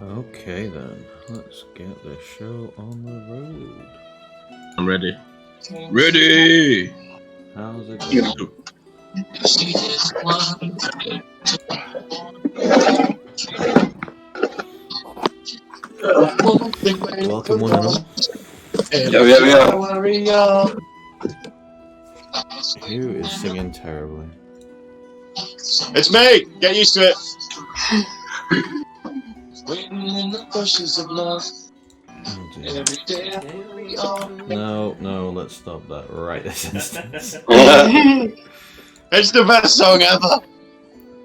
Okay then, let's get the show on the road. I'm ready. Ready! How's it going? Welcome one and all. Yo. Who is singing terribly? It's me! Get used to it! Oh dear. No, let's stop that right this instance. It's the best song ever!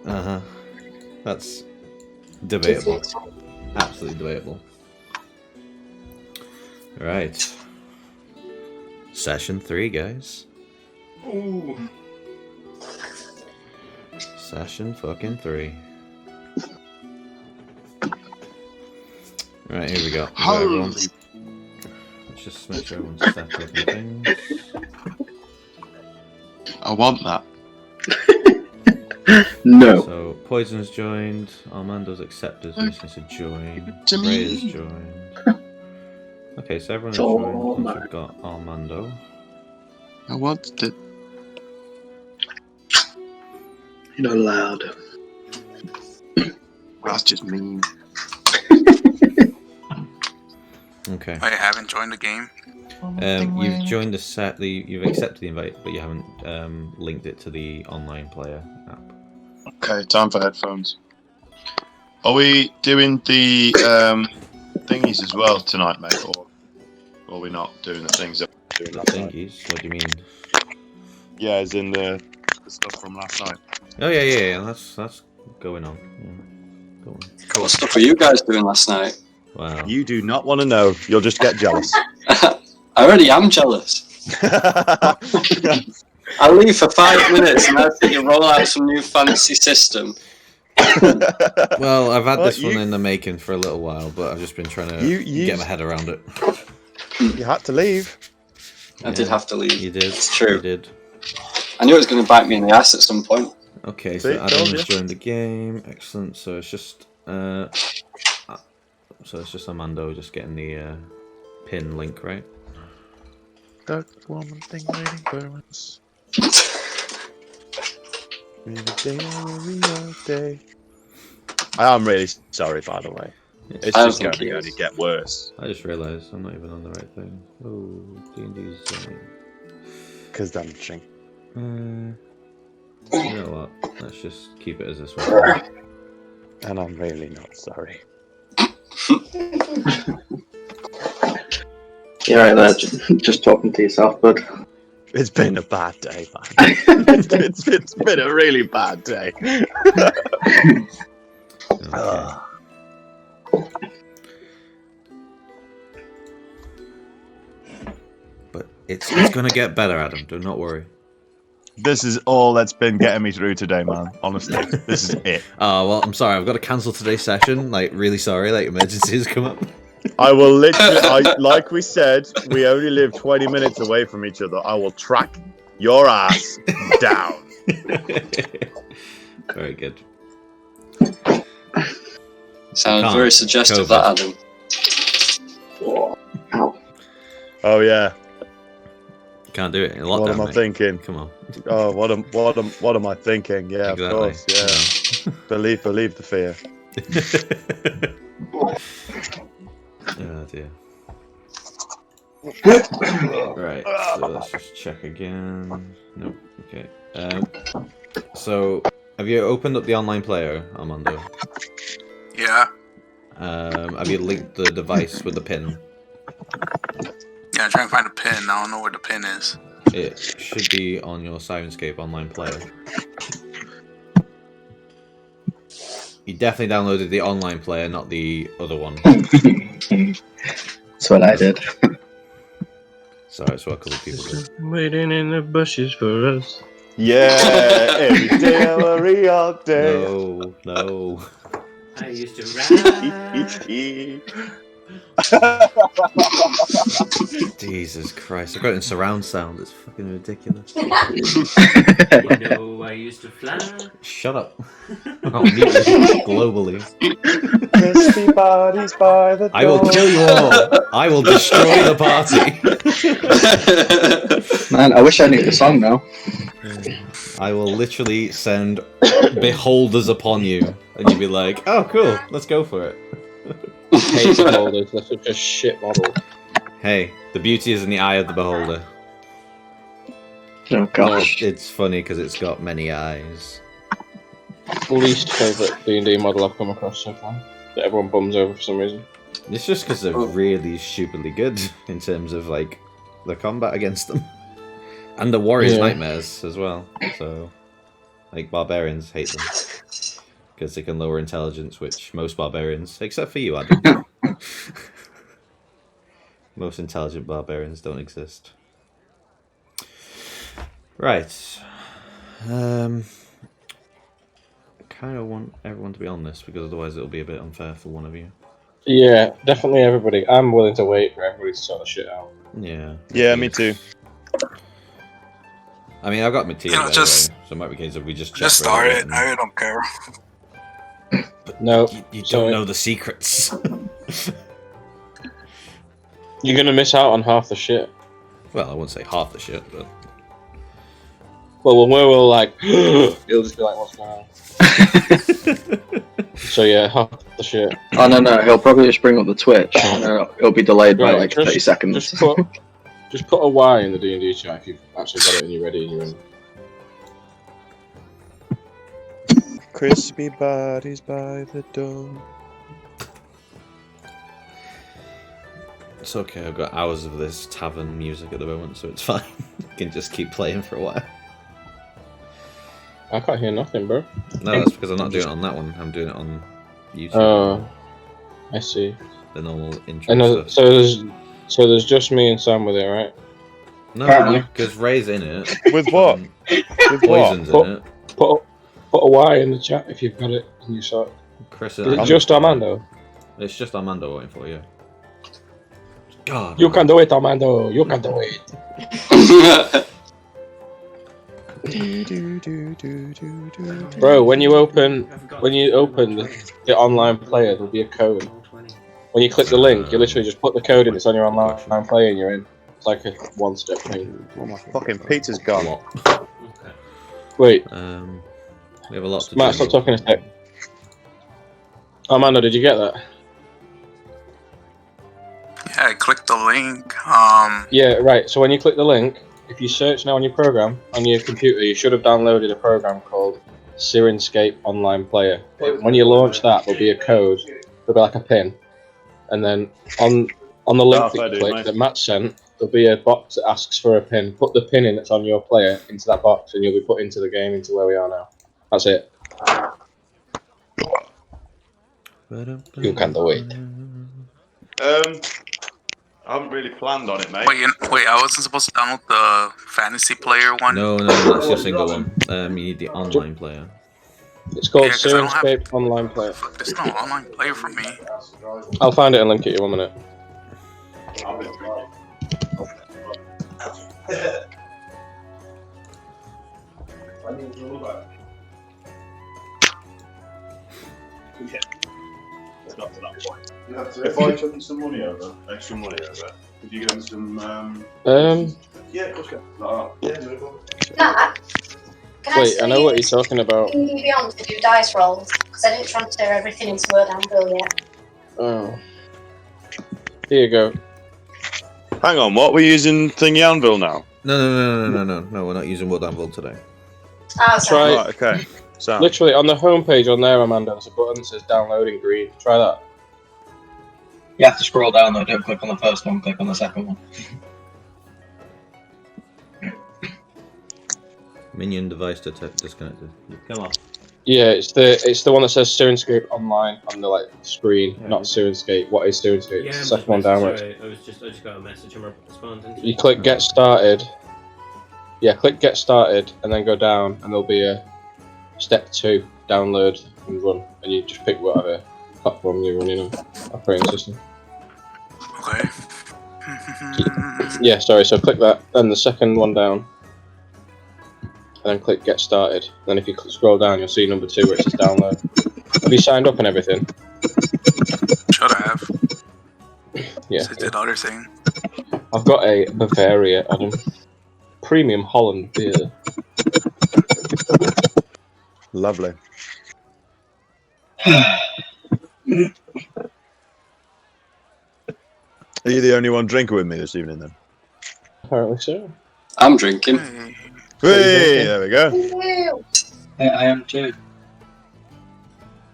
Uh-huh. That's debatable. Absolutely debatable. Right. Session 3, guys. Ooh. Session fucking 3. Right, here we go. Let's just make sure everyone's set up and things. I want that. No. So, Poison's joined, Armando's accepted, missing to join, To me. Ray is joined. Okay, so everyone is Oh, joined once no. we've got Armando. I wanted it. You're not allowed. That's just mean. Okay. I haven't joined the game. You've joined the set. You've accepted the invite, but you haven't linked it to the online player app. Okay, time for headphones. Are we doing the thingies as well tonight, mate? Or are we not doing the things that we're doing last night? Thingies? What do you mean? Yeah, as in the stuff from last night. Oh yeah. That's going on. Yeah. Go on. What stuff were you guys doing last night? Wow. You do not want to know. You'll just get jealous. I already am jealous. I leave for 5 minutes and I think you roll out some new fancy system. Well, I've had Well, this one in the making for a little while, but I've just been trying to get my head around it. You had to leave. I did have to leave. You did. It's true. You did. I knew it was going to bite me in the ass at some point. Okay, See, so told Adam's you. joined the game. Excellent. So it's just Armando just getting the pin link, right? That woman thing waiting for us. I am really sorry, by the way. It's I just don't going think to he only is. get worse. I just realised I'm not even on the right thing. Oh, D&D's Because dancing. you know what? Let's just keep it as this one. And I'm really not sorry. You're right there, just talking to yourself, bud. It's been a bad day, man. it's been a really bad day. Okay. But it's gonna get better, Adam. Do not worry. This is all that's been getting me through today, man. Honestly, this is it. Oh well, I'm sorry. I've got to cancel today's session. Like, really sorry. Like, emergencies come up. I will literally, like we said, we only live 20 minutes away from each other. I will track your ass down. Very good. Sounds Can't. very suggestive, COVID. that Adam. Ow. Oh yeah. Can't do it. In What lockdown, am I mate. thinking? Come on. Oh, what am I thinking? Yeah, Exactly. of course. Yeah. believe the fear. Oh dear. Right. So let's just check again. Nope. Okay. So have you opened up the online player, Armando? Yeah. Have you linked the device with the pin? Yeah, I'm trying to find a pin. I don't know where the pin is. It should be on your Sirenscape online player. You definitely downloaded the online player, not the other one. That's what I did. Sorry, that's what a couple of people did. Waiting in the bushes for us. Yeah, every day, every all day. No. I used to Jesus Christ! I got it in surround sound. It's fucking ridiculous. You know, I used to fly. Shut up. I'll mute you globally. Crispy bodies by the door. I will kill you all. I will destroy the party. Man, I wish I knew the song now. I will literally send beholders upon you, and you'll be like, "Oh, cool, let's go for it." Hate beholders. That's such a shit model. Hey, the beauty is in the eye of the beholder. Oh gosh. It's funny because it's got many eyes. Least favourite D&D model I've come across so far. That everyone bums over for some reason. It's just because they're really stupidly good in terms of like the combat against them, and the warriors' nightmares as well. So, like barbarians hate them because they can lower intelligence, which most barbarians, except for you, Adam, most intelligent barbarians don't exist. Right. I kind of want everyone to be on this because otherwise it'll be a bit unfair for one of you. Yeah, definitely everybody. I'm willing to wait for everybody to sort the shit out. Yeah. Yeah, me too. I mean, I've got material anyway, so it might be a case of we just check. Just start it. I don't care. No, you don't know the secrets. You're gonna miss out on half the shit. Well, I wouldn't say half the shit, but Well, when we're all like, it'll just be like, what's going on? So yeah, half the shit. Oh no, he'll probably just bring up the Twitch. It'll be delayed by Right, like 30 seconds. Just put a Y in the D&D chat if you've actually got it and you're ready and you're in. Crispy bodies by the door. it's okay. I've got hours of this tavern music at the moment, so it's fine. I can just keep playing for a while. I can't hear nothing, bro. No, that's because I'm not doing it on that one. I'm doing it on YouTube. Oh, I see. The normal intro I know. stuff. So there's just me and Sam with it, right? No, because Ray's in it. With what? With Poison's what? in it. Put a Y in the chat if you've got it and you saw it. Chris Is and it just Armando? It's just Armando waiting for you. God. You can do it, Armando. You can do it. Bro, when you open the online player, there'll be a code. When you click the link, you literally just put the code in. It's on your online player, and you're in. It's like a one-step thing. Oh, my fucking pizza's gone. Wait, We have a lot to Matt, do. stop talking a sec. Armando, did you get that? Yeah, I clicked the link. Yeah, right. So when you click the link, if you search now on your program, on your computer, you should have downloaded a program called Sirenscape Online Player. When you launch that, there'll be a code. There'll be like a pin. And then on the link that you click that Matt sent, there'll be a box that asks for a pin. Put the pin in that's on your player into that box, and you'll be put into the game, into where we are now. That's it. You can do it. I haven't really planned on it, mate. Wait, I wasn't supposed to download the fantasy player one. No, that's your single one. You need the online player. It's called 'cause I don't have- Sirenscape Online Player. Fuck, there's no online player for me. I'll find it and link it in 1 minute. If I took some money over, extra money over, could you give them some? Yeah, of course. Nah. Wait, I know what you're talking about. Can you be on to do dice rolls? Because I didn't transfer everything into Word Anvil yet. Oh. Here you go. Hang on, what? We're using Thingy Anvil now? No, we're not using Wood Anvil today. Oh, sorry. Try Right, okay. So, literally on the homepage on there, Amanda, there's a button that says download in green. Try that. You have to scroll down though, don't click on the first one, click on the second one. Minion device disconnected. Come on. Yeah, it's the one that says Sirenscape Online on the screen, not Sirenscape. What is Sirenscape? Yeah, It's the second one downwards. I just got a message and responding. You click Get Started. Yeah, click Get Started and then go down, and there'll be a step 2, download and run, and you just pick whatever platform you're running on, operating system. Okay. Yeah, sorry, so click that, then the second one down. And then click get started. Then if you scroll down, you'll see number 2 where it says download. Have you signed up and everything? Should I have? Yeah. So did other thing. I've got a Bavaria, Adam. Premium Holland beer. Lovely. Are you the only one drinking with me this evening then? Apparently so. I'm drinking. Hey. Hey, there we go. Woo! I am too.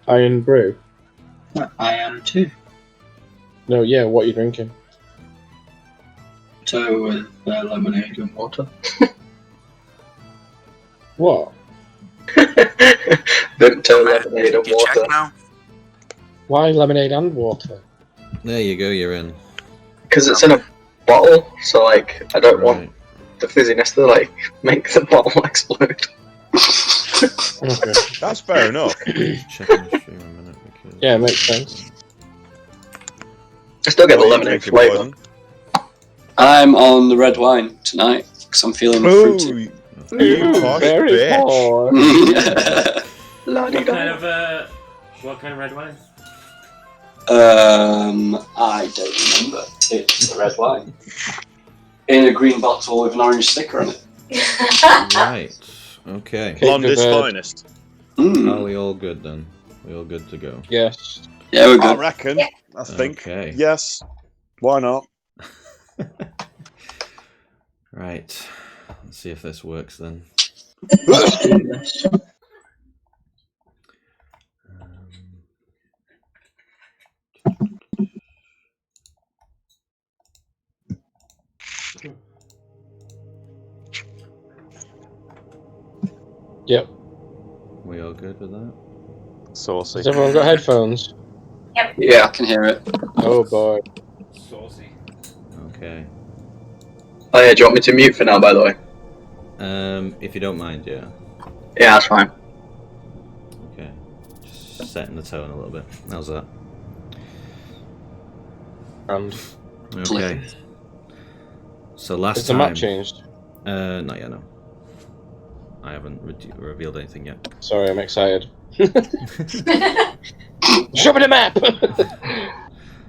Iron Brew. I am too. No, yeah, what are you drinking? So with lemonade and water. What? Don't tell Matt, lemonade and you check water. now? Why lemonade and water? There you go, you're in. Because it's in a bottle, so like I don't want Right. the fizziness to like make the bottle explode. Okay. That's fair enough. Checking the stream a minute because... Yeah, it makes sense. I still get the What are you lemonade drinking, flavour. Poison? I'm on the red wine tonight because I'm feeling fruity. Ooh, you posh Very bitch. poor. What kind of red wine? I don't remember. It's a red wine in a green bottle with an orange sticker on it. Right. Okay. London's Cape Verde. finest. Are we all good then? We all good to go? Yes. Yeah, we're I good. reckon. I think. Okay. Yes. Why not? Right. Let's see if this works then. Let's do this. Yep. We all good with that? Saucy. Has everyone got headphones? Yeah, I can hear it. Oh boy. Saucy. Okay. Oh yeah, do you want me to mute for now, by the way? If you don't mind, yeah. Yeah, that's fine. Okay. Just setting the tone a little bit. How's that? And Okay. So last has the time... map changed? Not yet, no. I haven't revealed anything yet. Sorry, I'm excited. Show me the map!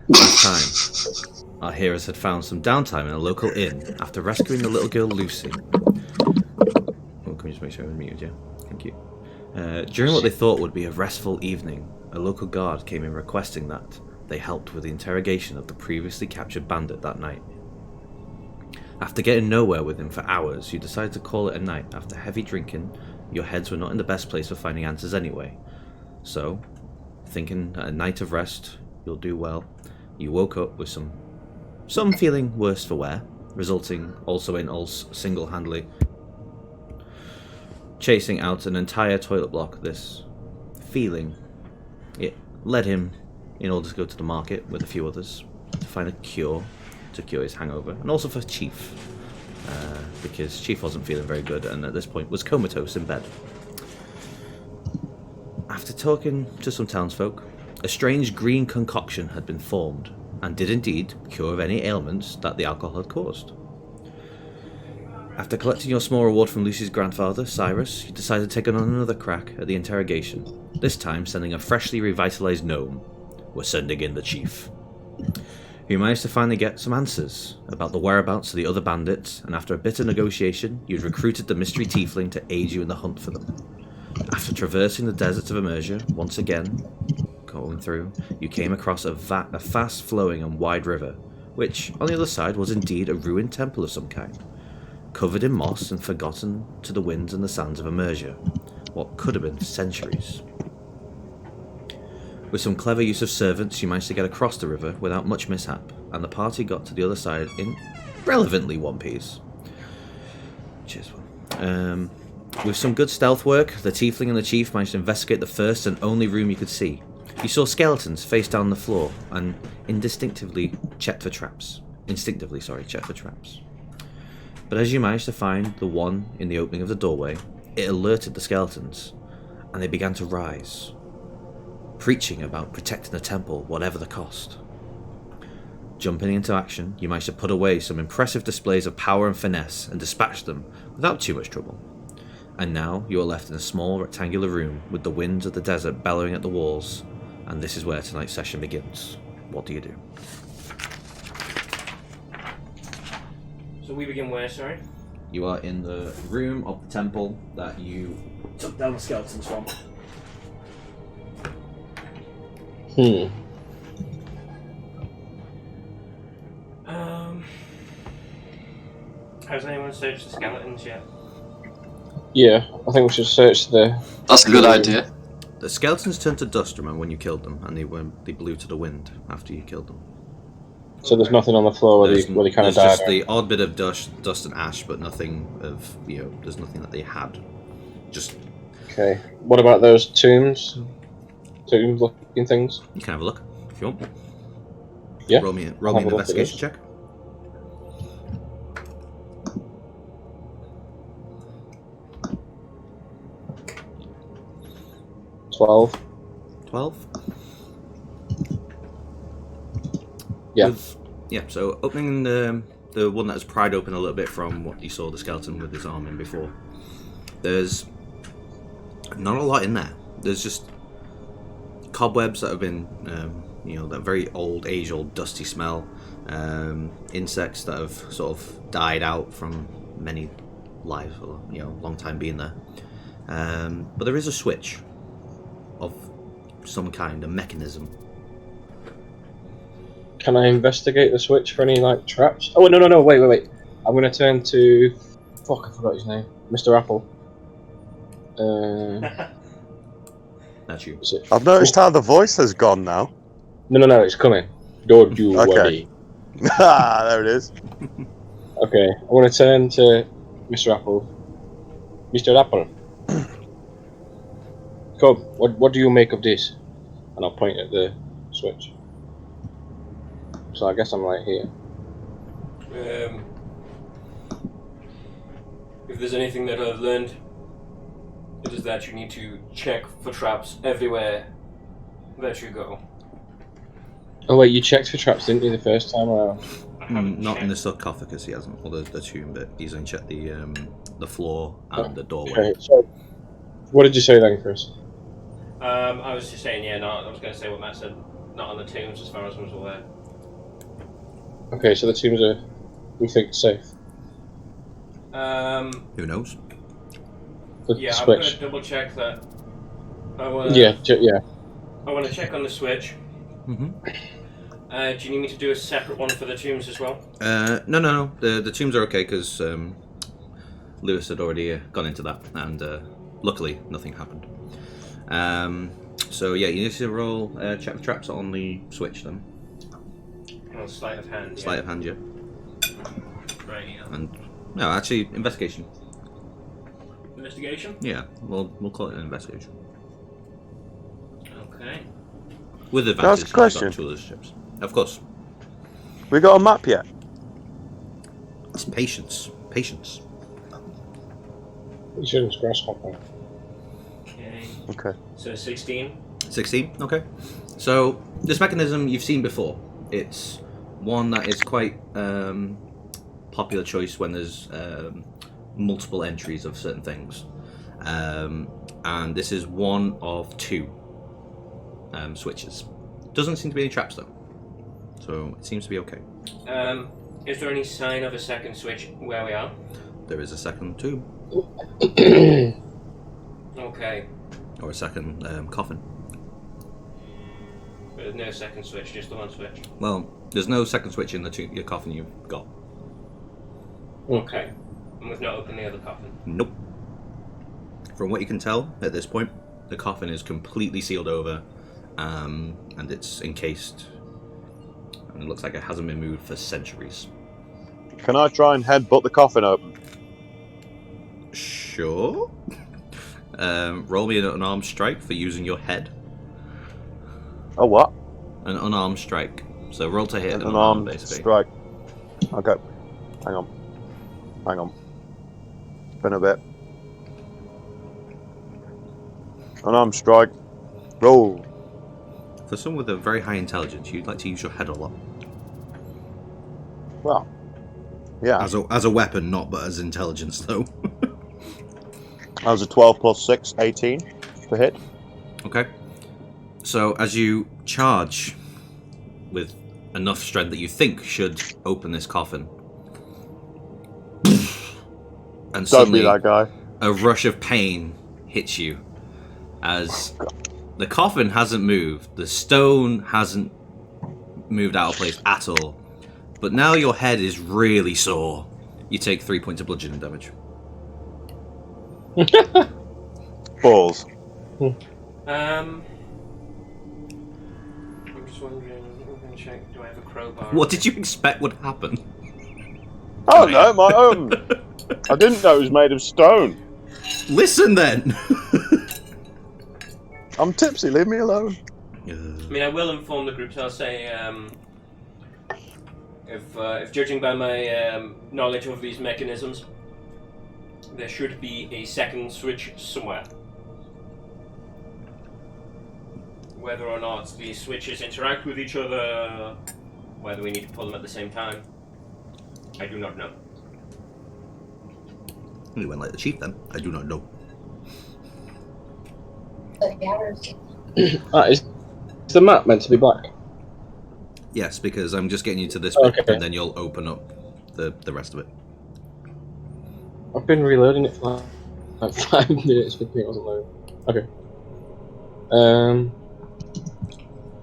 Last time, our heroes had found some downtime in a local inn after rescuing the little girl Lucy. Oh, can we just make sure I'm muted, yeah? Thank you. During what they thought would be a restful evening, a local guard came in requesting that they helped with the interrogation of the previously captured bandit that night. After getting nowhere with him for hours, you decided to call it a night after heavy drinking. Your heads were not in the best place for finding answers anyway. So, thinking that a night of rest, you'll do well, you woke up with some feeling worse for wear, resulting also in Ulse single-handedly chasing out an entire toilet block. This feeling, it led him, in order to go to the market with a few others, to find a cure to cure his hangover, and also for Chief, because Chief wasn't feeling very good and at this point was comatose in bed. After talking to some townsfolk, a strange green concoction had been formed and did indeed cure any ailments that the alcohol had caused. After collecting your small reward from Lucy's grandfather, Cyrus, you decided to take on another crack at the interrogation, this time sending a freshly revitalized gnome. We're sending in the Chief. You managed to finally get some answers about the whereabouts of the other bandits, and after a bit of negotiation, you'd recruited the mystery tiefling to aid you in the hunt for them. After traversing the deserts of Emersia, once again, going through, you came across a fast-flowing and wide river, which, on the other side, was indeed a ruined temple of some kind, covered in moss and forgotten to the winds and the sands of Emersia, what could have been centuries. With some clever use of servants, you managed to get across the river without much mishap, and the party got to the other side in relevantly one piece. Cheers. With some good stealth work, the tiefling and the chief managed to investigate the first and only room you could see. You saw skeletons face down the floor and instinctively checked for traps. But as you managed to find the one in the opening of the doorway, it alerted the skeletons, and they began to rise, preaching about protecting the temple, whatever the cost. Jumping into action, you managed to put away some impressive displays of power and finesse and dispatch them without too much trouble. And now you are left in a small rectangular room with the winds of the desert bellowing at the walls, and this is where tonight's session begins. What do you do? So we begin where, sorry? You are in the room of the temple that you took down the skeletons from. Has anyone searched the skeletons yet? Yeah, I think we should search the... That's a good idea. The skeletons turned to dust, remember, when you killed them, and they blew to the wind after you killed them. So there's nothing on the floor where they kind of died? There's just the odd bit of dust and ash, but nothing of, there's nothing that they had. Just... Okay. What about those tombs? Tomb-looking things? You can have a look, if you want. Yeah. Roll me an investigation check. 12. 12? Yeah. So opening the one that has pried open a little bit from what you saw the skeleton with his arm in before, there's not a lot in there. There's just cobwebs that have been, that very age-old dusty smell, insects that have sort of died out from many lives, or long time being there. But there is a switch of some kind, a mechanism. Can I investigate the switch for any traps? Oh no! Wait! I'm gonna turn to. Fuck! I forgot his name. Mr. Apple. That's you. I've noticed how the voice has gone now. No, it's coming. Don't you worry. There it is. Okay, I want to turn to Mr. Apple. Mr. Apple. Come, what do you make of this? And I'll point at the switch. So I guess I'm right here. If there's anything that I've learned, it is that you need to check for traps everywhere that you go. Oh wait, you checked for traps, didn't you, the first time around? Not in the sarcophagus, he hasn't, or the tomb, but he's only checked the floor and the doorway. Okay, so what did you say then, Chris? I was just saying, I was going to say what Matt said, not on the tombs as far as I was aware. Okay, so the tombs are, we think, safe. Who knows? The I'm going switch. to double check that. I want to check on the switch. Mm-hmm. Do you need me to do a separate one for the tombs as well? No. The tombs are okay because Lewis had already gone into that, and luckily nothing happened. So yeah, you need to roll check the traps on the switch then. Oh, sleight of hand. Sleight of hand, yeah. Right, yeah. And no, actually, investigation. Investigation? Yeah, we'll call it an investigation. Okay. With Can I advantage. ask a question? Two other ships. Of course. We got a map yet? It's patience. Patience. You shouldn't grasshopper. Okay. So 16. 16. Okay. So this mechanism you've seen before. It's one that is quite popular choice when there's multiple entries of certain things, and this is one of two switches. Doesn't seem to be any traps though, so it seems to be okay. Is there any sign of a second switch where we are? There is a second tube. Okay. Or a second coffin. There's no second switch, just the one switch. Well, there's no second switch in your coffin you've got. Okay. And we've not opened the other coffin? Nope. From what you can tell at this point, the coffin is completely sealed over, and it's encased, and it looks like it hasn't been moved for centuries. Can I try and headbutt the coffin open? Sure. Roll me an unarmed strike for using your head. Oh, what? An unarmed strike. So roll to hit An an unarmed basically. strike. Okay. Hang on. Been a bit. Unarmed strike. Roll. For someone with a very high intelligence, you'd like to use your head a lot. Well, yeah. As a weapon, not but as intelligence, though. That was a 12 plus 6, 18 to hit. Okay. So as you charge with enough strength that you think should open this coffin, and Don't be suddenly that guy. a rush of pain hits you as the coffin hasn't moved, the stone hasn't moved out of place at all, but now your head is really sore. You take 3 points of bludgeoning damage. Balls. I'm just wondering. I'm gonna check. Do I have a crowbar? What did you expect would happen? Oh no, my own. I didn't know it was made of stone. Listen then. I'm tipsy. Leave me alone. I mean, I will inform the group. So I'll say, if judging by my knowledge of these mechanisms, there should be a second switch somewhere. Whether or not these switches interact with each other, whether we need to pull them at the same time, I do not know. You went like the chief then. I do not know. Is the map meant to be black? Yes, because I'm just getting you to this bit, Okay. and then you'll open up the rest of it. I've been reloading it for like 5 minutes with me, it wasn't loading. Okay.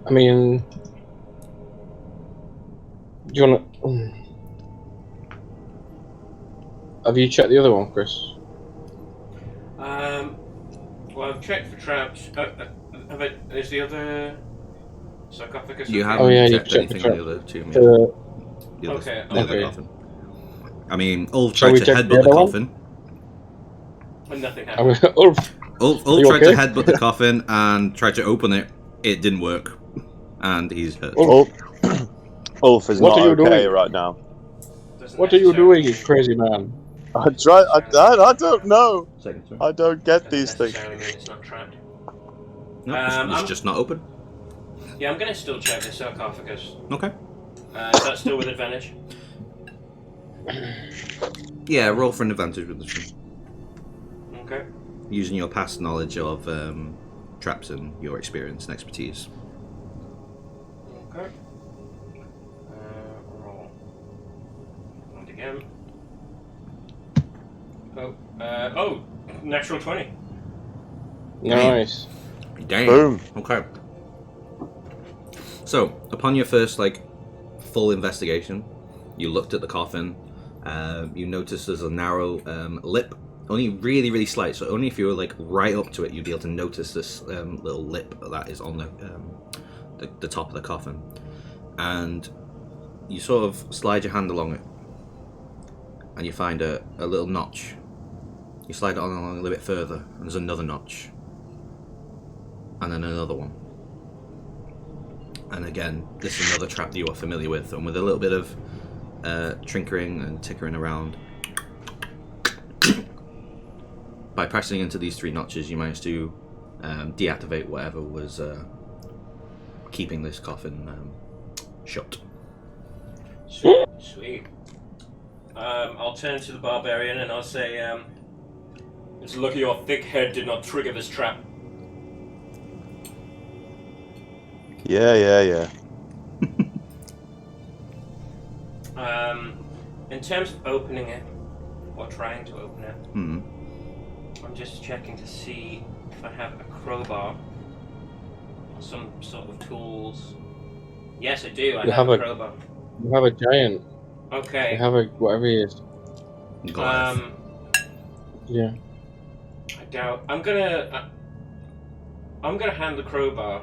I mean, do you wanna? Have you checked the other one, Chris? Well, I've checked for traps. Is the other sarcophagus? You okay? haven't Oh, yeah, you checked checked anything the on the other two. Uh, The other, Okay, the other okay. coffin. I mean, Ulf Shall tried we to check the headbutt the other one? coffin. And nothing I'm happened. gonna, oh, Ulf Are you tried okay? to headbutt the coffin and tried to open it. It didn't work, and he's hurt. Oh. Ulf is What not are you okay doing? right now. Doesn't what are you necessarily- doing, you crazy man? I don't know. Second turn. I don't get doesn't these things. necessarily mean it's not trapped. No, it's I'm- just not open. Yeah, I'm gonna still check the sarcophagus. Okay. Is that still with advantage? Yeah, roll for an advantage with this one. Okay. Using your past knowledge of traps and your experience and expertise. Okay. Roll. And again. Oh, natural 20. Nice. Damn. Boom. Okay. So, upon your first full investigation, you looked at the coffin. You noticed there's a narrow lip, only really, really slight. So only if you were right up to it, you'd be able to notice this little lip that is on the top of the coffin. And you sort of slide your hand along it, and you find a little notch. You slide it on along a little bit further, and there's another notch, and then another one. And again, this is another trap that you are familiar with, and with a little bit of trinkering and tickering around. By pressing into these 3 notches, you managed to deactivate whatever was keeping this coffin shut. Sweet. I'll turn to the barbarian and I'll say, it's lucky your thick head did not trigger this trap. Yeah. In terms of opening it, or trying to open it, Hmm. I'm just checking to see if I have a crowbar or some sort of tools. Yes, I do. I You have have a a- crowbar. You have a giant. Okay. You have a whatever he is. Goliath. Yeah. I doubt. I'm gonna hand the crowbar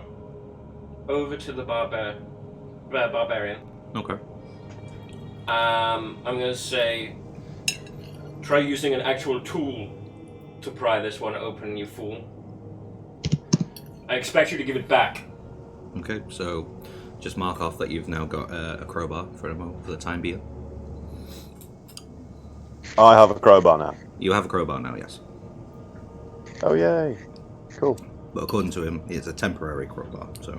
over to the barbarian. Okay. I'm gonna say, try using an actual tool to pry this one open, you fool. I expect you to give it back. Okay, so just mark off that you've now got a crowbar for the time being. I have a crowbar now. You have a crowbar now, yes. Oh yay! Cool. But according to him, it's a temporary crowbar, so...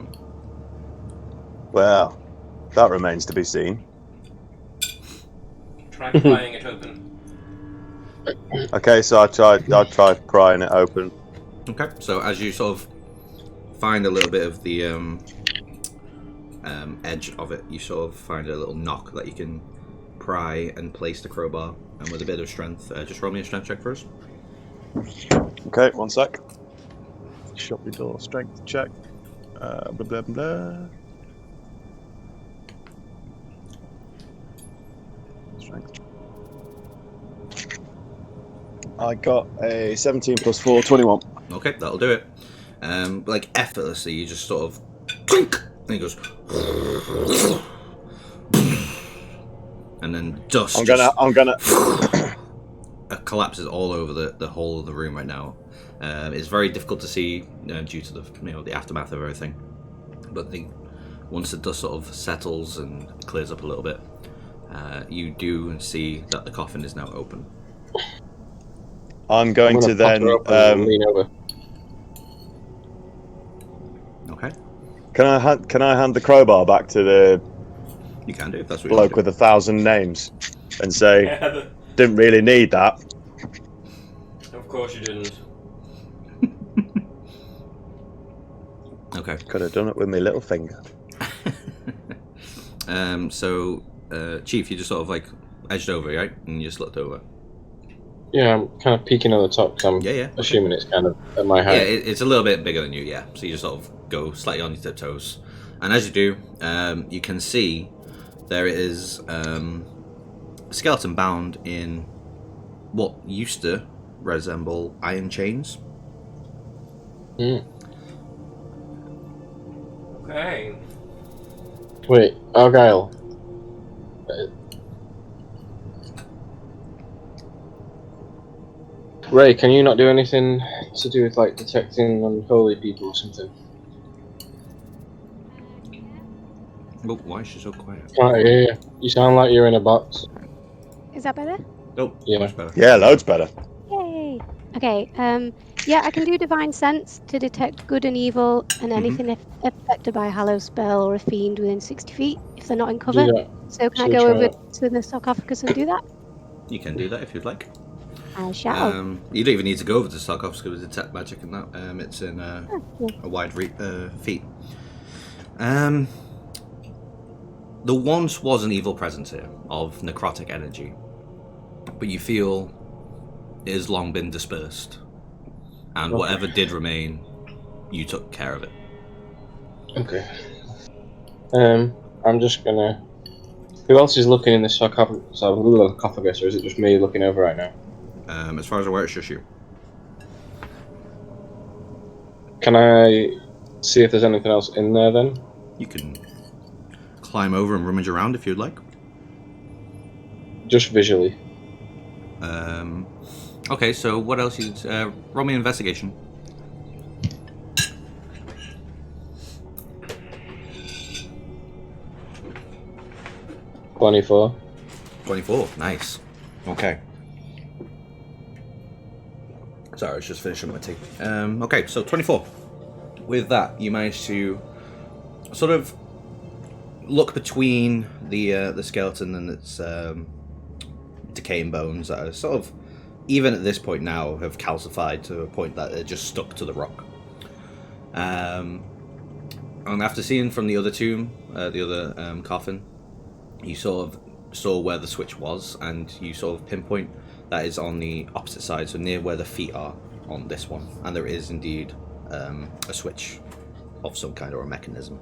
Well, that remains to be seen. Try prying it open. Okay, so I'll try prying it open. Okay, so as you sort of find a little bit of the edge of it, you sort of find a little knock that you can pry and place the crowbar, and with a bit of strength, just roll me a strength check first. Okay, 1 sec. Shut the door. Strength check. Blah blah blah. Strength. I got a 17 plus 4, 21. Okay, that'll do it. Like effortlessly, you just sort of clink, and it goes, and then dust. I'm gonna. Collapses all over the whole of the room right now. It's very difficult to see due to the aftermath of everything. But once the dust sort of settles and clears up a little bit, you do see that the coffin is now open. I'm going to then lean over. Okay. Can I hand the crowbar back to the You can do if that's what bloke you with 1,000 names and say, Yeah, didn't really need that. of course you didn't. Okay. Could have done it with my little finger. So, Chief, you just sort of like edged over, right? And you just looked over. Yeah, I'm kind of peeking on the top because I'm assuming it's kind of at my height. Yeah, it's a little bit bigger than you, yeah. So you just sort of go slightly on your tiptoes. And as you do, you can see there is a skeleton bound in what used to resemble iron chains. Okay. Wait, Argyle. Ray, can you not do anything to do with like detecting unholy people or something? Oh, why is she so quiet? Can't hear you. You sound like you're in a box. Is that better? Oh, Yeah. much better. Yeah, loads better. Yay! Okay, yeah, I can do Divine Sense to detect good and evil and anything affected by a Hallow spell or a fiend within 60 feet if they're not in cover. Do that. So can I So go try over it. to the sarcophagus and do that? You can do that if you'd like. I shall. You don't even need to go over to sarcophagus with detect magic and that. It's in a wide feat. There once was an evil presence here of necrotic energy, but you feel it has long been dispersed, and whatever did remain, you took care of it. Okay. I'm just gonna. Who else is looking in this sarcophagus, or is it just me looking over right now? As far as I'm aware, it's just you. Can I see if there's anything else in there then? You can climb over and rummage around if you'd like. Just visually. Okay, so what else is... roll me an investigation. $24. 24, nice. Okay. Sorry, I was just finishing my tea. Okay, so 24. With that, you manage to sort of look between the skeleton and its decaying bones that are sort of, even at this point now, have calcified to a point that they're just stuck to the rock. And after seeing from the other tomb, the other coffin, you sort of saw where the switch was, and you sort of pinpoint that is on the opposite side, so near where the feet are on this one. And there is indeed a switch of some kind or a mechanism.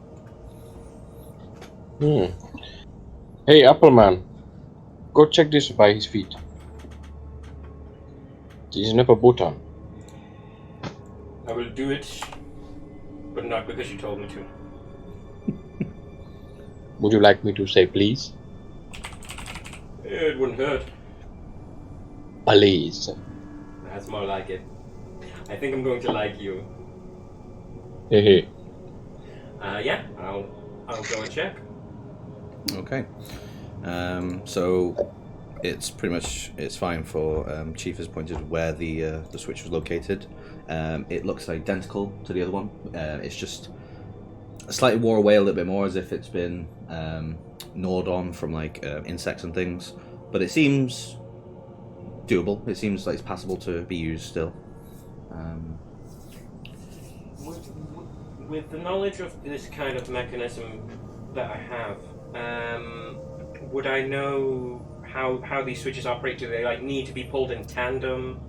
Hey, Appleman. Go check this by his feet. There's never a button. I will do it, but not because you told me to. Would you like me to say please? It wouldn't hurt. Please. That's more like it. I think I'm going to like you. Hehe. Yeah, I'll go and check. Okay. So it's pretty much fine for Chief has pointed where the switch was located. It looks identical to the other one. It's just slightly wore away a little bit more, as if it's been gnawed on from like insects and things. but it seems doable. It seems like it's passable to be used still. With the knowledge of this kind of mechanism that I have, would I know how these switches operate? Do they like need to be pulled in tandem?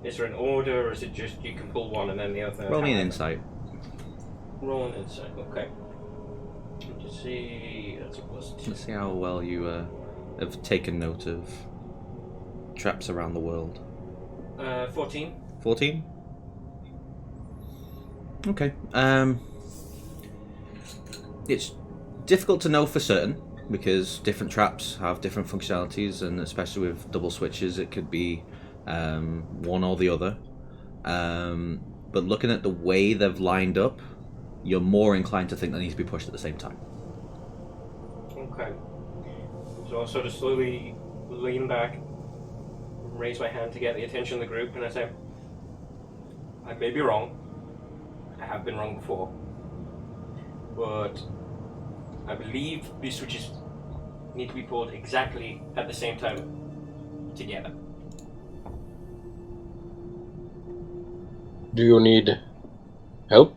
Is there an order, or is it just you can pull one and then the other? Roll me an insight. Roll an insight. Okay. Let's see. That's a +2. Let's see how well you have taken note of traps around the world. 14. 14? Okay. It's difficult to know for certain because different traps have different functionalities, and especially with double switches, it could be one or the other. But looking at the way they've lined up, you're more inclined to think they need to be pushed at the same time. Okay. So I'll sort of slowly lean back, raise my hand to get the attention of the group, and I say, I may be wrong. I have been wrong before. But I believe these switches need to be pulled exactly at the same time together. Do you need help?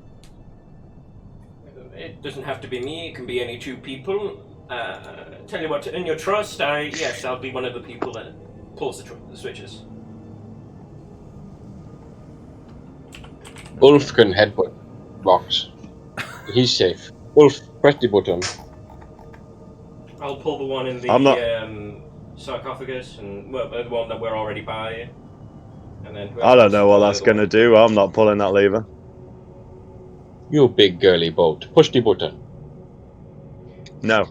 It doesn't have to be me, it can be any two people. Tell you what, in your trust, I'll be one of the people that pulls the switches. Ulf can headbutt box. He's safe. Ulf, press the button. I'll pull the one in the sarcophagus, and the one that we're already by. And then I don't know what that's going to do. I'm not pulling that lever. You big girly boat. Push the button. No.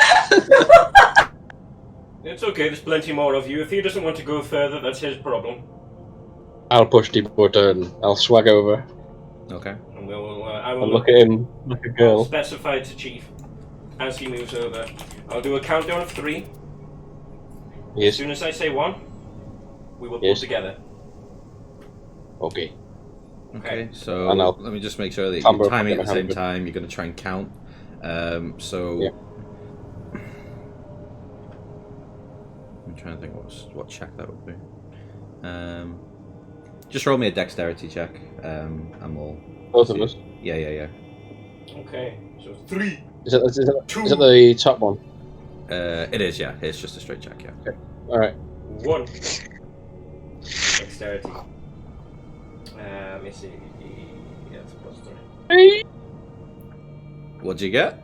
It's okay, there's plenty more of you. If he doesn't want to go further, that's his problem. I'll push the button. I'll swag over. Okay. And I will I'll look at him like a girl. I'll specify to Chief as he moves over. I'll do a countdown of 3. Yes. As soon as I say 1, we will pull together. Okay. Okay, so let me just make sure that Amber, you're timing at the same 100. time. You're going to try and count. I'm trying to think what check that would be. Just roll me a dexterity check, and we'll... Both of us? Yeah. Okay, so 3. Is it the top one? It is, yeah. It's just a straight check, yeah. Okay. Alright. 1. Dexterity. Let me see. Yeah, it's +3. What'd you get?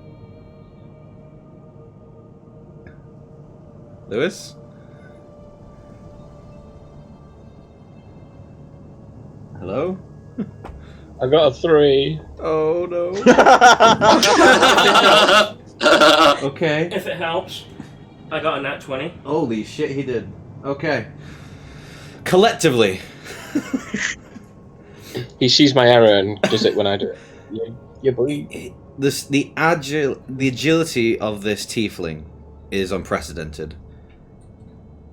Lewis? Hello? I got a 3. Oh no. Okay. If it helps, I got a nat 20. Holy shit, he did. Okay. Collectively. He sees my error and does it when I do it. You believe? The agility of this tiefling is unprecedented.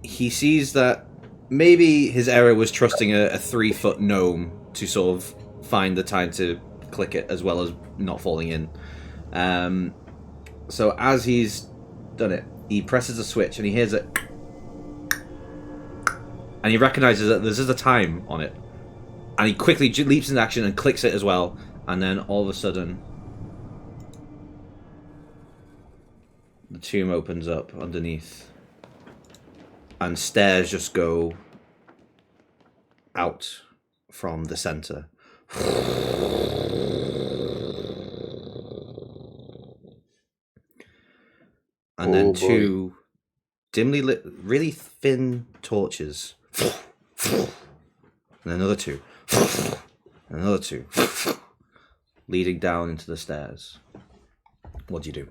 He sees that maybe his error was trusting a 3-foot gnome to sort of find the time to click it as well as not falling in. So as he's done it, he presses a switch and he hears it, and he recognizes that there's a time on it, and he quickly leaps into action and clicks it as well, and then all of a sudden the tomb opens up underneath and stairs just go out from the center. And then 2 dimly lit, really thin torches. And another 2. And another 2. Leading down into the stairs. What do you do?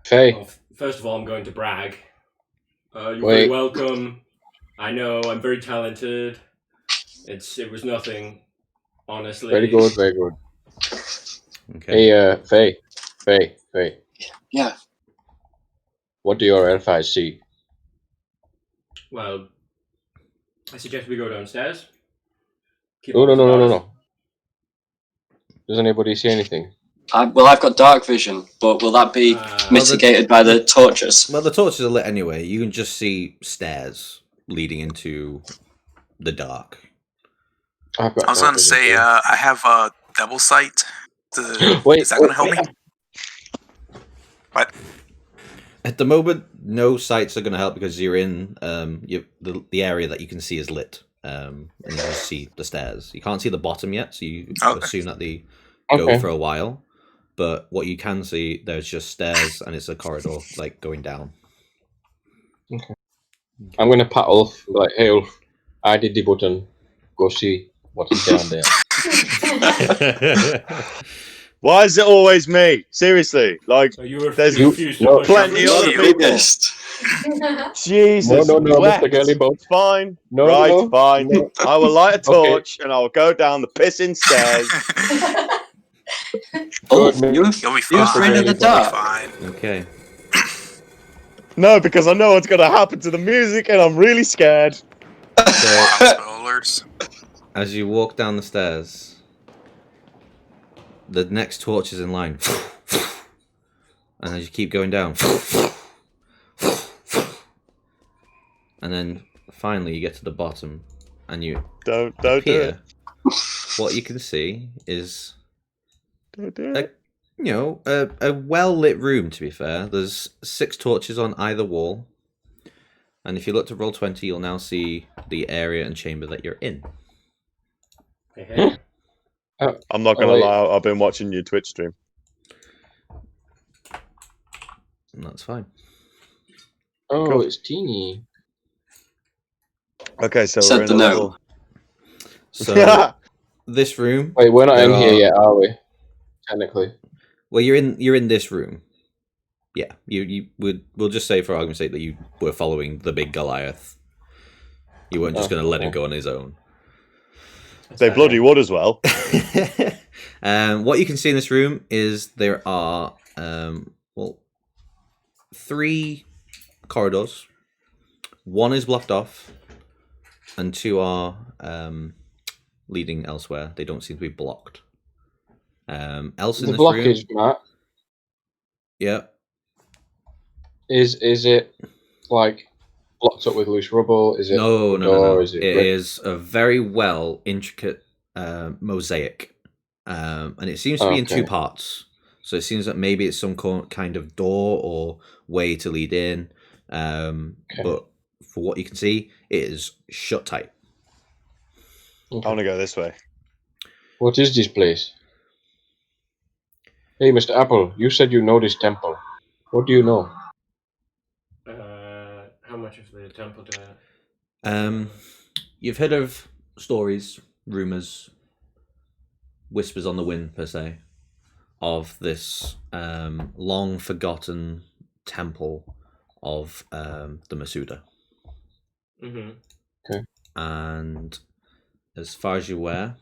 Faye. Well, first of all, I'm going to brag. You're very welcome. I know, I'm very talented. It was nothing, honestly. Very good, very good. Okay. Hey, Faye. Yeah. What do your elf eyes see? Well, I suggest we go downstairs. No. Does anybody see anything? I've got dark vision, but will that be mitigated by the torches? Well, the torches are lit anyway. You can just see stairs leading into the dark. I was going to say, I have a double sight. Wait, is that going to help me? What? At the moment, no sights are going to help because you're in the area that you can see is lit, and you just see the stairs. You can't see the bottom yet, so you assume that they go for a while. But what you can see, there's just stairs, and it's a corridor like going down. Okay. I'm going to pat Ulf, like, hey Ulf, I did the button. Go see what is down there. Why is it always me? Seriously, like there's plenty of other people. Jesus, no, wet. Mr. Girly Boat. Fine, No, fine. no. I will light a torch and I will go down the pissing stairs. You're afraid of the dark. Okay. No, because I know what's going to happen to the music and I'm really scared. So, as you walk down the stairs, the next torch is in line. And as you keep going down, and then finally you get to the bottom, and you don't do it. What you can see is a well lit room. To be fair, there's 6 torches on either wall, and if you look to roll 20, you'll now see the area and chamber that you're in. I'm not gonna lie, I've been watching your Twitch stream. And that's fine. Oh, Cool. it's teeny. Okay, so Said we're in the a no. level. So this room. Wait, we're not in here yet, are we? Technically. Well, you're in this room. Yeah, we'll just say for argument's sake that you were following the big Goliath. You weren't just going to let him go on his own. They bloody would as well. What you can see in this room is there are 3 corridors. 1 is blocked off, and 2 are leading elsewhere. They don't seem to be blocked. Else in The this blockage, room, Matt. Yeah. Is it like blocked up with loose rubble? Is it No. Is It is a very well intricate mosaic, and it seems to be in 2 parts. So it seems that maybe it's some kind of door or way to lead in, but for what you can see, it is shut tight. I want to go this way. What is this place? Hey, Mr. Apple, you said you know this temple. What do you know? How much of the temple do I... You've heard of stories, rumors, whispers on the wind, per se, of this long forgotten temple of the Mesuda. Mm-hmm. Okay. And as far as you're aware,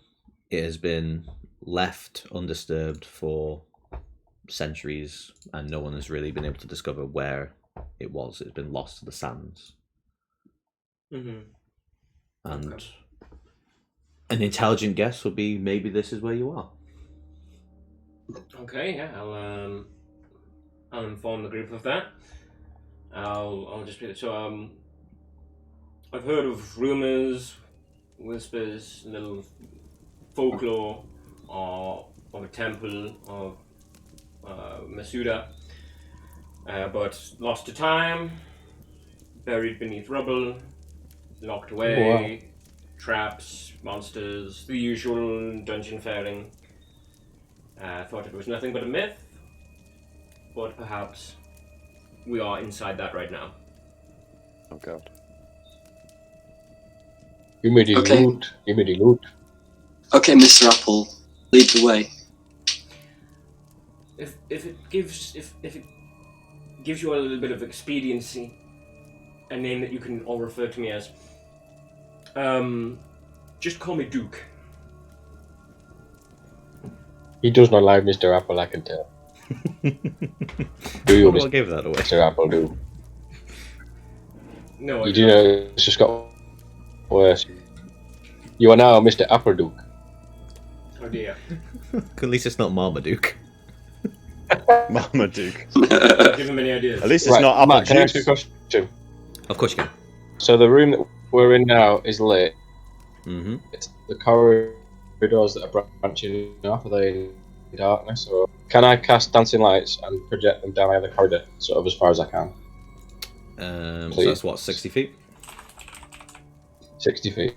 it has been left undisturbed for centuries, and no one has really been able to discover where it was. It's been lost to the sands. Mm-hmm. And an intelligent guess would be maybe this is where you are. Okay, yeah, I'll inform the group of that. I'll just be so I've heard of rumors, whispers, little folklore of a temple of Mesuda, but lost to time, buried beneath rubble, locked away, traps, monsters, the usual dungeon faring. Thought it was nothing but a myth, but perhaps we are inside that right now. Oh god. Give me the loot. Give me the loot. Okay, Mr. Apple, lead the way. If it gives you a little bit of expediency, a name that you can all refer to me as, just call me Duke. He does not like Mr. Apple, I can tell. Do you, I'll give that away. Mr. Apple, do? No, you do know it's just got worse. You are now Mr. Apple Duke. Oh dear. At least it's not Marmaduke. Marmaduke. Give him any ideas. At least it's not apple Matt, can I ask you a juice. question? Of course you can. So the room that we're in now is lit. Mm-hmm. It's the corridors that are branching off. Are they in darkness, or can I cast dancing lights and project them down the corridor, sort of as far as I can? So that's what, 60 feet? 60 feet.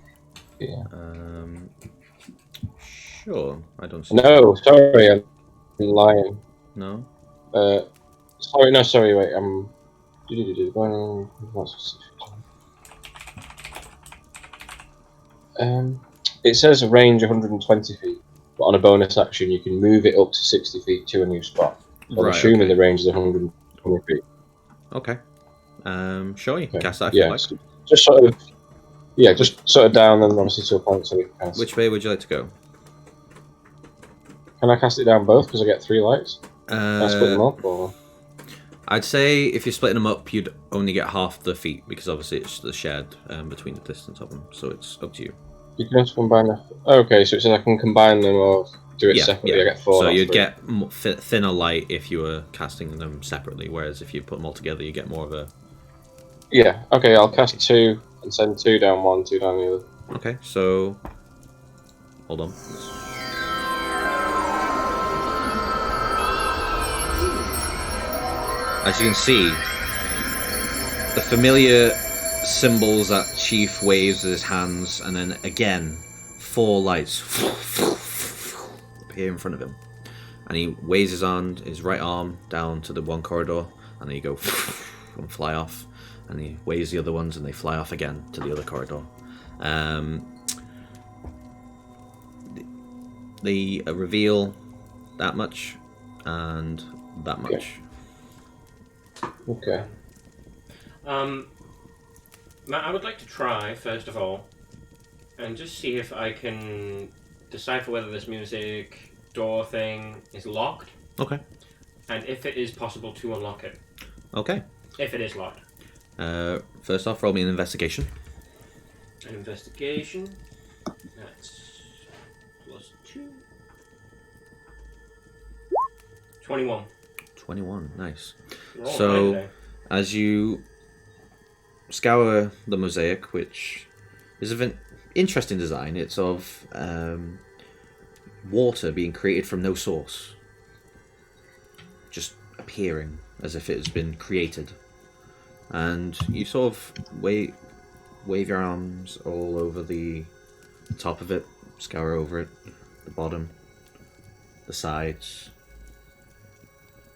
Yeah. Sure. I don't see. No, sorry, I'm lying. No. Sorry, no, sorry, wait. It says range 120 feet, but on a bonus action you can move it up to 60 feet to a new spot. So I'm assuming the range is 120 feet. Okay. Sure, you can cast that if yeah, you like. Just sort of, just sort of down and obviously to a point so we can cast. Which way would you like to go? Can I cast it down both because I get 3 lights? Can I split them up or? I'd say if you're splitting them up, you'd only get half the feet because obviously it's the shared between the distance of them. So it's up to you. You can also combine them. Okay, so it says I can combine them or do it separately. I get 4. So you'd get thinner light if you were casting them separately, whereas if you put them all together, you get more of a. Yeah. Okay, I'll cast 2 and send 2 down one, 2 down the other. Okay, so hold on. As you can see, the familiar symbols that Chief waves with his hands, and then again, 4 lights appear in front of him. And he waves his right arm down to the one corridor, and then you go and fly off. And he waves the other ones, and they fly off again to the other corridor. They reveal that much, and that much. Okay. Matt, I would like to try, first of all, and just see if I can decipher whether this music door thing is locked. Okay. And if it is possible to unlock it. Okay. If it is locked. First off, roll me an investigation. An investigation. That's +2. 21. 21, nice. We're all fine So, today. as you scour the mosaic, which is of an interesting design, it's of water being created from no source, just appearing as if it has been created. And you sort of wave your arms all over the top of it, scour over it, the bottom, the sides.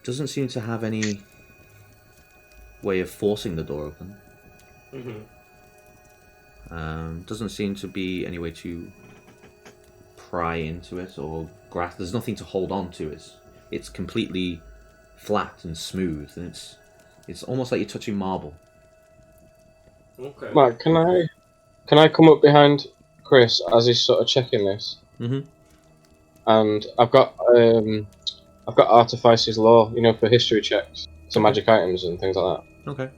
Doesn't seem to have any way of forcing the door open. Doesn't seem to be any way to pry into it or grasp. There's nothing to hold on to. It's completely flat and smooth, and it's almost like you're touching marble. Okay. Mark, can I come up behind Chris as he's sort of checking this? Mm-hmm. And I've got Artificer's Law, for history checks to magic items and things like that. Okay.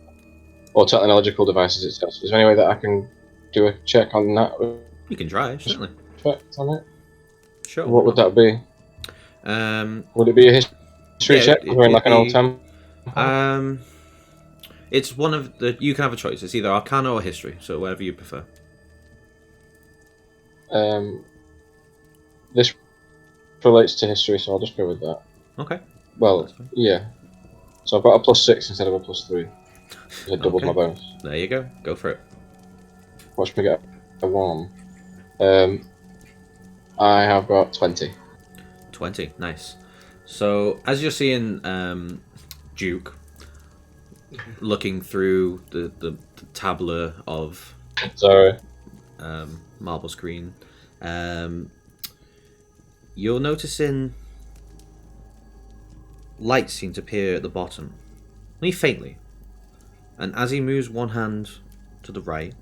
Or technological devices itself. Is there any way that I can do a check on that? You can try, certainly. Check on it? Sure. What would that be? Would it be a history check? Or in like an old temple? It's one of the. You can have a choice. It's either Arcana or History, so whatever you prefer. This relates to history, so I'll just go with that. Okay. Well, yeah. So I've got a +6 instead of a +3. It doubles my bonus. There you go. Go for it. Watch me get a 1. I have got 20. 20, nice. So as you're seeing Duke looking through the tableau of marble screen, you're noticing lights seem to appear at the bottom, only faintly. And as he moves one hand to the right,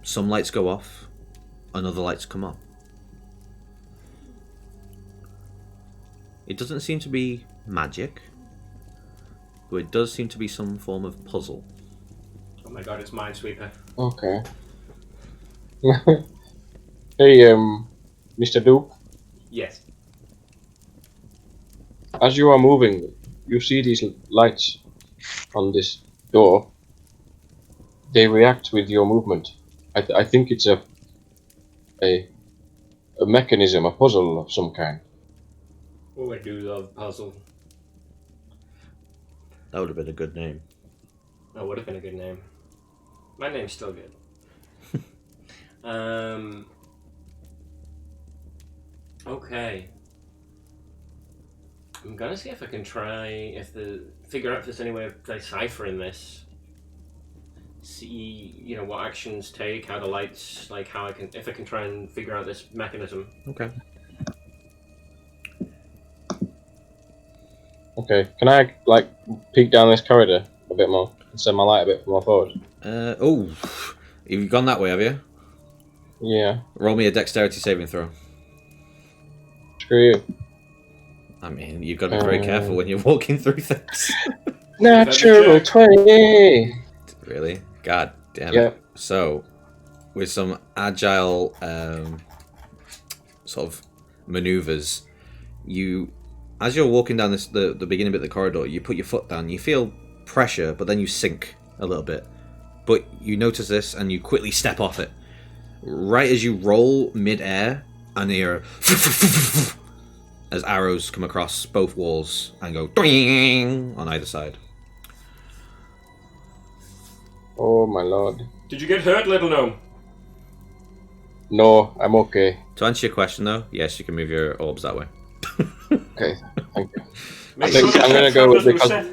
some lights go off, and other lights come on. It doesn't seem to be magic, but it does seem to be some form of puzzle. Oh my god, it's Minesweeper. Okay. Hey, Mr. Duke. Yes. as you are moving, you see these lights on this door. They react with your movement. I think it's a mechanism, a puzzle of some kind. Oh, I do love puzzle. That would have been a good name. That would have been a good name. My name's still good. Okay. I'm gonna see if I can figure out if there's any way of deciphering this. See, what actions take, how the lights, like if I can try and figure out this mechanism. Okay. Okay, can I peek down this corridor a bit more and send my light a bit more forward? You've gone that way, have you? Yeah. Roll me a dexterity saving throw. Screw you. I mean, you've got to be very careful when you're walking through things. Natural 20! Really? God damn Yeah. it. So, with some agile sort of maneuvers, as you're walking down the beginning bit of the corridor, you put your foot down, you feel pressure, but then you sink a little bit. But you notice this and you quickly step off it. Right as you roll mid-air, and you hear as arrows come across both walls and go doing on either side. Oh my lord. Did you get hurt, little gnome? No, I'm okay. To answer your question though, yes, you can move your orbs that way. Okay, thank you. Make I think sure I'm gonna go with Seth.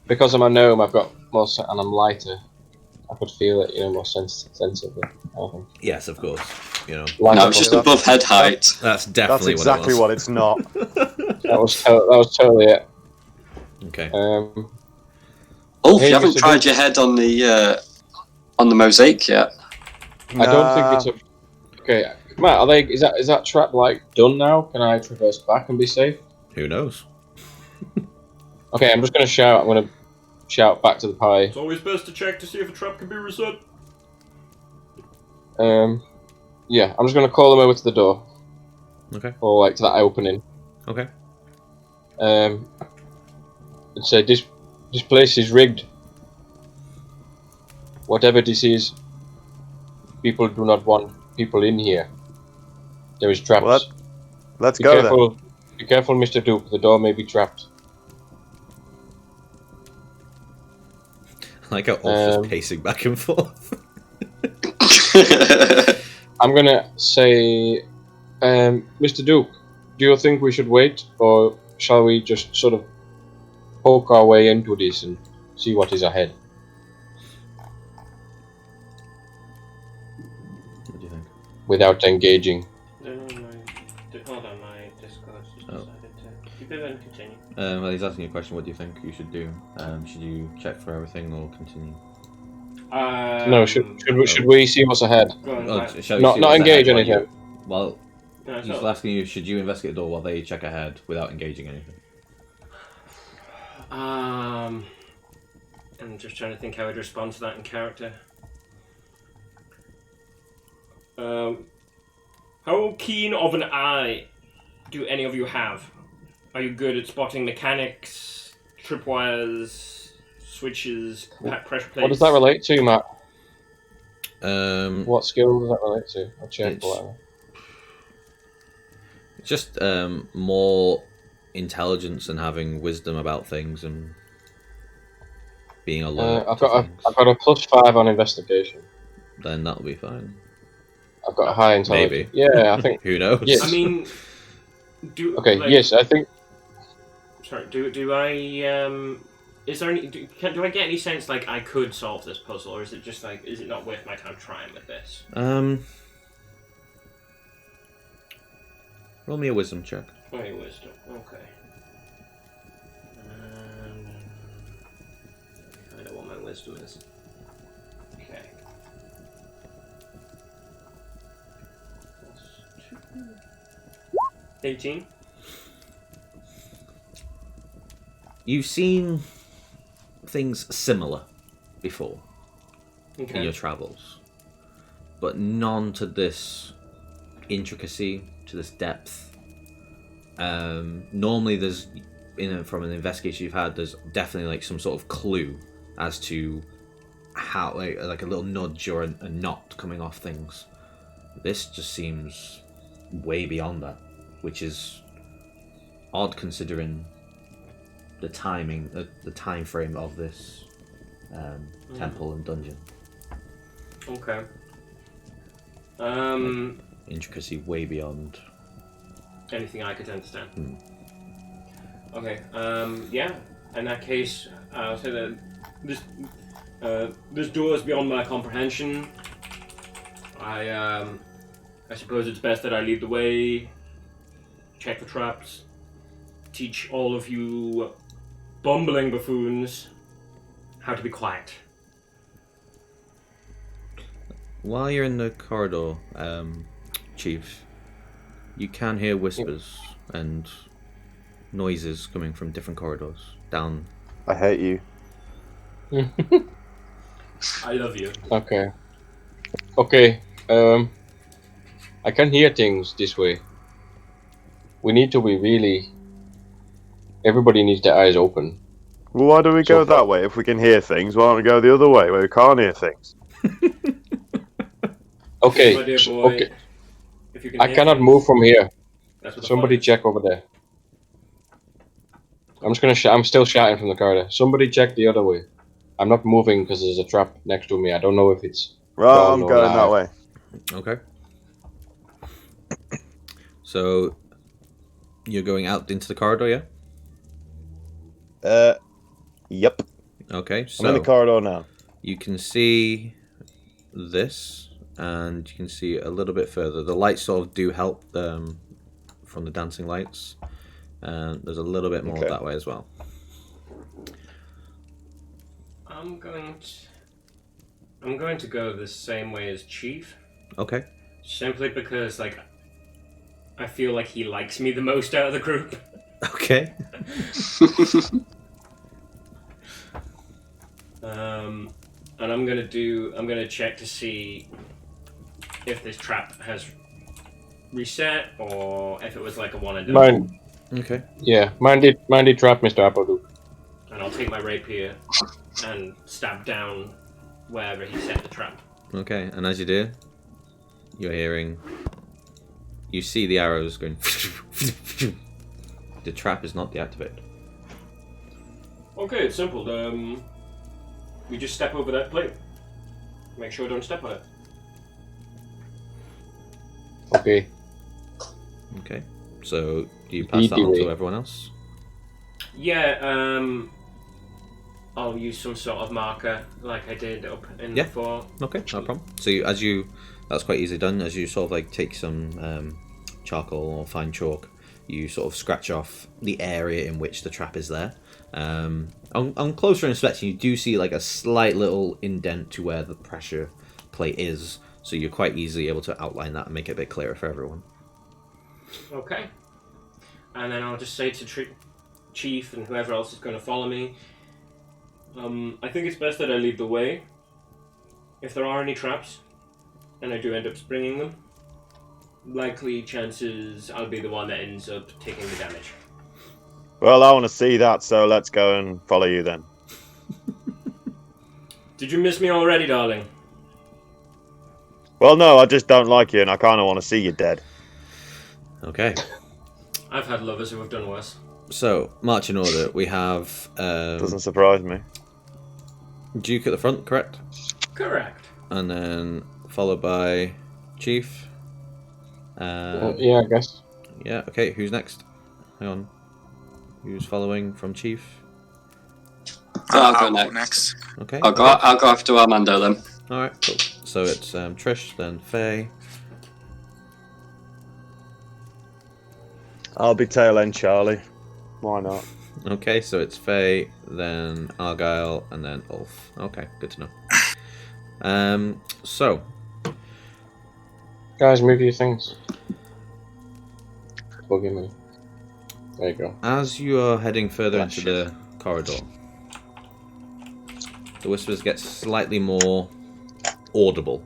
because I'm a gnome. I've got more and I'm lighter. I could feel it, more sensibly. I think. Yes, of course. No, it's just above head height. That's definitely That's exactly what it's not. That was totally it. Okay. Ulf, you haven't tried your head on the mosaic yet. I don't think it's a. Okay, Matt, is that trap done now? Can I traverse back and be safe? Who knows? Okay, I'm just gonna shout. I'm gonna shout back to the party. It's always best to check to see if a trap can be reset. Yeah, I'm just gonna call them over to the door. Okay. Or to that opening. Okay. And say this place is rigged. Whatever this is, people do not want people in here. There is traps. Well, let's go then. Be careful, Mr. Duke. The door may be trapped. I like how Ulf's just pacing back and forth. I'm gonna say, Mr. Duke, do you think we should wait, or shall we just sort of poke our way into this and see what is ahead? What do you think? Without engaging. Hold on, my Discord just decided to keep it and continue. Well, he's asking you a question. What do you think you should do? Should you check for everything or continue? No, should we see what's ahead? Not engage anything. Well, he's asking you, should you investigate the door while they check ahead without engaging anything? I'm just trying to think how I'd respond to that in character. How keen of an eye do any of you have? Are you good at spotting mechanics, tripwires, switches, pressure plates? What does that relate to, Matt? Um, What skill does that relate to? I'll check for whatever. It's just more intelligence and having wisdom about things and being alert. I've got a +5 on investigation. Then that'll be fine. I've got a high intelligence. Maybe. Yeah, I think. Who knows? Yes. I mean, yes, I think. Sorry, do I is there any do I get any sense I could solve this puzzle, or is it just is it not worth my time trying with this? Roll me a wisdom check. Roll me a wisdom. Okay. I know what my wisdom is. Okay. 18. You've seen things similar before in your travels, but none to this intricacy, to this depth. Normally, there's from an investigation you've had, there's definitely like some sort of clue as to how, like a little nudge or a knot coming off things. This just seems way beyond that, which is odd considering the timing, the time frame of this temple and dungeon. Okay. Intricacy way beyond anything I could understand. Okay. Yeah. In that case, I'll say that this door is beyond my comprehension. I suppose it's best that I lead the way, check for traps, teach all of you bumbling buffoons how to be quiet. While you're in the corridor, Chief, you can hear whispers and noises coming from different corridors down. I hate you. I love you. Okay. I can hear things this way. We need to be really. Everybody needs their eyes open. Well, why do we go that way if we can hear things? Why don't we go the other way where we can't hear things? Okay. My dear boy, Okay. if you can I hear cannot things, move from here. that's what the Somebody fun is. check over there. I'm just gonna. I'm still shouting from the corridor. Somebody check the other way. I'm not moving because there's a trap next to me. I don't know if it's. Right, wrong I'm or going that live. way. Okay. So you're going out into the corridor, yeah? Yep. Okay, so I'm in the corridor now. you can see this, and you can see a little bit further. The lights sort of do help from the dancing lights, and there's a little bit more that way as well. I'm going to go the same way as Chief. Okay. Simply because, like, I feel like he likes me the most out of the group. Okay. And I'm gonna check to see if this trap has reset or if it was like a one and done. Mine. Okay. Yeah, mine did trap, Mr. Appleduke. And I'll take my rapier and stab down wherever he set the trap. Okay, and as you do, you see the arrows going. The trap is not deactivated. Okay, it's simple. We just step over that plate. Make sure we don't step on it. Okay. Okay. So do you pass that on to everyone else? Yeah, I'll use some sort of marker like I did up in the fort. Okay, no problem. So that's quite easily done. As you sort of like take some charcoal or fine chalk, you sort of scratch off the area in which the trap is there. On closer inspection, you do see like a slight little indent to where the pressure plate is, so you're quite easily able to outline that and make it a bit clearer for everyone. Okay. And then I'll just say to Chief and whoever else is going to follow me, I think it's best that I lead the way. If there are any traps, and I do end up springing them, likely chances I'll be the one that ends up taking the damage. Well, I want to see that, so let's go and follow you then. Did you miss me already, darling? Well, no, I just don't like you, and I kind of want to see you dead. Okay. I've had lovers who have done worse. So, march in order. We have... Doesn't surprise me. Duke at the front, correct? Correct. And then followed by Chief. Yeah, I guess. Yeah, okay, who's next? Hang on. Who's following from Chief? I'll go next. Okay. I'll go after Armando then. Alright, cool. So it's Trish, then Faye. I'll be tail end Charlie. Why not? Okay, so it's Faye, then Argyle, and then Ulf. Okay, good to know. So. Guys, move your things. Bugging me. There you go. As you are heading further into the corridor, the whispers get slightly more audible.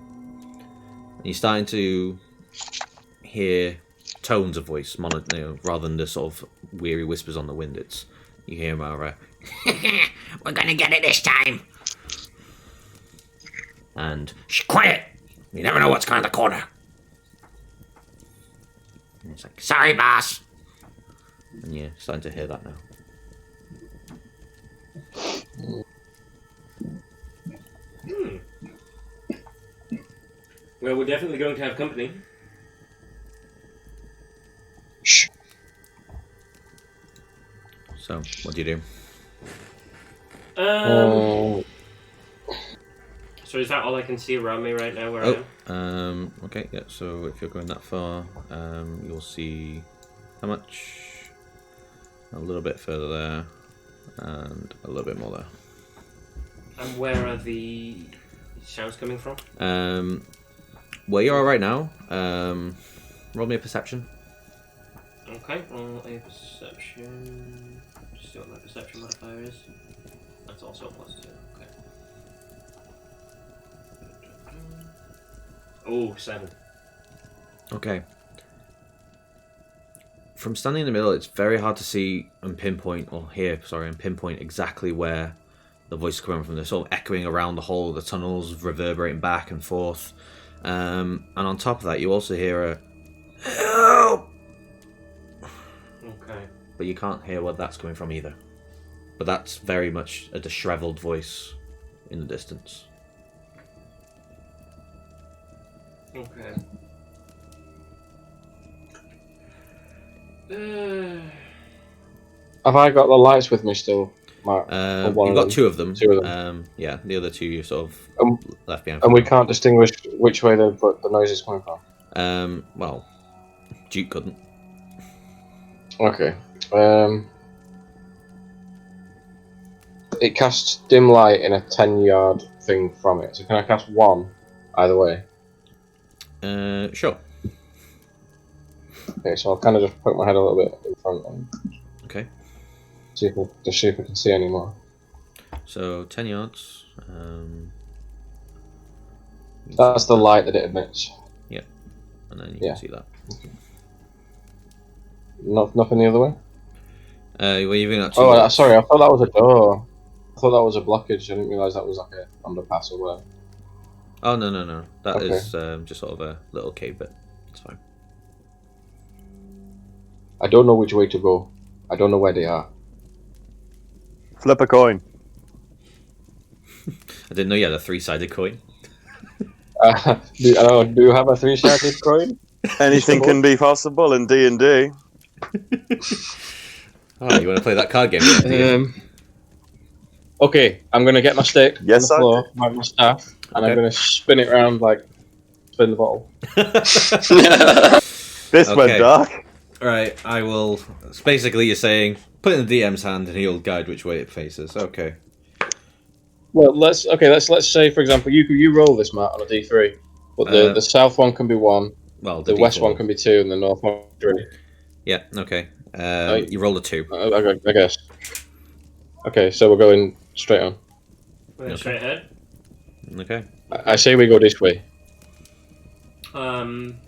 And you're starting to hear tones of voice, rather than the sort of weary whispers on the wind. It's you hear him over. We're gonna get it this time. And shh, quiet! You never know what's coming the corner. And it's like, sorry, boss. And you're starting to hear that now. Well, we're definitely going to have company. Shh. So, what do you do? So is that all I can see around me right now where I am? Okay, yeah, so if you're going that far, you'll see how much? A little bit further there, and a little bit more there. And where are the sounds coming from? Where you are right now, roll me a perception. Okay, roll a perception. Just see what my perception modifier is. That's also a +2, okay. Oh, 7. Okay. From standing in the middle, it's very hard to see and pinpoint exactly where the voice is coming from. They're sort of echoing around the whole of the tunnels, reverberating back and forth. And on top of that, you also hear a help. Okay. But you can't hear where that's coming from either. But that's very much a disheveled voice in the distance. Okay. Have I got the lights with me still, Mark? You've got two of them. Two of them. Yeah, the other two you sort of left behind. And we can't distinguish which way the noise is coming from. Well, Duke couldn't. Okay. It casts dim light in a 10-yard thing from it. So can I cast one either way? Sure. Okay, so I'll kind of just poke my head a little bit in front and okay. See if I can see any more. So 10 yards. That's the light that it emits. Yeah, and then you can see that. Okay. Nothing the other way. Well, you've got two. Oh, sorry. I thought that was a door. I thought that was a blockage. I didn't realise that was like a underpass or whatever. Oh no. That is just sort of a little cave bit. It's fine. I don't know which way to go. I don't know where they are. Flip a coin. I didn't know you had a 3-sided coin. Do you have a 3-sided coin? Anything can be possible in D&D. Oh, you want to play that card game? Okay, I'm gonna get my stick on the floor, my staff, and I'm gonna spin it around like spin the bottle. This went dark. Right, I will. Basically, you're saying put it in the DM's hand, and he'll guide which way it faces. Okay. Well, let's say for example, you roll this, Matt, on a D3, but the south one can be 1. Well, the west one can be 2, and the north one 3. Yeah. Okay. You rolled a 2. I guess. Okay, so we're going straight on. We're straight ahead. Okay. I say we go this way. I'm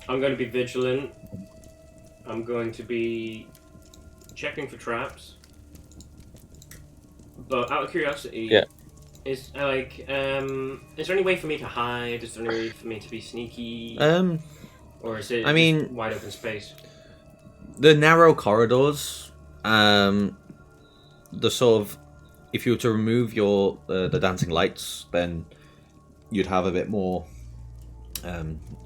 going to be vigilant. I'm going to be checking for traps. But out of curiosity, is there any way for me to hide? Is there any way for me to be sneaky? Or is it wide open space? The narrow corridors, the sort of, if you were to remove the dancing lights, then you'd have a bit more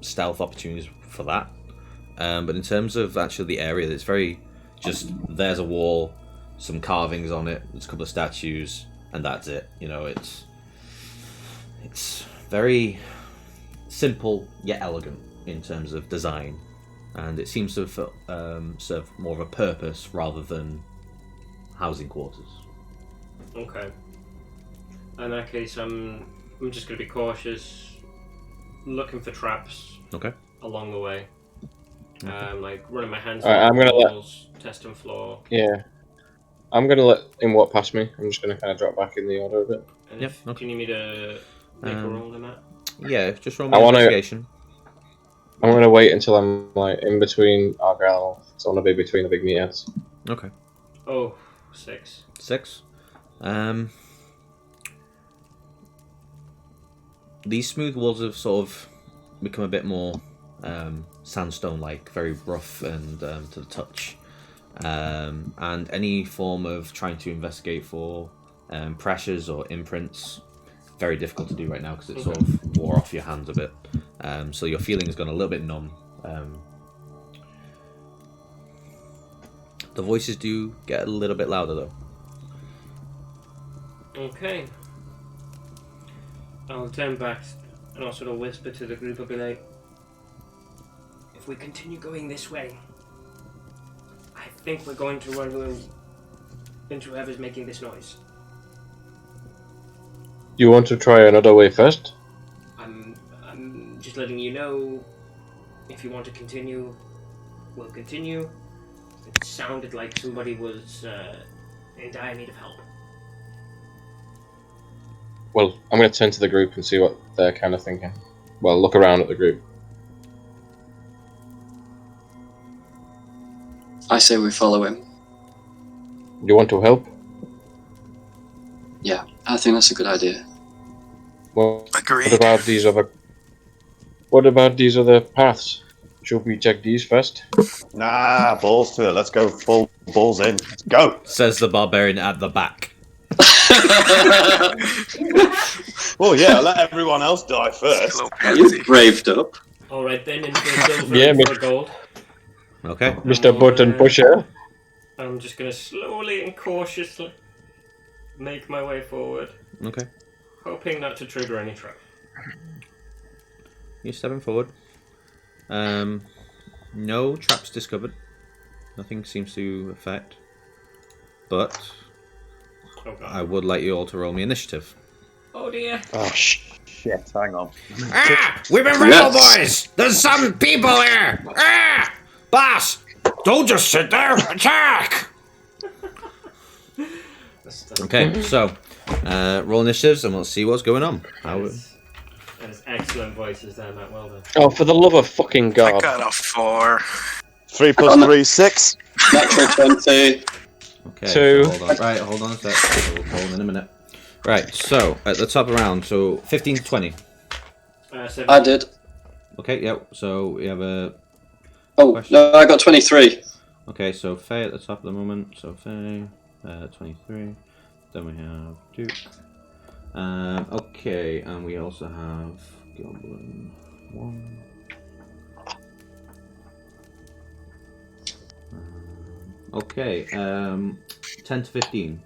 stealth opportunities for that. But in terms of actually the area, it's very just, there's a wall, some carvings on it, there's a couple of statues, and that's it. You know, it's very simple yet elegant in terms of design, and it seems to serve more of a purpose rather than housing quarters. Okay. In that case, I'm just going to be cautious, looking for traps. Okay. Along the way. Like running my hands on the walls, testing floor. Yeah. I'm gonna let him walk past me. I'm just gonna kind of drop back in the order a bit. And do you need me to make a roll on that? Yeah, just roll my investigation. I'm gonna wait until I'm like in between Argyle. So I want to be between the big meatheads. Okay. Oh, 6. 6. These smooth walls have sort of become a bit more sandstone-like, very rough and to the touch. And any form of trying to investigate for pressures or imprints, very difficult to do right now because it sort of wore off your hands a bit. So your feeling has gone a little bit numb. The voices do get a little bit louder though. Okay. I'll turn back and I'll sort of whisper to the group. I'll be like, if we continue going this way, I think we're going to run into whoever's making this noise. You want to try another way first? I'm just letting you know, if you want to continue, we'll continue. It sounded like somebody was in dire need of help. Well, I'm going to turn to the group and see what they're kind of thinking. Well, look around at the group. I say we follow him. You want to help? Yeah, I think that's a good idea. Well, Agreed. What about these other paths? Should we check these first? Nah, balls to it. Let's go full balls in. Let's go. Says the barbarian at the back. Well, yeah, let everyone else die first. You've braved up. Alright then, in for silver Yeah, and for gold. Okay. Mr. Button Pusher. I'm just going to slowly and cautiously make my way forward, Okay. hoping not to trigger any trap. You're stepping forward. No traps discovered. Nothing seems to affect. But Oh god. I would like you all to roll me initiative. Oh dear. Oh, shit. Hang on. Ah! We've been rebel boys! There's some people here! Ah! Boss! Don't just sit there! Attack! Okay, so roll initiatives and we'll see what's going on. That is excellent voices there, Matt. Well done. Oh, for the love of fucking I God. got a 4. 3 plus 3, 6. Natural 20. Okay, 2. so hold on. Right, hold on a sec. We'll call in a minute. Right, so at the top of the round, so 15 to 20. 7. I did. Okay, yep. So we have a. Oh, question. no, I got 23. Okay, so Faye at the top of the moment. So Faye, 23. Then we have Duke. Okay, and we also have Goblin 1. Okay, 10 to 15.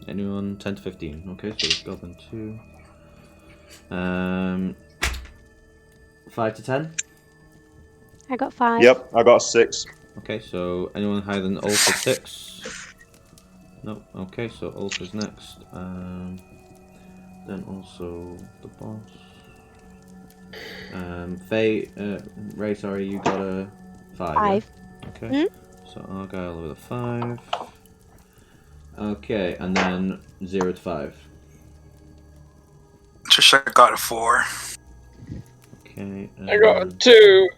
Anyone 10 to 15? Okay, so it's Goblin 2. 5 to 10? I got 5. Yep, I got 6. Okay, so anyone higher than Ulf is 6? No. Okay, so Ulf is next. Then also the boss. Faye, Ray, sorry, you got a 5. 5. Yeah? Okay. So Argyle with a 5. Okay, and then 0 to 5. Trisha got a 4. Okay. I got a 2.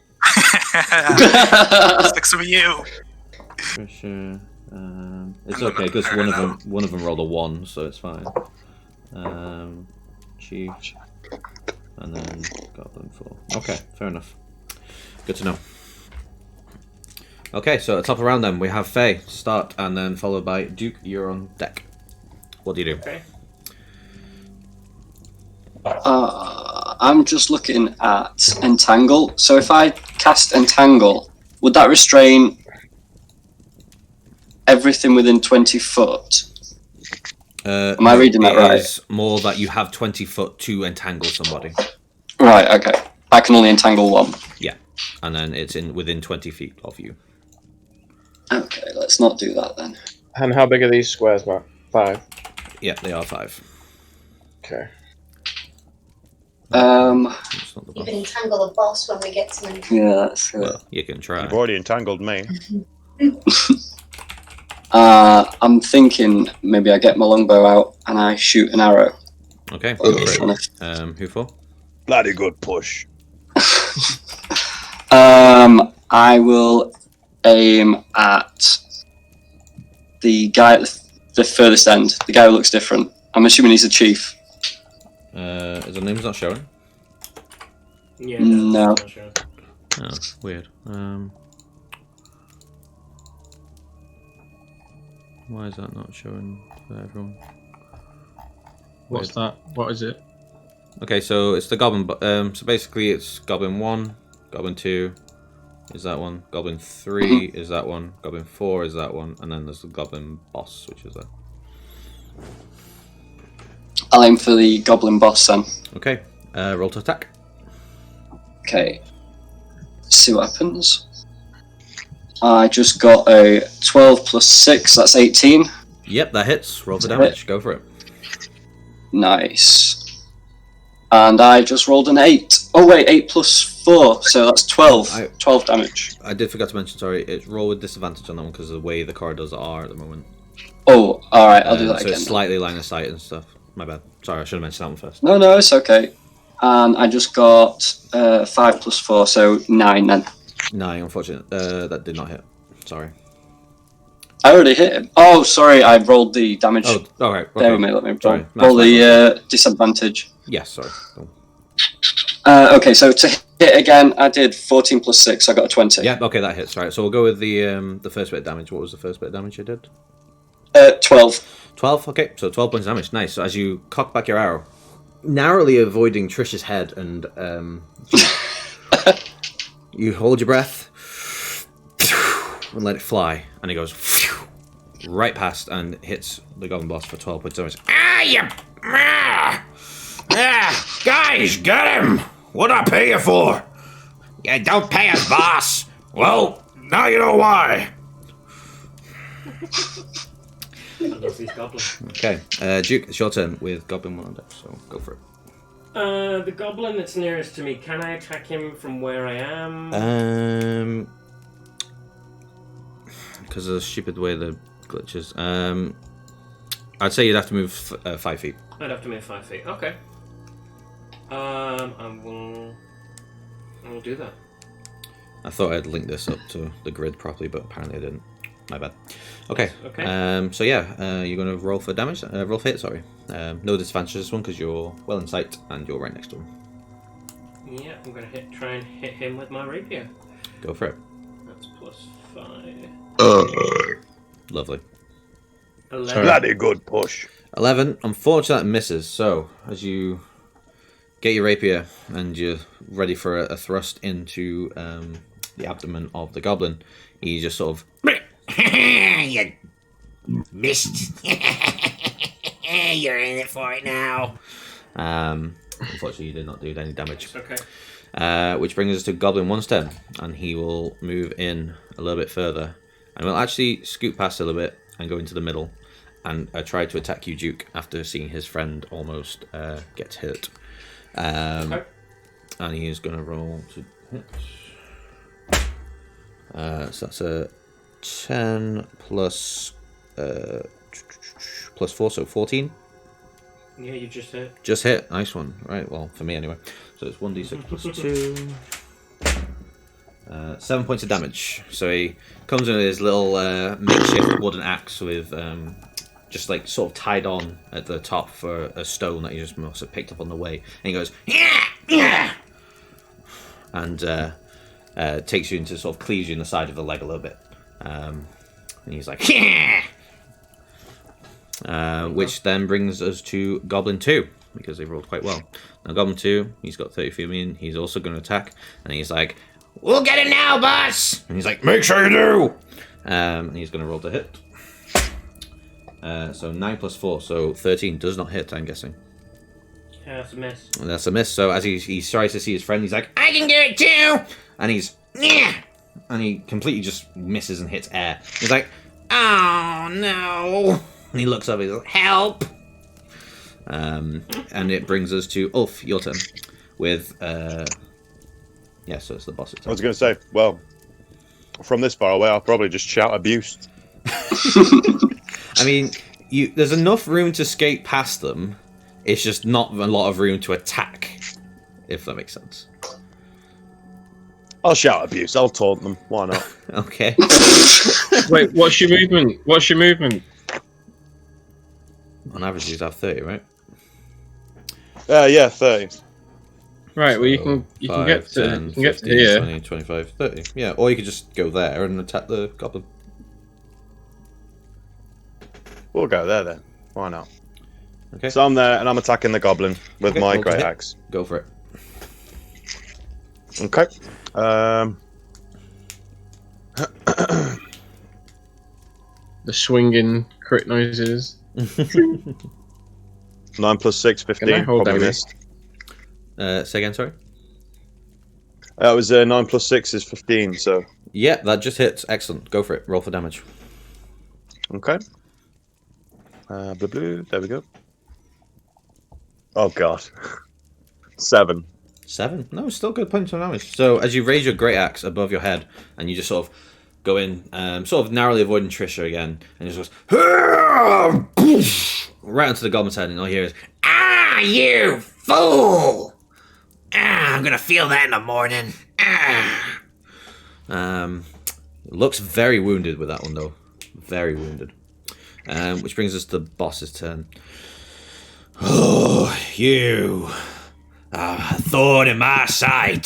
6 of you. Trisha. It's okay because one of them rolled a 1, so it's fine. Chief, and then Goblin 4. Okay, fair enough. Good to know. Okay, so at the top of the round then we have Faye start, and then followed by Duke. You're on deck. What do you do? Okay. I'm just looking at Entangle. So if I cast Entangle, would that restrain everything within 20 foot? Am I reading that right? It's more that you have 20 foot to entangle somebody. Right, okay. I can only entangle one. Yeah, and then it's within 20 feet of you. Okay, let's not do that then. And how big are these squares, Matt? 5. Yeah, they are 5. Okay. It's not the You boss. can entangle the boss when we get to him. Yeah, that's good. Well, you can try. You've already entangled me. I'm thinking maybe I get my longbow out and I shoot an arrow. Okay, go for it. Who for? Bloody good push. I will aim at the guy at the furthest end. The guy who looks different. I'm assuming he's the chief. His name's not showing. Yeah, No. Not sure. Oh, weird. Why is that not showing for everyone? What's that? What is it? Okay, so it's the Goblin. So basically, it's Goblin 1, Goblin 2 is that one, Goblin 3 is that one, Goblin 4 is that one, and then there's the Goblin Boss, which is that. I'll aim for the Goblin Boss then. Okay, roll to attack. Okay. See what happens. I just got a 12 plus 6, that's 18. Yep, that hits. Roll for damage. Go for it. Nice. And I just rolled an 8. Oh wait, 8 plus 4, so that's 12. 12 damage. I did forget to mention, sorry, it's roll with disadvantage on that one because of the way the corridors are at the moment. Oh, alright, I'll do that so again. It's slightly line of sight and stuff. My bad. Sorry, I should have mentioned that one first. No, it's okay. And I just got 5 plus 4, so 9 then. 9, unfortunately. That did not hit. Sorry. I already hit him. Oh, sorry, I rolled the damage. Oh, alright. Okay. Bear with me, let me sorry, roll the disadvantage. Yes, sorry. Cool. Okay, so to hit again, I did 14 plus 6, I got a 20. Yeah, okay, that hits. Right, so we'll go with the first bit of damage. What was the first bit of damage you did? 12. 12, okay, so 12 points of damage. Nice. So as you cock back your arrow, narrowly avoiding Trish's head, and you hold your breath and let it fly, and it goes right past and hits the Goblin Boss for 12 points of damage. Guys, get him! What'd I pay you for? Yeah, don't pay us, boss! Well, now you know why. I love these goblins. Okay, Duke, it's your turn with Goblin 1 on deck, so go for it. The goblin that's nearest to me, can I attack him from where I am? Because of the stupid way the glitches. I'd say you'd have to move 5 feet. I'd have to move 5 feet. Okay. I will do that. I thought I'd link this up to the grid properly, but apparently I didn't. My bad. Okay. Okay. So yeah, you're going to roll for damage. Roll for hit, sorry. No disadvantage this one because you're well in sight and you're right next to him. Yeah, I'm going to try and hit him with my rapier. Go for it. That's plus 5. Lovely. 11. Bloody good push. 11. Unfortunately, that misses. So as you get your rapier and you're ready for a thrust into the abdomen of the goblin, he just sort of You missed. You're in it for it now. unfortunately, you did not do any damage. It's okay. Which brings us to Goblin 1's turn, and he will move in a little bit further, and will actually scoot past a little bit and go into the middle, and try to attack you, Duke, after seeing his friend almost get hurt. Okay. And he is going to roll to hit. So that's a 10 plus 4, so 14. Yeah, you just hit. Just hit. Nice one. Right, well, for me anyway. So it's 1d6 plus 2. 7 points of damage. So he comes in with his little makeshift wooden axe with just like sort of tied on at the top for a stone that he just must have picked up on the way. And he goes, yeah! And takes you into sort of cleaves you in the side of the leg a little bit. And he's like, yeah! Which then brings us to Goblin 2, because they rolled quite well. Now Goblin 2, he's got 30 feet in, he's also going to attack, and he's like, We'll get it now, boss! and he's like, make sure you do! And he's going to roll to hit. So 9 plus 4, so 13 does not hit, I'm guessing. Yeah, that's a miss. And that's a miss, so as he tries to see his friend, he's like, I can do it too! and he's, Yeah! and he completely just misses and hits air. He's like, Oh no! and he looks up, he's like, Help! and it brings us to Ulf, your turn, with, yeah, so it's the boss's turn. I was going to say, well, from this far away, I'll probably just shout abuse. I mean, there's enough room to skate past them, It's just not a lot of room to attack, if that makes sense. I'll shout abuse. I'll taunt them. Why not? Okay. Wait, what's your movement? What's your movement? On average, you have 30, right? Yeah, 30. Right, So well you can 5, get to 10, you can get 15, to here. 20, 25, 30. Yeah, or you could just go there and attack the goblin. We'll go there then. Why not? Okay. So I'm there and I'm attacking the goblin with my roll to great hit. axe. Go for it. Okay. The swinging crit noises. 9 plus 6, 15. hold Probably that missed. Say again, sorry? That was 9 plus 6 is 15, so... Yeah, that just hits. Excellent. Go for it. Roll for damage. Okay. Blah, blah. There we go. Oh, God. 7. 7? No, still good points of damage. So as you raise your great axe above your head, and you just sort of go in, sort of narrowly avoiding Trisha again, and just goes right onto the goblin's head, and all you hear is, Ah, you fool! Ah, I'm gonna feel that in the morning. Ah. Looks very wounded with that one though, very wounded. Which brings us to the boss's turn. Oh, you. A thorn in my side.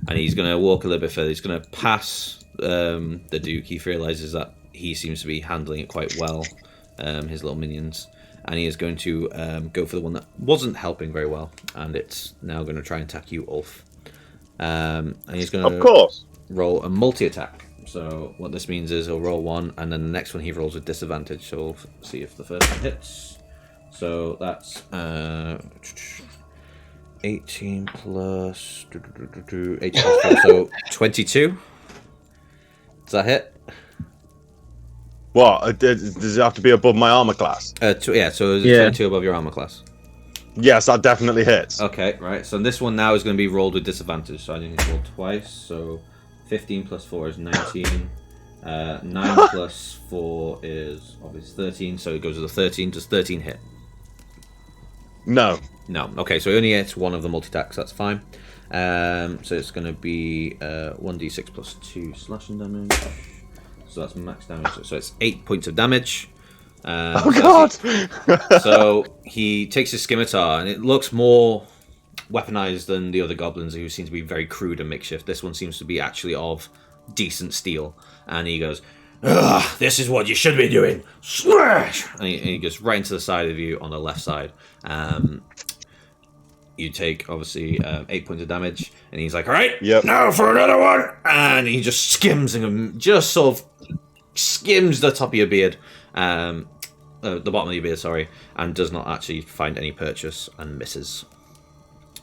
And he's going to walk a little bit further. He's going to pass the Duke. He realizes that he seems to be handling it quite well, his little minions. And he is going to go for the one that wasn't helping very well. And it's now going to try and attack you, Ulf. And he's going to roll a multi-attack. So what this means is he'll roll 1, and then the next one he rolls with disadvantage. So we'll see if the first one hits. So that's 18 plus 18 plus 4, so 22. Does that hit? What? Does it have to be above my armor class? Yeah, so is it 22 above your armor class? Yes, that definitely hits. Okay, right. So this one now is going to be rolled with disadvantage. So I need to roll twice. So 15 plus 4 is 19. 9 plus 4 is obviously 13. So it goes to the 13. Does 13 hit? No. No. Okay, so he only hits one of the multi-attacks. That's fine. So it's going to be 1d6 plus 2 slashing damage. So that's max damage. So it's 8 points of damage. Oh God! So he takes his scimitar, and it looks more weaponized than the other goblins, who seem to be very crude and makeshift. This one seems to be actually of decent steel. And he goes, Ugh, this is what you should be doing. Smash! And he goes right into the side of you on the left side. You take, obviously, 8 points of damage. And he's like, all right, now for another one. And he just skims and just sort of skims the top of your beard. The bottom of your beard, sorry. And does not actually find any purchase and misses.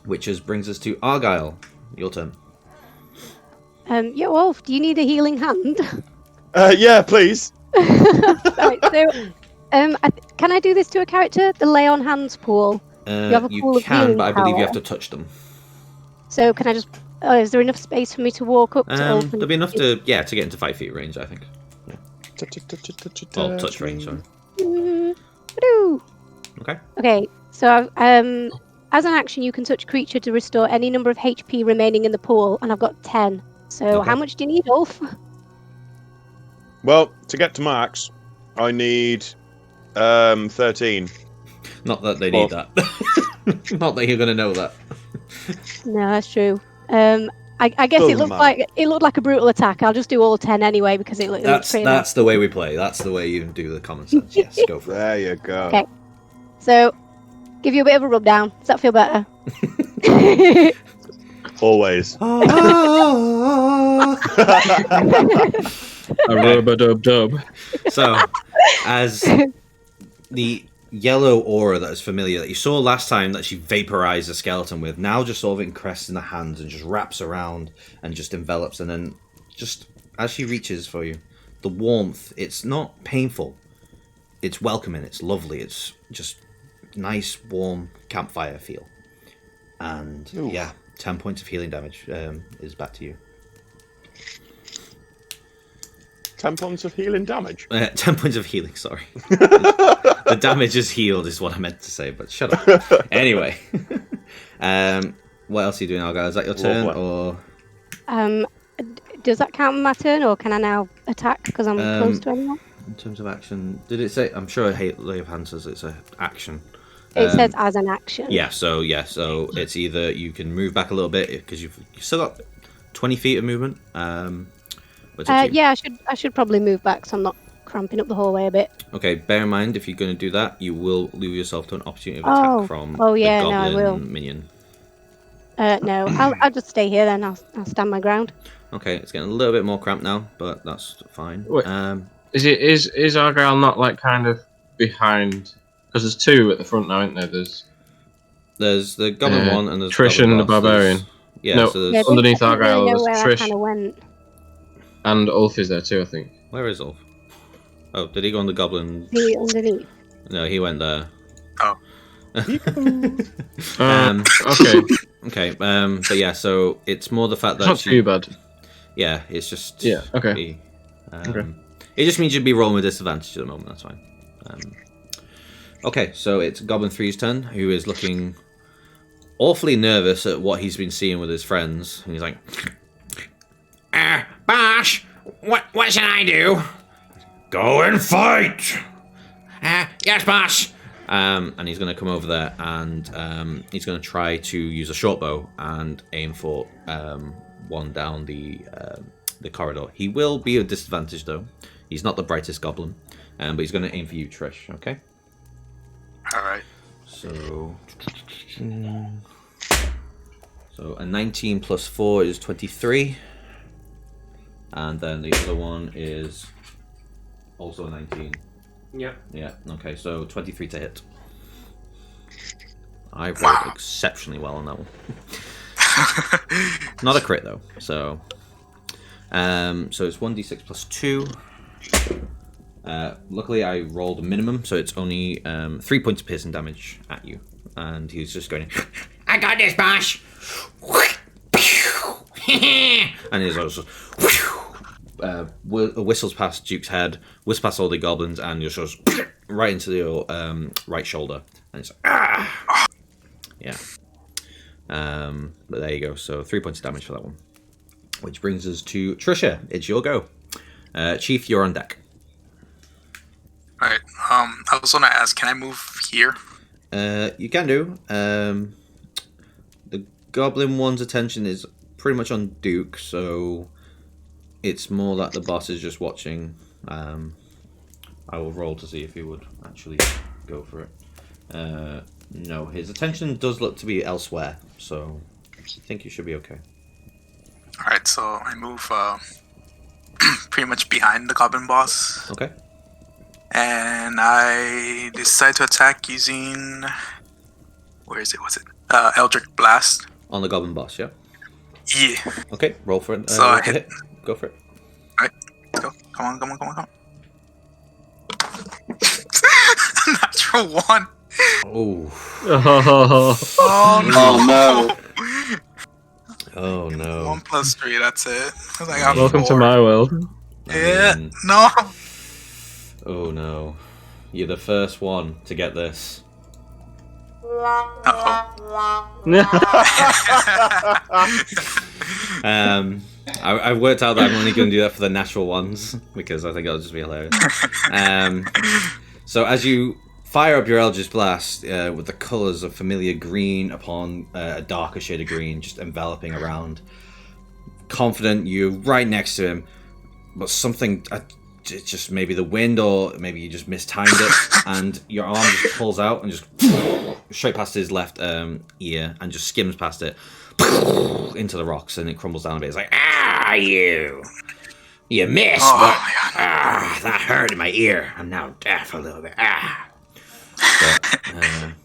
Which brings us to Argyle. Your turn. Yeah, Wolf, do you need a healing hand? Yeah, please. Right, so, can I do this to a character? The lay on hands pool. You have a pool of healing but I believe you power. have to touch them. So can I just? Is there enough space for me to walk up to open? There'll be enough to get into 5 feet range, I think. Yeah. Oh, touch range, sorry. Okay. Okay, so as an action, you can touch creature to restore any number of HP remaining in the pool, and I've got 10. So how much do you need, Ulf? Well, to get to max, I need 13. Not that they need that. Not that you're going to know that. No, that's true. I guess it looked like a brutal attack. I'll just do all 10 anyway because it looks pretty. That's the way we play. That's the way you do the common sense. Yes, go for it. There you go. Okay. So, give you a bit of a rub down. Does that feel better? Always. A rub-a-dub-dub. So, as the yellow aura that is familiar, that you saw last time that she vaporized the skeleton with, now just sort of encrests in the hands and just wraps around and just envelops, and then just as she reaches for you, the warmth, it's not painful. It's welcoming, it's lovely, it's just nice, warm campfire feel. And yeah, 10 points of healing damage is back to you. 10 points of healing damage. 10 points of healing. Sorry, the damage is healed is what I meant to say. But shut up. Anyway, what else are you doing, Argyle? Is that your turn or? Does that count my turn, or can I now attack because I'm close to anyone? In terms of action, did it say? I'm sure I hate Lay of Hands says it's an action. It says as an action. Yeah, so it's either you can move back a little bit because you've still got 20 feet of movement. Yeah, I should probably move back so I'm not cramping up the hallway a bit. Okay, bear in mind if you're going to do that, you will lose yourself to an opportunity of attack from the goblin I will. minion. No, I'll just stay here then. I'll stand my ground. Okay, it's getting a little bit more cramped now, but that's fine. Wait, is Argyle not like kind of behind? Because there's two at the front now, isn't there? There's the goblin one and there's Trish and the barbarian. So there's underneath Argyle there's Trish. And Ulf is there too, I think. Where is Ulf? Oh, did he go on the goblin? Is he underneath? No, he went there. Oh. Okay. Okay. But yeah, so it's more the fact that it's not too bad. Yeah, it's just okay. It just means you'd be rolling with disadvantage at the moment. That's fine. Okay, so it's Goblin 3's turn, who is looking awfully nervous at what he's been seeing with his friends, and he's like, Bosh, what should I do? Go and fight! Yes, boss! And he's going to come over there, and he's going to try to use a short bow and aim for one down the corridor. He will be at disadvantage, though. He's not the brightest goblin, but he's going to aim for you, Trish, okay? Alright. So a 19 plus 4 is 23. And then the other one is also a 19. Yeah. Yeah, okay, so 23 to hit. I rolled exceptionally well on that one. Not a crit though, so it's 1d6 plus 2. Luckily I rolled a minimum, so it's only 3 points of piercing damage at you. And he's just going, I got this, Bosh! and he's also whistles past Duke's head, whistles past all the goblins, and just goes right into your right shoulder. And it's like, ah! Yeah. But there you go. So 3 points of damage for that one. Which brings us to Trisha. It's your go. Chief, you're on deck. Alright, I was gonna ask, can I move here? You can do. The goblin one's attention is pretty much on Duke, so it's more that the boss is just watching. I will roll to see if he would actually go for it. No, his attention does look to be elsewhere, so I think you should be okay. Alright, so I move pretty much behind the goblin boss. Okay. And I decide to attack using... Where is it? Was it? Eldritch Blast. On the goblin boss, yeah? Yeah. Okay, roll for it. So I hit. Go for it. Alright, let's go. Come on. Natural 1. Oh. Oh no. Oh no. 1 plus 3, that's it. Welcome to my world. Yeah, no. Oh no. You're the first one to get this. I worked out that I'm only going to do that for the natural ones because I think it'll just be hilarious. So as you fire up your Eldritch Blast with the colours of familiar green upon a darker shade of green just enveloping around, confident you're right next to him, but something, just maybe the wind or maybe you just mistimed it, and your arm just pulls out and just straight past his left ear and just skims past it into the rocks, and it crumbles down a bit. It's like, you missed, but that hurt in my ear. I'm now deaf a little bit.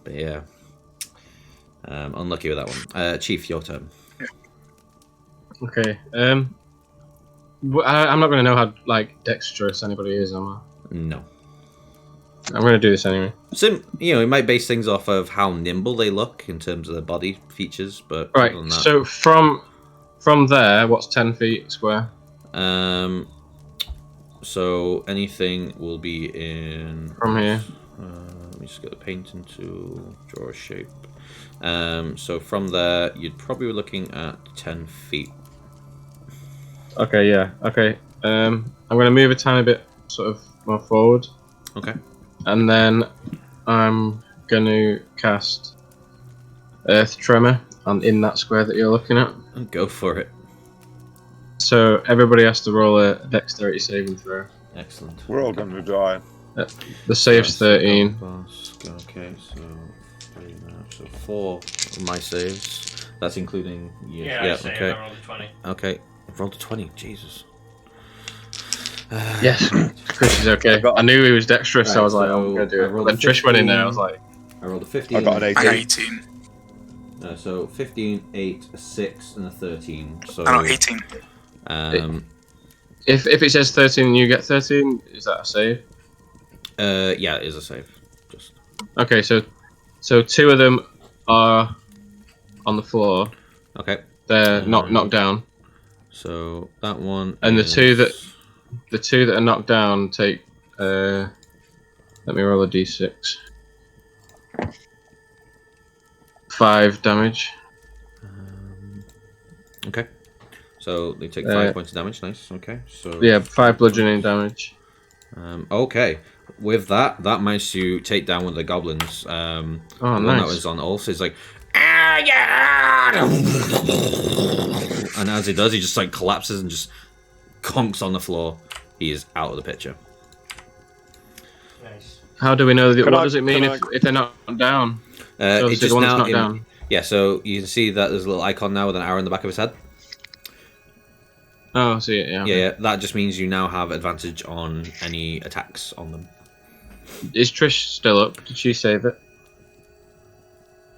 But yeah, unlucky with that one. Chief, your turn. Okay. I'm not going to know how dexterous anybody is, am I? No. I'm going to do this anyway. It might base things off of how nimble they look in terms of their body features, but right. So from there, what's 10 feet square? So anything will be in From here. Let me just get the painting tool, draw a shape. So from there, you'd probably be looking at 10 feet. Okay, yeah. Okay. I'm going to move a tiny bit sort of more forward. Okay. And then I'm going to cast Earth Tremor in that square that you're looking at. Go for it. So everybody has to roll a dexterity saving throw. Excellent. We're all going to die. The save's 13. Okay, so 4 of my saves. That's including you. Yeah, I saved. Okay. I rolled a 20. Okay, I've rolled a 20. Jesus. Yes, Chris is okay. I knew he was dexterous, so I was like, so I'm going to do I it. rolled Then a Trish went in there, I 15. was like... I rolled a 15. I got an I 18. got 18. So 15, 8, a 6, and a 13. So I got 18. If it says 13 and you get 13, is that a save? Yeah, it is a save. Just Okay, so 2 of them are on the floor. okay. They're knocked down. So that one. And is... the two that are knocked down take. Let me roll a d6. 5 damage. Okay. So they take 5 points of damage. Nice. Okay. So yeah, 5 bludgeoning damage. Okay. With that managed to take down one of the goblins. Oh, the one nice. that was on Ulf is like, ah, yeah! And as he does, he just like collapses and just conks on the floor. He is out of the picture. Nice. How do we know that? Can What I- does it mean can if they're not down? So It it's the just one that's now knocked down. Yeah, so you can see that there's a little icon now with an arrow in the back of his head. Oh, I see it. Yeah. Yeah, that just means you now have advantage on any attacks on them. Is Trish still up? Did she save it?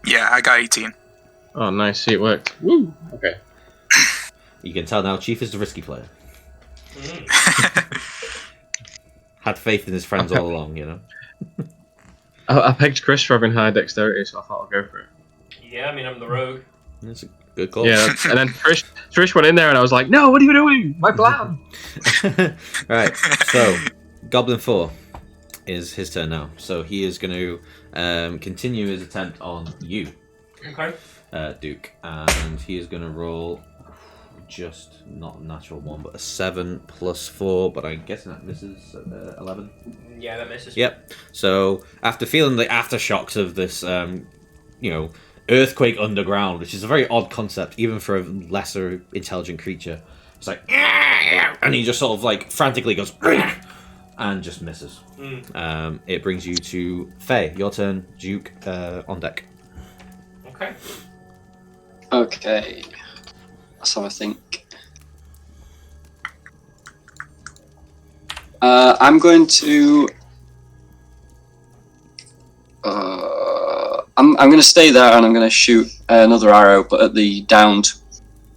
Yeah, I got 18. Oh, nice. See, it worked. Woo. Okay. You can tell now Chief is the risky player. Had faith in his friends all along, you know. I pegged Chris for having high dexterity, so I thought I'll go for it. Yeah, I mean, I'm the rogue. That's a good call. Yeah, and then Trish went in there, and I was like, "No, what are you doing? My plan." Right, so Goblin 4 is his turn now. So he is going to continue his attempt on you, Okay. Duke, and he is going to roll just not a natural 1, but a 7 plus 4. But I'm guessing that misses 11. Yeah, that misses. Yep. So after feeling the aftershocks of this, earthquake underground, which is a very odd concept, even for a lesser intelligent creature, it's like, and he just sort of like frantically goes, and just misses. It brings you to Faye. Your turn, Duke, on deck. Okay. Okay. Let's have a think. I'm going to. I'm going to stay there and I'm going to shoot another arrow, but at the downed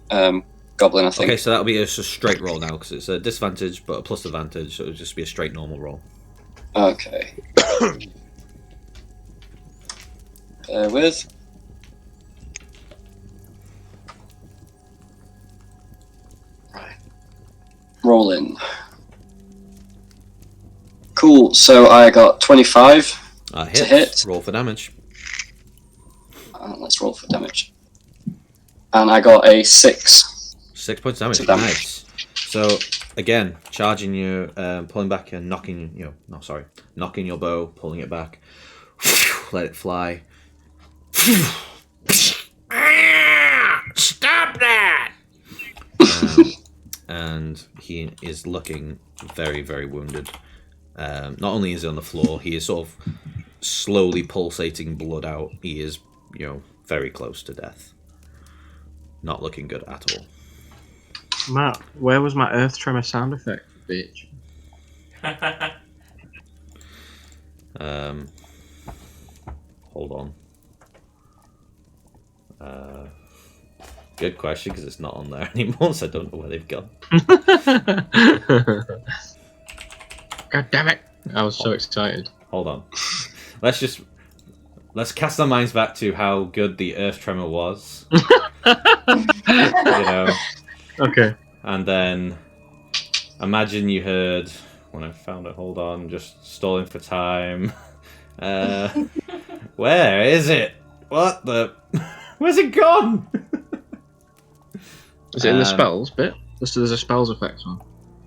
goblin, I think. Okay, so that'll be a straight roll now because it's a disadvantage, but a plus advantage, so it'll just be a straight normal roll. Okay. Bear with. Right. Roll in. Cool. So I got 25 to hit. Roll for damage. Let's roll for damage. And I got a 6. 6 points damage. To damage. Nice. So again, charging you, pulling back and knocking your bow, pulling it back. Let it fly. Stop that! And he is looking very, very wounded. Not only is he on the floor, he is sort of slowly pulsating blood out. He is, very close to death. Not looking good at all. Matt, where was my earth tremor sound effect, bitch? Hold on. Good question, because it's not on there anymore, so I don't know where they've gone. God damn it! I was so excited. Hold on. Let's cast our minds back to how good the earth tremor was. Okay. And then imagine you heard when I found it. Hold on, just stalling for time. Where is it? What the? Where's it gone? Is it in the spells bit? There's a spells effect one.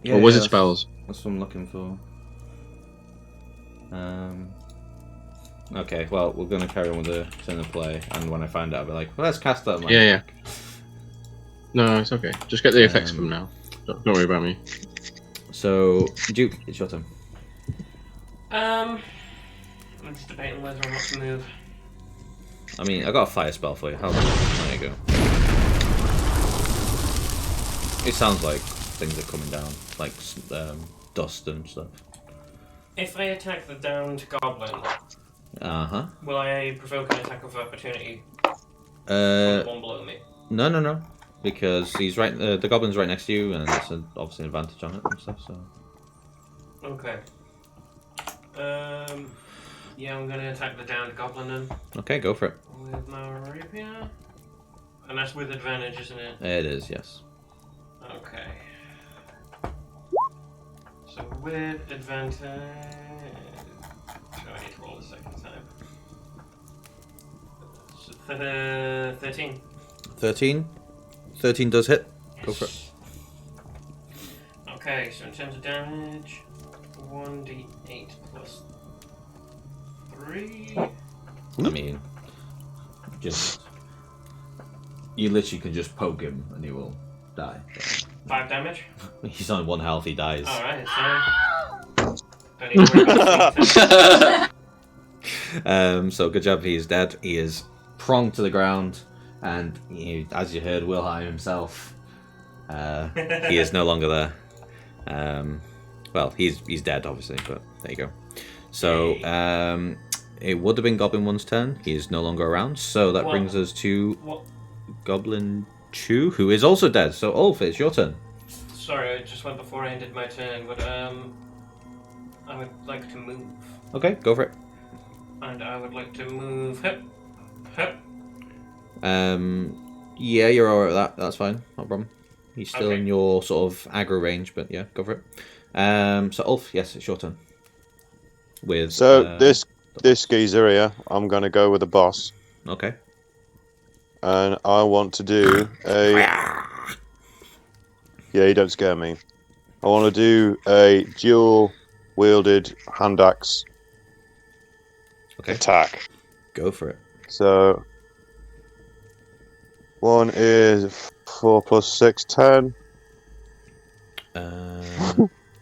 Yeah, or was it spells? That's what I'm looking for. Okay, well, we're gonna carry on with the turn of play, and when I find out, I'll be like, well, let's cast that. Yeah. No, it's okay. Just get the effects from now. Don't worry about me. So, Duke, it's your turn. I'm just debating whether or not to move. I mean, I got a fire spell for you. There you go. It sounds like things are coming down, like dust and stuff. If I attack the downed goblin, will I provoke an attack of opportunity from the one below me? No, because he's right. The goblin's right next to you, and it's obviously an advantage on it and stuff. So. Okay. Yeah, I'm gonna attack the downed goblin then. Okay, go for it. With my rapier, and that's with advantage, isn't it? It is, yes. Okay. So with advantage, so I need to roll the second time. So 13. 13? 13 does hit. Go for it. Okay, so in terms of damage, 1d8 plus 3. I mean, you literally can just poke him and he will die. 5 damage? He's on 1 health, he dies. Alright, so... Don't need to worry about it. So good job, he is dead. He is pronged to the ground, and as you heard Wilhelm himself, he is no longer there. Well, he's dead, obviously, but there you go. So, it would have been Goblin 1's turn. He is no longer around, so that brings us to Goblin 2, who is also dead. So, Ulf, it's your turn. Sorry, I just went before I ended my turn, but I would like to move. Okay, go for it. And I would like to move hip. Yeah, you're alright with that. That's fine. No problem. He's still in your sort of aggro range, but yeah, go for it. So Ulf, yes, it's your turn. With this geezer here, I'm gonna go with the boss. Okay. And I want to do a. Yeah, you don't scare me. I want to do a dual-wielded hand axe attack. Go for it. So, one is 4 plus 6, 10.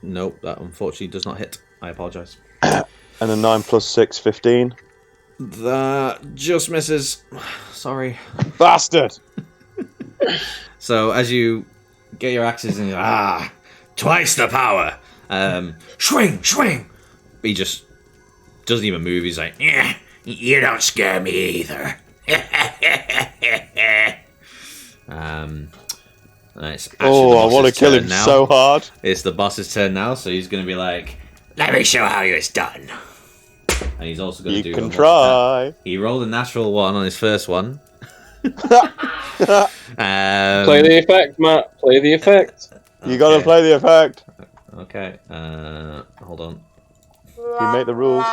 Nope, that unfortunately does not hit. I apologise. And a 9 plus 6, 15. That just misses. Sorry. Bastard! So, as you get your axes and Twice the power. Swing! He just doesn't even move. He's like, yeah, you don't scare me either. It's I want to kill him now. so hard. It's the boss's turn now, so he's going to be like, let me show how it's done. And he's also going to do. You can try. He rolled a natural 1 on his first one. Play the effect, Matt. Play the effect. You gotta play the effect. Okay. Hold on. You make the rules.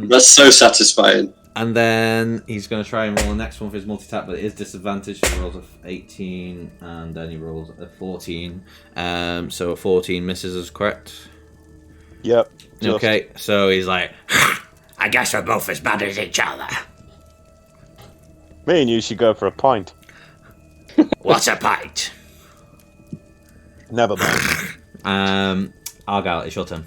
That's so satisfying. And then he's going to try and roll the next one for his multi-tap, but it is disadvantaged. He rolls a 18, and then he rolls a 14. So a 14 misses us, correct? Yep. Just. Okay, so he's like, I guess we're both as bad as each other. Me and you should go for a pint. What's a pint? Never mind. Argyle, it's your turn.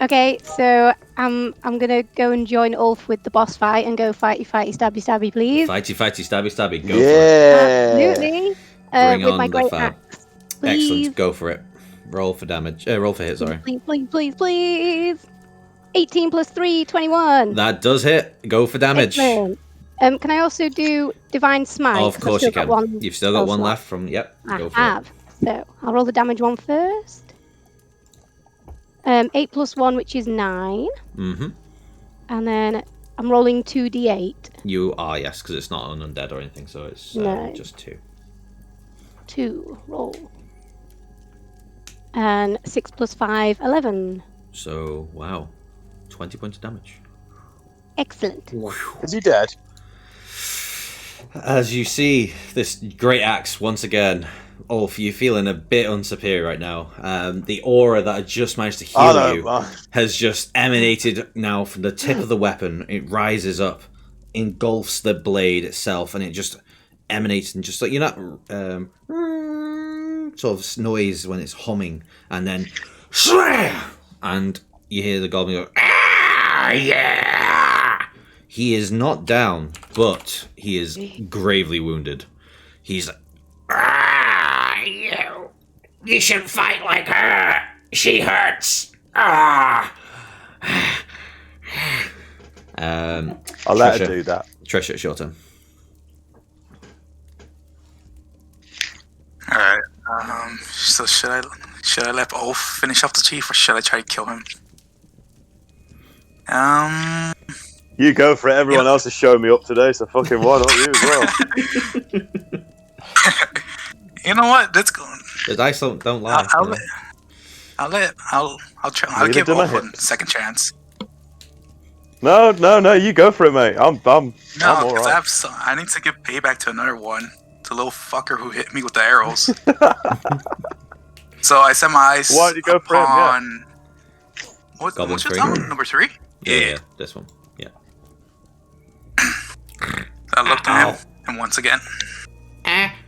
Okay, so I'm gonna go and join Ulf with the boss fight and go fighty, stabby, please. Fighty, stabby, go for it. Absolutely. Bring with on my the great fab. axe. Please. Excellent, go for it. Roll for damage. Roll for hit, sorry. Please. 18 plus 3, 21. That does hit. Go for damage. Excellent. Can I also do Divine Smite? Of course you can. You've still got one slot. left from, yep. Go for it. So I'll roll the damage one first. 8 plus 1, which is 9. Mm-hmm. And then I'm rolling 2d8. You are, yes, because it's not an undead or anything, so it's No. just 2. 2. Roll. And 6 plus 5, 11. So, wow. 20 points of damage. Excellent. Is he dead? As you see this great axe once again, Ulf, you're feeling a bit unsuperior right now. The aura that had just managed to heal you has just emanated now from the tip of the weapon. It rises up, engulfs the blade itself, and it just emanates and just like, you're not sort of noise when it's humming, and then and you hear the goblin go, "Ah, yeah!" He is not down, but he is gravely wounded. He's like, Ah, you should fight like her. She hurts. Ah. I'll let her do that. Trisha, it's your turn. All right. So should I let Ulf finish off the chief, or should I try to kill him? You go for it. Everyone else is showing me up today, so fucking why not you as well? You know what? Let's go. The dice don't lie. I'll give Ulf a second chance. No, you go for it, mate. I'm No, all because right. I need to give payback to another one. The little fucker who hit me with the arrows. So I set my eyes Why did you go for him? on... What's Goblin your 3. thumb? Number 3? Yeah, this one. Yeah. I looked at him, and once again...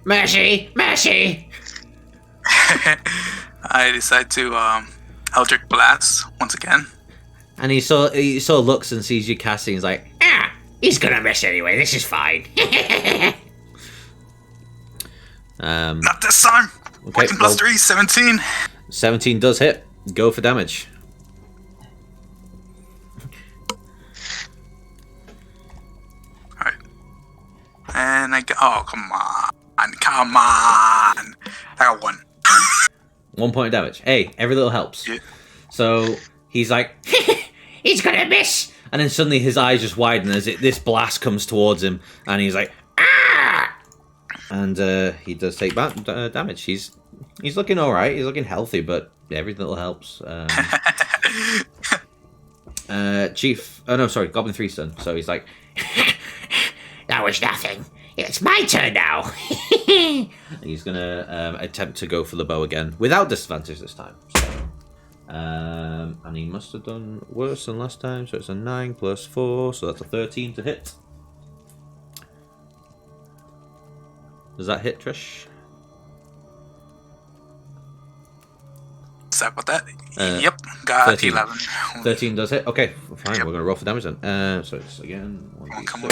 Mercy! I decide to Eldritch Blast once again. And he sort of looks and sees you casting. He's like, He's gonna miss anyway. This is fine. Not this time! Okay, 14 plus 3, 17. 17 does hit. Go for damage. Alright. And I go... Oh, come on. I got 1. 1 point of damage. Hey, every little helps. Yeah. So he's like, He's gonna miss. and then suddenly his eyes just widen as this blast comes towards him, and he's like, and he does take damage. He's looking all right. He's looking healthy, but every little helps. Chief. Oh no, sorry, Goblin 3's turn. So he's like, That was nothing. It's my turn now. he's gonna attempt to go for the bow again without disadvantage this time. So, and he must have done worse than last time. So it's a 9 plus 4, so that's a 13 to hit. Does that hit, Trish? Is that what that? Yep, got 13. 11. 13 does hit. Okay, fine. Yep. We're gonna roll for damage then. So it's again 1d6. Come on.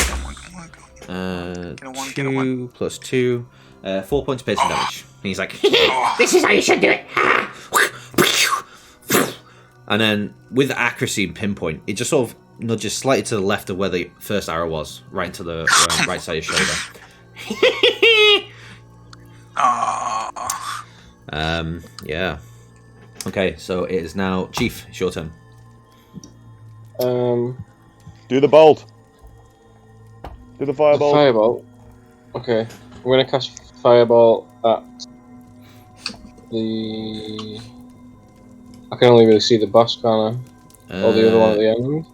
Get a 2 plus 2, 4 points of piercing damage. And he's like, This is how you should do it. and then with accuracy and pinpoint, it just sort of nudges slightly to the left of where the first arrow was, right into the right side of your shoulder. Yeah. Okay, so it is now Chief. It's your turn. Do the bolt. Do the fireball. Fireball. Okay, I'm gonna cast fireball at the. I can only really see the boss, can't I? Or the other one at the end.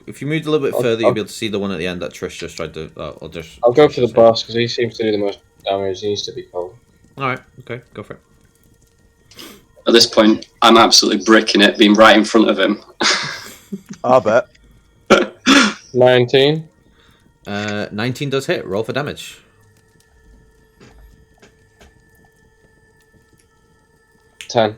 If you moved a little bit further, you'll be able to see the one at the end that Trish just tried to. I'll go for the boss because he seems to do the most damage. He needs to be killed. All right. Okay. Go for it. At this point, I'm absolutely bricking it, being right in front of him. I bet. 19. 19 does hit. Roll for damage. 10.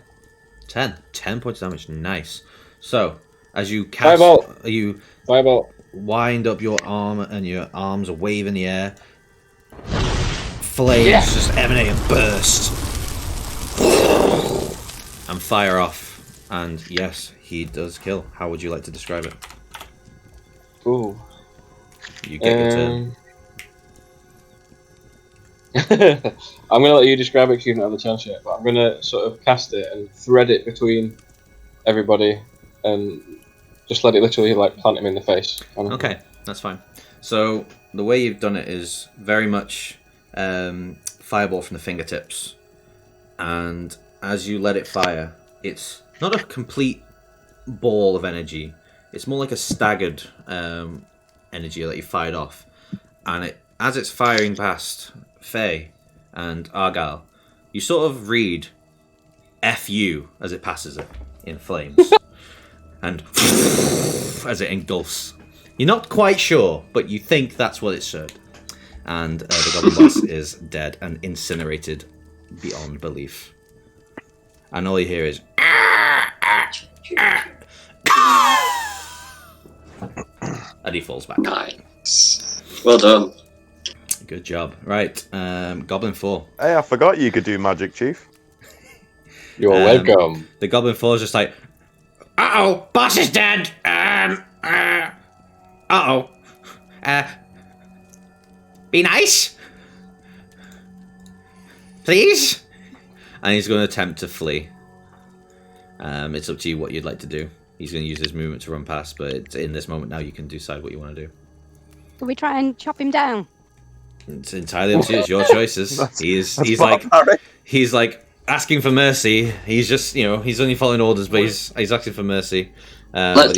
10 points of damage. Nice. So, as you cast, Fireball. you Fireball. wind up your arm and your arms wave in the air. Flames just emanate and burst. And fire off. And yes, he does kill. How would you like to describe it? Ooh. You get your turn. I'm gonna let you describe it because you don't have the chance yet, but I'm gonna sort of cast it and thread it between everybody and just let it literally like plant him in the face. Okay, that's fine. So the way you've done it is very much fireball from the fingertips, and as you let it fire, it's not a complete ball of energy. It's more like a staggered energy that you fired off, and as it's firing past Faye and Argyle, you sort of read "F you" as it passes it in flames, and as it engulfs. You're not quite sure, but you think that's what it said. And the goblin boss is dead and incinerated beyond belief. And all you hear is... and he falls back. Nice. Well done. Good job. Right, Goblin 4. Hey, I forgot you could do magic, Chief. You're welcome. The Goblin 4 is just like... Uh-oh, boss is dead. Uh-oh. Be nice. Please? And he's going to attempt to flee. It's up to you what you'd like to do. He's going to use his movement to run past, but it's in this moment now you can decide what you want to do. Can we try and chop him down? It's entirely up to you. It's your choices. He's like asking for mercy. He's just, he's only following orders, but he's asking for mercy. Would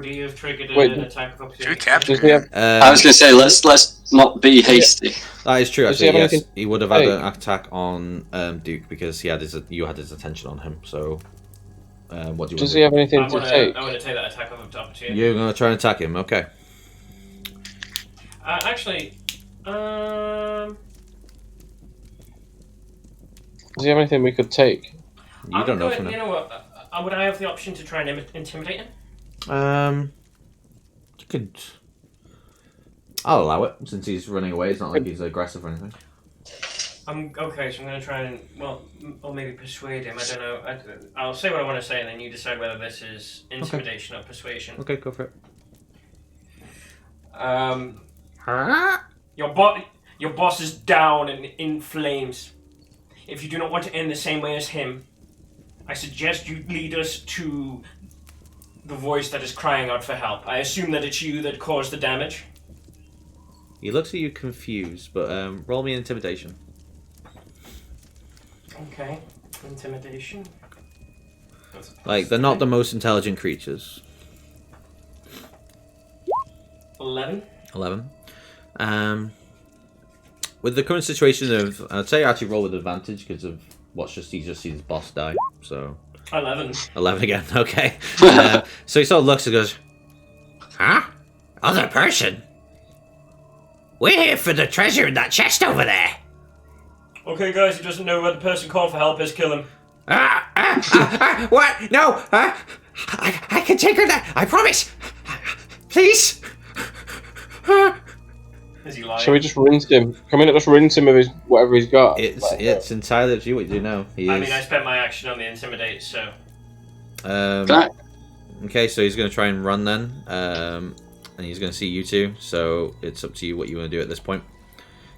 he have triggered an attack of opportunity? I was going to say, let's not be hasty. That is true. Actually, yes, he would have had an attack on Duke because you had his attention on him. So, what do you? Does he have anything to take? I want to take that attack of opportunity. You're going to try and attack him. Okay. Actually, does he have anything we could take? You don't know for now. You know what? Would I have the option to try and intimidate him? You could. I'll allow it since he's running away. It's not like he's aggressive or anything. Okay, so I'm going to try and or maybe persuade him. I don't know. I'll say what I want to say, and then you decide whether this is intimidation or persuasion. Okay, go for it. Your boss is down and in flames. If you do not want to end the same way as him, I suggest you lead us to the voice that is crying out for help. I assume that it's you that caused the damage. He looks at you confused, but roll me intimidation. Okay, intimidation. Like, they're not the most intelligent creatures. 11. 11. With the current situation of... I'd say actually roll with advantage because of he just sees his boss die, so... 11. 11 again, okay. So he sort of looks and goes, huh? Other person? We're here for the treasure in that chest over there. Okay, guys, who doesn't know where the person called for help is, kill him. What? No, I can take her there, I promise. Please. Is he lying? Shall we just rinse him? Can we not just rinse him of his whatever he's got? It's entirely up to you what you do now. I spent my action on the intimidate, so... Okay, so he's going to try and run then. And he's going to see you two, so it's up to you what you want to do at this point.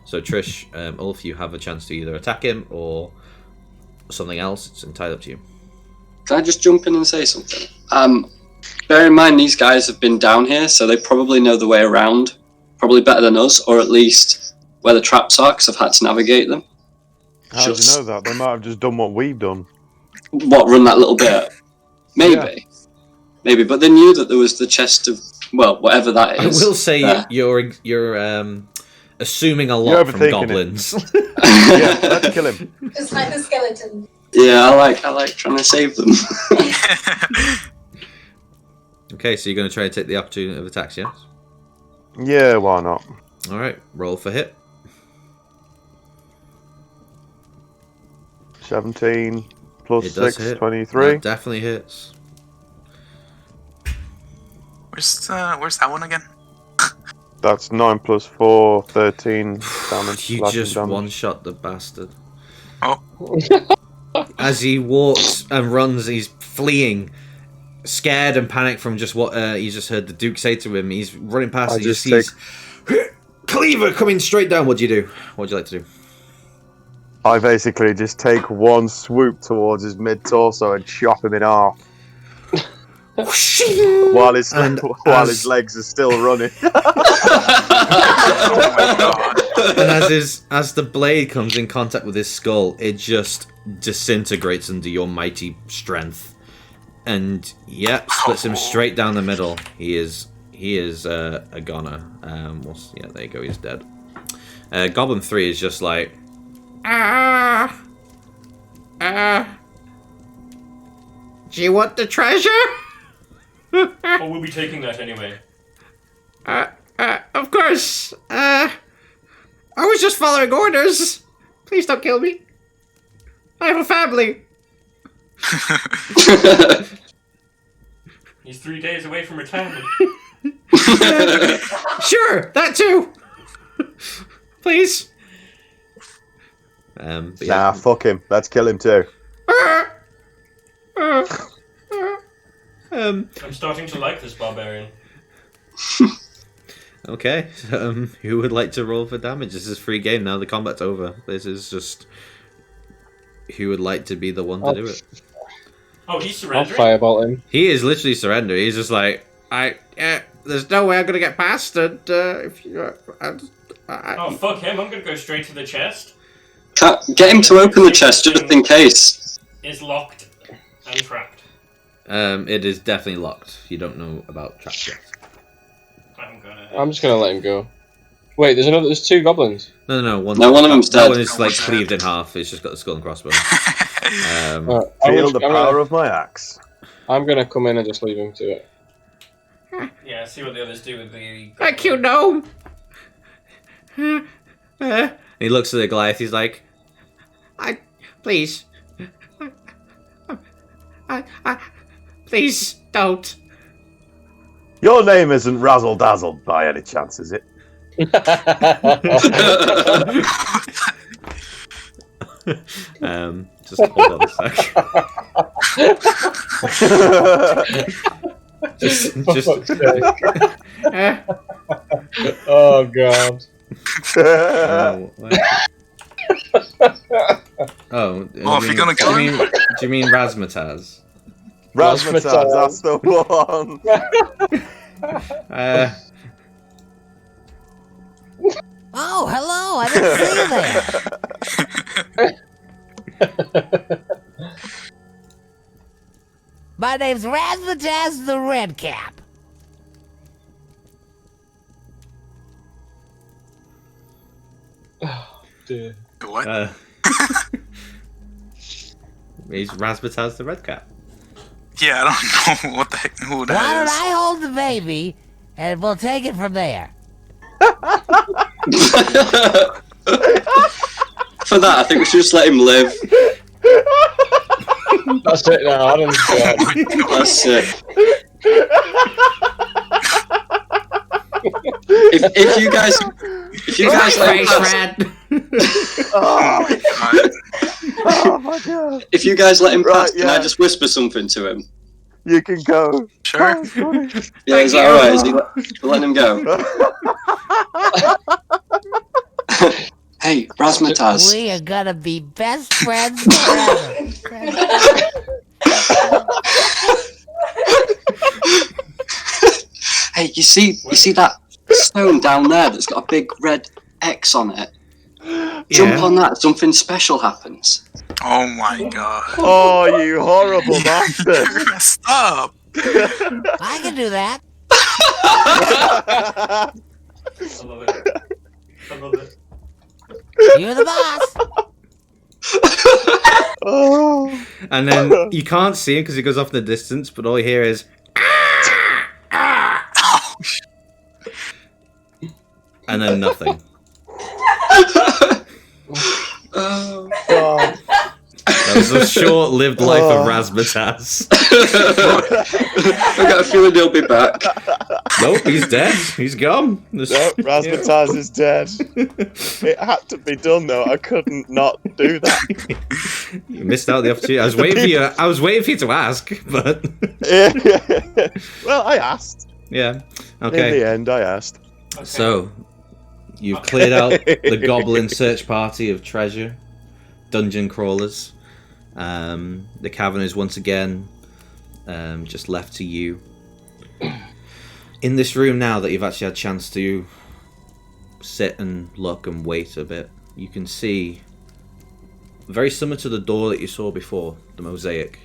So Trish, Ulf, you have a chance to either attack him or something else. It's entirely up to you. Can I just jump in and say something? Bear in mind these guys have been down here, so they probably know the way around. Probably better than us, or at least where the traps are, because I've had to navigate them. How do you know that? They might have just done what we've done. What, run that little bit? Maybe. Yeah. Maybe, but they knew that there was the chest of, well, whatever that is. I will say you're assuming a lot from goblins. Yeah, let's kill him. Just like the skeleton. Yeah, I like trying to save them. Okay, so you're going to try and take the opportunity of attacks, yes? Yeah, why not? Alright, roll for hit. 17 plus 6, 23. That definitely hits. Where's that one again? That's 9 plus 4, 13 damage. You just one-shot the bastard. Oh. As he walks and runs, he's fleeing, scared and panicked from just what he just heard the Duke say to him. He's running past and he just sees Cleaver coming straight down. What do you do? What would you like to do? I basically just take one swoop towards his mid-torso and chop him in half. while his legs are still running. And as the blade comes in contact with his skull, it just disintegrates under your mighty strength, and splits him straight down the middle. He is a goner. There you go. He's dead. Goblin 3 is just like, do you want the treasure? Oh, we'll be taking that anyway. Of course. I was just following orders. Please don't kill me. I have a family. He's 3 days away from retirement. Sure, that too. Please. Nah, fuck him. Let's kill him too. I'm starting to like this barbarian. Okay, who would like to roll for damage? This is free game now. The combat's over. This is just who would like to be the one to do it. Oh, he's surrendering? I'll firebolt him. He is literally surrendering. He's just like, there's no way I'm gonna get past, and if you, oh fuck him! I'm gonna go straight to the chest. Get him to open the chest just in case. It's locked and trapped. It is definitely locked. You don't know about traps yet. I'm just gonna let him go. Wait, there's 2 goblins. No. One of them's dead. That one is like cleaved in half. It's just got the skull and crossbones. Feel the power of my axe. I'm gonna come in and just leave him to it. Yeah, see what the others do with the... Thank you, gnome. He looks at the Goliath. He's like, Please. Please don't. Your name isn't Razzle Dazzled by any chance, is it? Just hold on a sec. just Oh god. Oh, if you're gonna kill him. Do you mean Razmataz? Razmataz, that's the one. Oh, hello! I didn't see you there. My name's Razmataz the Redcap. Oh, dear. What? He's Razmataz the Redcap. Yeah, I don't know what the heck who Why that don't is. I hold the baby, and we'll take it from there. For that, I think we should just let him live. That's it now, Adam's gone. That's it. If you guys let him pass, Oh my god. if you guys let him pass, Right, can I yeah. just whisper something to him? You can go. Sure. Yeah, is that alright? Is he letting him go? Hey, Razmataz. We are gonna be best friends forever. Hey, you see that stone down there that's got a big red X on it? Jump on that, something special happens. Oh my god. Oh, you horrible bastard. Stop. I can do that. I love it. I love it. You're the boss. Oh. And then you can't see him because he goes off in the distance, but all you hear is and then nothing. Oh God. That was a short-lived life of Razmataz. I got a feeling he'll be back. Nope, he's dead. He's gone. No, Razmataz is dead. It had to be done though. I couldn't not do that. You missed out the opportunity. I was waiting for you. I was waiting for you to ask, but Well, I asked. yeah. In Okay. the end, I asked. Okay. So you've cleared out the goblin search party of treasure, dungeon crawlers. The cavern is once again just left to you. In this room now that you've actually had a chance to sit and look and wait a bit, you can see very similar to the door that you saw before, the mosaic,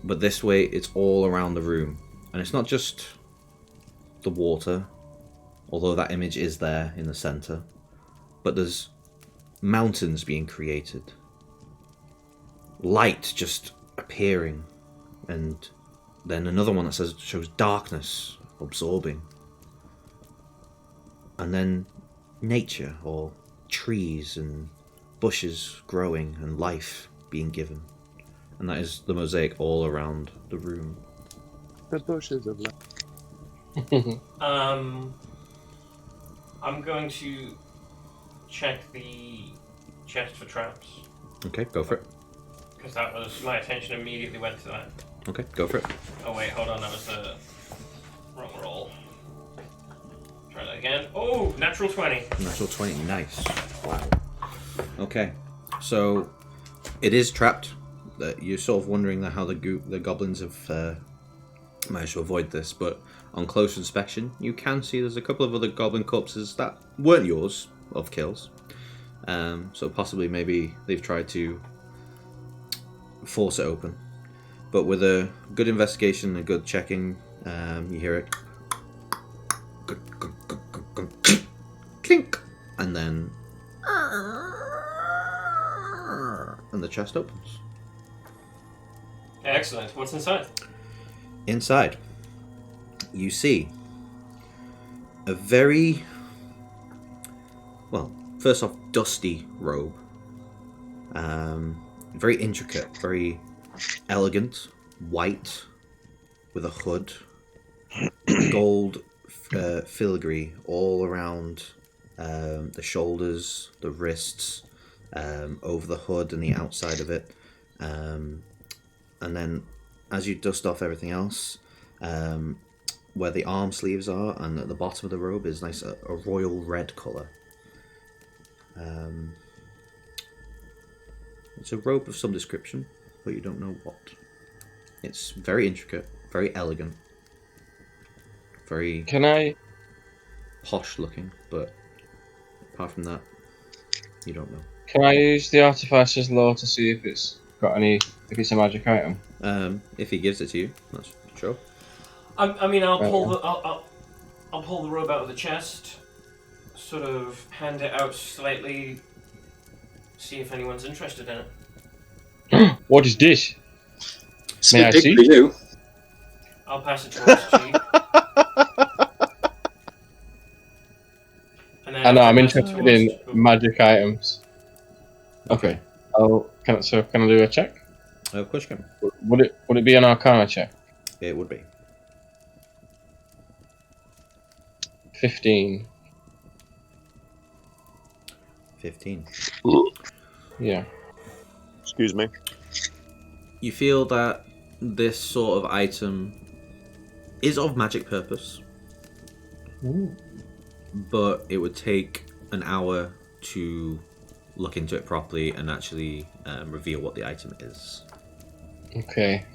but this way it's all around the room. And it's not just the water, although that image is there in the center, but there's mountains being created, light just appearing, and then another one that shows darkness absorbing, and then nature, or trees and bushes growing and life being given, and that is the mosaic all around the room. The bushes of life. I'm going to check the chest for traps. Okay, go for it. Because that was my attention immediately went to that. Okay, go for it. Oh wait, hold on, that was the wrong roll. Try that again. Oh, natural 20. Natural 20, nice. Wow. Okay, so it is trapped. You're sort of wondering how the goblins have managed to avoid this, but on close inspection, you can see there's a couple of other goblin corpses that weren't yours of kills. So possibly maybe they've tried to force it open. But with a good investigation and a good checking, you hear it clink, and then the chest opens. Excellent. What's inside? Inside, you see a very, well, first off, dusty robe. Very intricate, very elegant, white, with a hood, gold filigree all around the shoulders, the wrists, over the hood and the outside of it. And then as you dust off everything else, where the arm sleeves are and at the bottom of the robe is nice a royal red colour. It's a robe of some description, but you don't know what. It's very intricate, very elegant, very posh looking, but apart from that, you don't know. Can I use the Artificer's Law to see if it's got any, if it's a magic item? If he gives it to you, that's sure. I mean, I'll pull the robe out of the chest, sort of hand it out slightly, see if anyone's interested in it. What is this? May I see? For you. I'll pass it towards Chief. I know, I'm interested in magic items. Okay. Can I do a check? Of course you can. Would it be an Arcana check? It would be. 15. 15. Yeah. Excuse me. You feel that this sort of item is of magic purpose. Ooh. But it would take an hour to look into it properly and actually reveal what the item is. Okay,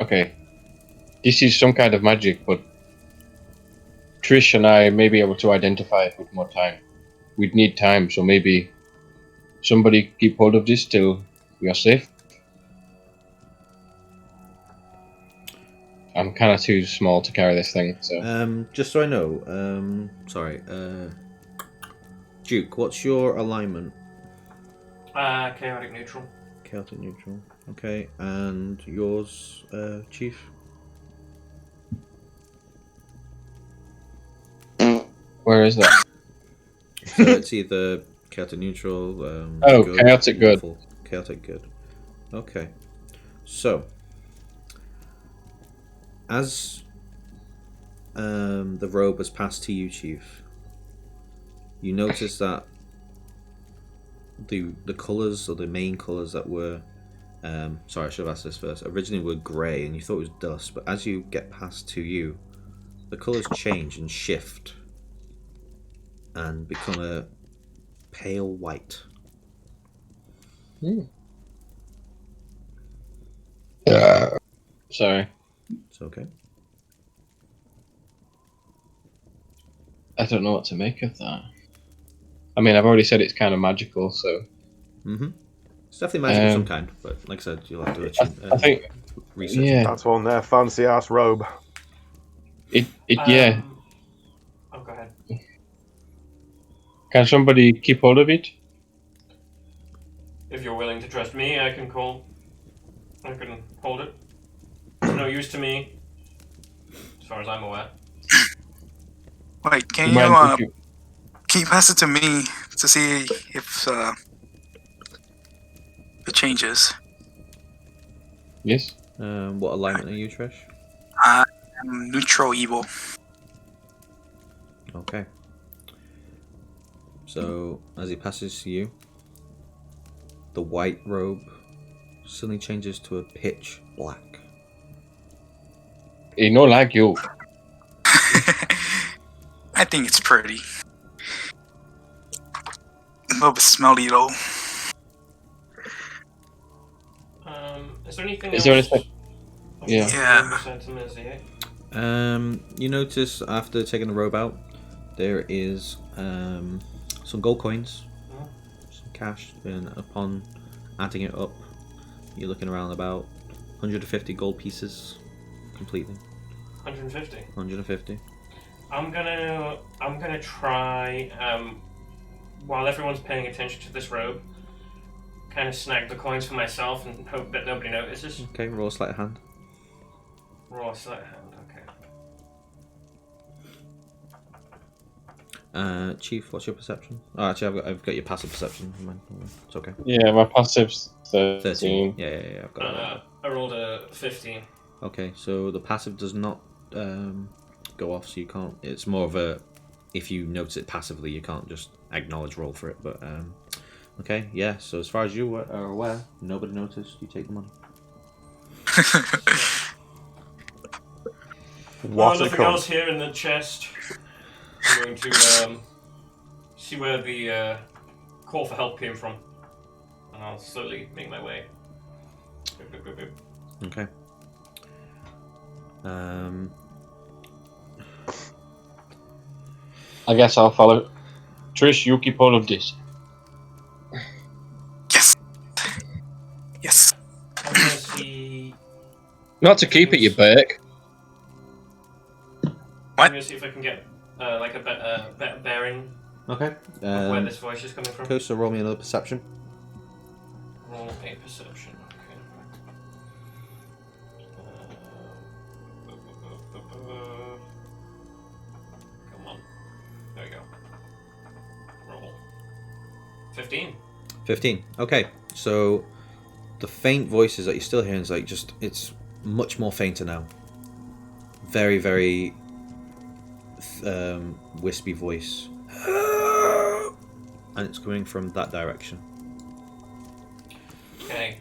okay. This is some kind of magic, but Trish and I may be able to identify it with more time. We'd need time, so maybe somebody keep hold of this till we are safe. I'm kind of too small to carry this thing, so... just so I know, sorry, Duke, what's your alignment? Chaotic neutral. Chaotic neutral, okay, and yours, Chief? Where is that? So it's either chaotic neutral, good, chaotic good. Awful, chaotic good. Okay, so as the robe was passed to you, Chief, you notice that the colours, or the main colours that were, sorry, I should have asked this first, originally were grey and you thought it was dust, but as you get past to you, the colours change and shift and become a pale white. Sorry. It's okay. I don't know what to make of that. I mean, I've already said it's kind of magical, so. It's definitely magic of some kind, but like I said, you'll have to achieve, I think research. yeah. That's on their fancy ass robe. Yeah. Oh, go ahead. Can somebody keep hold of it? If you're willing to trust me, I can hold it. It's no use to me, as far as I'm aware. Wait, can you pass it to me to see if it changes? Yes. What alignment are you, Trish? I'm neutral evil. Okay. So, as he passes to you, the white robe suddenly changes to a pitch black. He no like you. I think it's pretty. A little bit smelly though. Is there anything Is else? there anything? Yeah. You notice after taking the robe out, there is some gold coins, some cash, and upon adding it up, you're looking around about 150 gold pieces completely. 150. 150. I'm gonna try while everyone's paying attention to this robe, kind of snag the coins for myself and hope that nobody notices. Okay, roll a sleight of hand. Roll a sleight of hand. Okay. Chief, what's your perception? Oh, actually, I've got your passive perception. It's okay. Yeah, my passive's 13. Yeah, I've got it. I rolled a 15. Okay, so the passive does not go off, so you can't. It's more of a, if you notice it passively, you can't just acknowledge roll for it. But okay, yeah. So as far as you are aware, nobody noticed. You take the money. Nothing else here in the chest. I'm going to see where the call for help came from, and I'll slowly make my way. Okay. I guess I'll follow. Trish, you keep hold of this. Yes. I'm gonna see. Not to keep it, you Burke. I'm gonna see if I can get like a better bearing. Okay. Of where this voice is coming from. Okay, so roll me another perception. Roll a perception. Come on. There we go. Roll. 15. 15. Okay, so the faint voices that you're still hearing is like just, it's much more fainter now. Very, very wispy voice. And it's coming from that direction. Okay.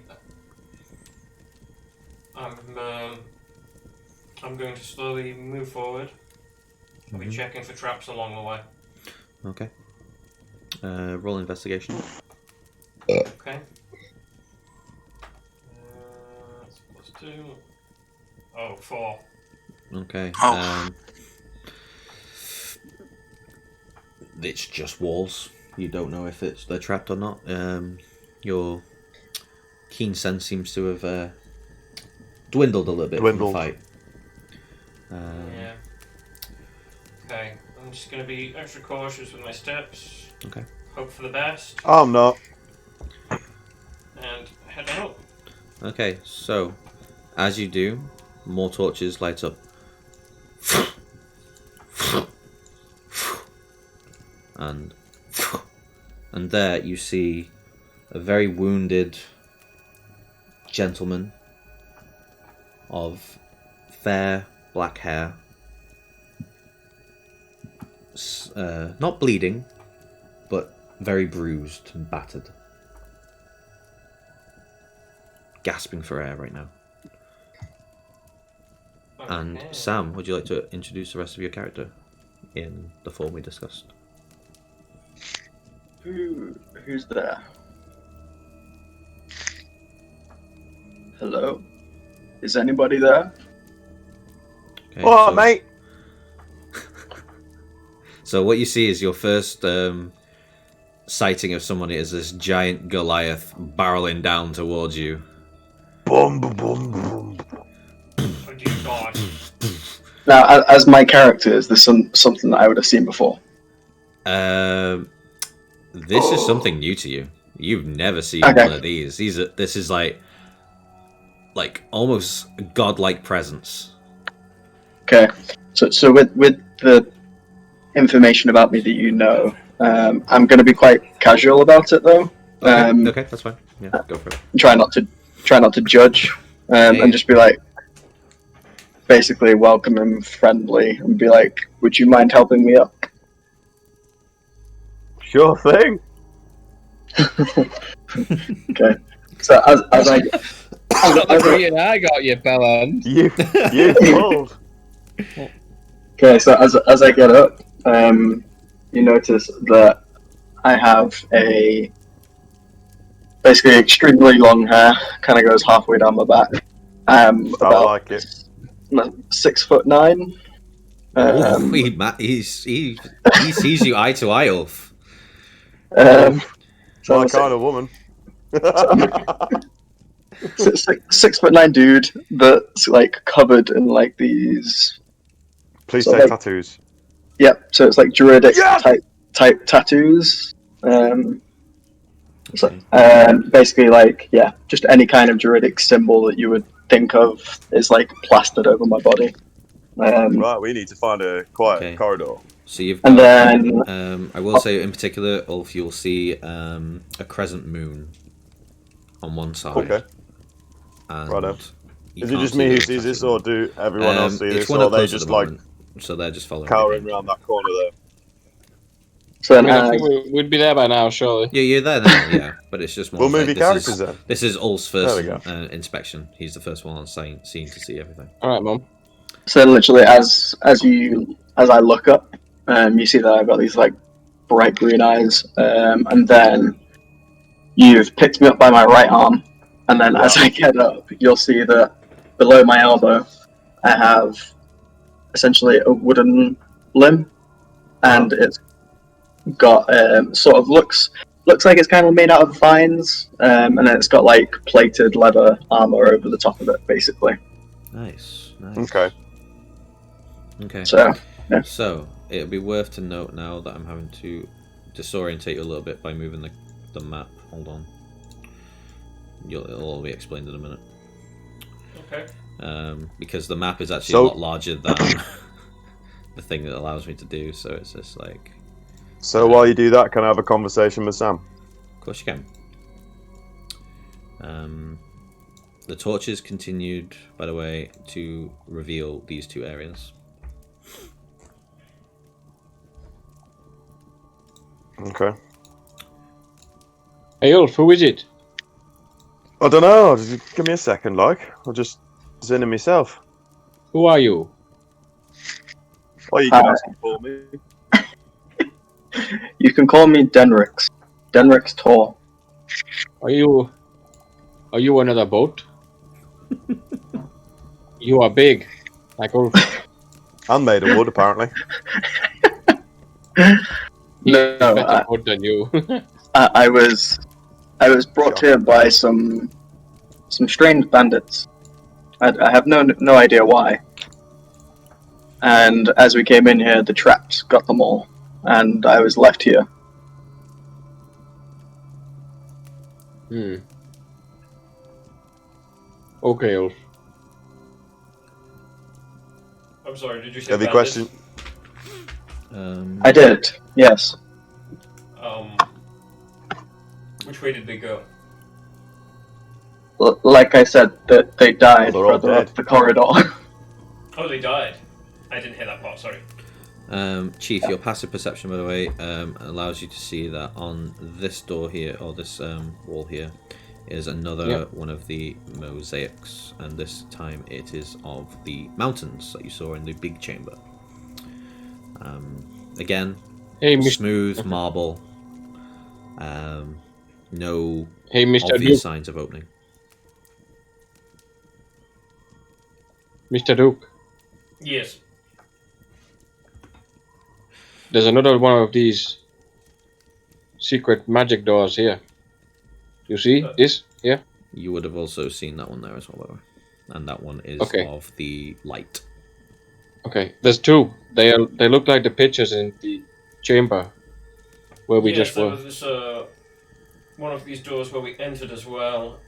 I'm going to slowly move forward. I'll be checking for traps along the way. Okay. Roll investigation. Okay. That's +2. Oh, 4. Okay. Oh. It's just walls. You don't know if they're trapped or not. Your keen sense seems to have dwindled a little bit from the fight. Yeah. Okay. I'm just going to be extra cautious with my steps. Okay. Hope for the best. I'm not. And head out. Okay, so as you do, more torches light up. And there you see a very wounded gentleman of fair black hair, not bleeding, but very bruised and battered, gasping for air right now. Okay. And Sam, would you like to introduce the rest of your character in the form we discussed? Who's there? Hello? Is anybody there? Okay, What, mate? So what you see is your first sighting of someone is this giant Goliath barreling down towards you. Boom, boom, boom, boom. Oh dear God. Now, as my character, is this something that I would have seen before? This is something new to you. You've never seen Okay. one of these. This is like almost godlike presence. Okay. So with the information about me that you know, I'm going to be quite casual about it though. Okay, that's fine. Yeah, go for it. Try not to judge, and just be like, basically welcome and friendly, and be like, would you mind helping me up? Sure thing. Okay. So as I I've got the green I got you, Bellend. You pulled. Okay, so as I get up, you notice that I have a basically extremely long hair, kind of goes halfway down my back. About like it. 6'9". He sees you eye to eye, Ulf. My kind of woman. So 6'9" dude that's like covered in like these. Please say tattoos. Yep. So it's like druidic type tattoos. Basically like just any kind of druidic symbol that you would think of is like plastered over my body. Right, we need to find a quiet corridor. So you've got, and then I will say in particular, Ulf, you'll see a crescent moon on one side. Okay. And right. Is it just me who sees this, or do everyone else see this, or are they just like so they're just following cowering around that corner there? So I think we'd be there by now, surely. Yeah, you're there now. Yeah, but it's just more. We'll move your characters then. This is Ulf's first There inspection. He's the first one on scene to see everything. All right, Mum. So literally, as I look up, you see that I've got these like bright green eyes, and then you've picked me up by my right arm, and then as I get up, you'll see that below my elbow, I have essentially a wooden limb, and it's got sort of looks like it's kind of made out of vines, and then it's got like plated leather armor over the top of it, basically. Nice. Okay. So, yeah. So it'll be worth to note now that I'm having to disorientate you a little bit by moving the map. Hold on. It'll all be explained in a minute. Okay. Because the map is actually a lot larger than the thing that allows me to do. So it's just like. So while you do that, can I have a conversation with Sam? Of course you can. The torches continued, by the way, to reveal these two areas. Okay. Hey Ulf, who is it? I don't know. Just give me a second, like. I'll just zen in myself. Who are you? Or you can ask him for me. You can call me Denrix. Denrix Tor. Are you another boat? You are big, like Ulf. I'm made of wood, apparently. No, better wood than you. I was brought here by some strange bandits. I have no idea why. And as we came in here, the traps got them all, and I was left here. Okay, Ulf. I'm sorry, did you say Have you bandits? question? I did, yes. Which way did they go? Like I said, that they died Well, they're all further up dead. the corridor. Oh, they died. I didn't hear that part. Sorry. Chief, your passive perception, by the way, allows you to see that on this door here, or this wall here, is another one of the mosaics, and this time it is of the mountains that you saw in the big chamber. Again, smooth marble. No Mr. obvious Duke. signs of opening. Mr. Duke. Yes. There's another one of these secret magic doors here. You see this here? You would have also seen that one there as well, though. And that one is Okay. of the light. Okay, there's two. They look like the pictures in the chamber where we just were. Yes, there was one of these doors where we entered as well.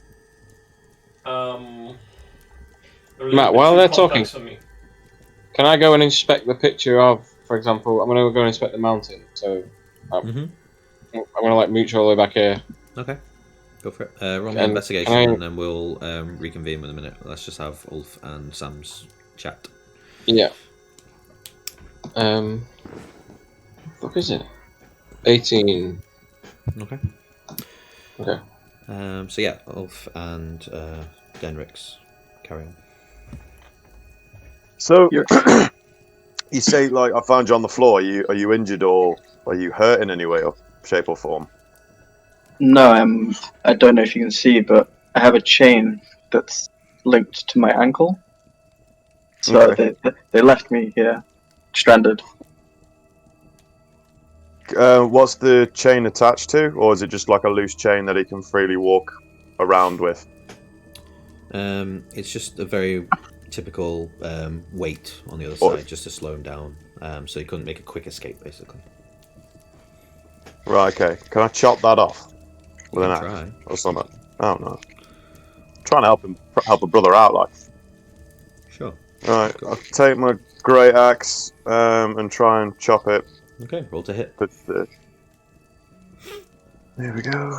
Matt, while they're talking, can I go and inspect the picture of, for example, I'm going to go and inspect the mountain. So I'm going to like mooch all the way back here. Okay, go for it. Roll me investigation, and then we'll reconvene in a minute. Let's just have Ulf and Sam's chat. Yeah. What is it? 18. Okay. Okay. So yeah, Ulf and Denrix carry on. So you say like I found you on the floor. Are you injured or are you hurt in any way or shape or form? No, I don't know if you can see, but I have a chain that's linked to my ankle. So they left me here, stranded. What's the chain attached to, or is it just like a loose chain that he can freely walk around with? It's just a very typical weight on the other side, just to slow him down, so he couldn't make a quick escape, basically. Right. Okay. Can I chop that off with an axe try. or something? I don't know. I'm trying to help a brother out, like. Sure. Right. I'll take my great axe and try and chop it. Okay. Roll to hit. There we go.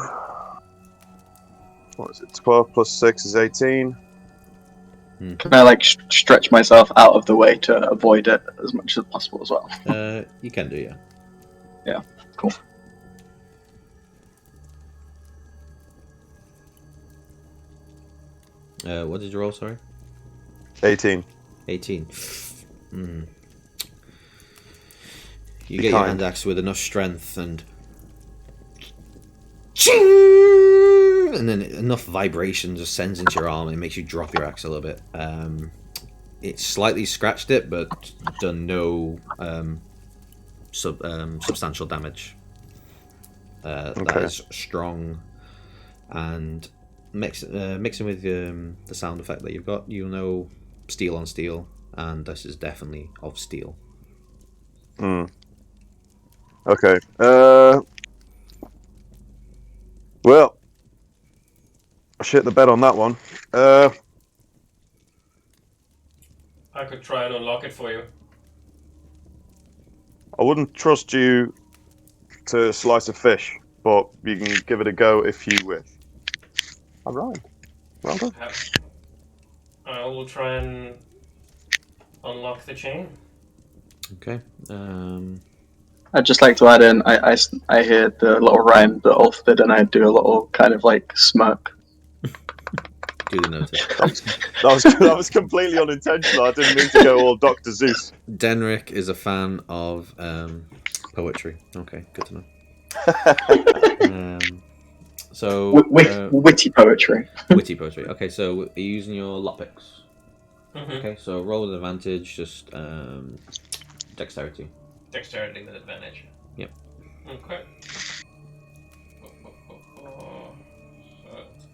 What is it? 12 plus 6 is 18. Can I like stretch myself out of the way to avoid it as much as possible as well? You can do, yeah. Yeah, cool. What did you roll, sorry? 18. 18. You get your hand axe with enough strength and then enough vibration just sends into your arm and it makes you drop your axe a little bit. It slightly scratched it, but done no substantial damage. That is strong, and mixing with the sound effect that you've got, you know steel on steel, and this is definitely of steel. Okay. Well, I shit the bed on that one. I could try and unlock it for you. I wouldn't trust you to slice a fish, but you can give it a go if you wish. All right. Well done. I will try and unlock the chain. Okay. I'd just like to add in, I hear the little rhyme that Ulf did, and I do a little kind of like smirk. Duly noted. That was completely unintentional. I didn't mean to go all Dr. Zeus. Denric is a fan of poetry. Okay, good to know. Witty poetry. Witty poetry. Okay, so are you using your lockpicks? Mm-hmm. Okay, so roll with advantage, just dexterity. Dexterity with advantage. Yep. Okay. So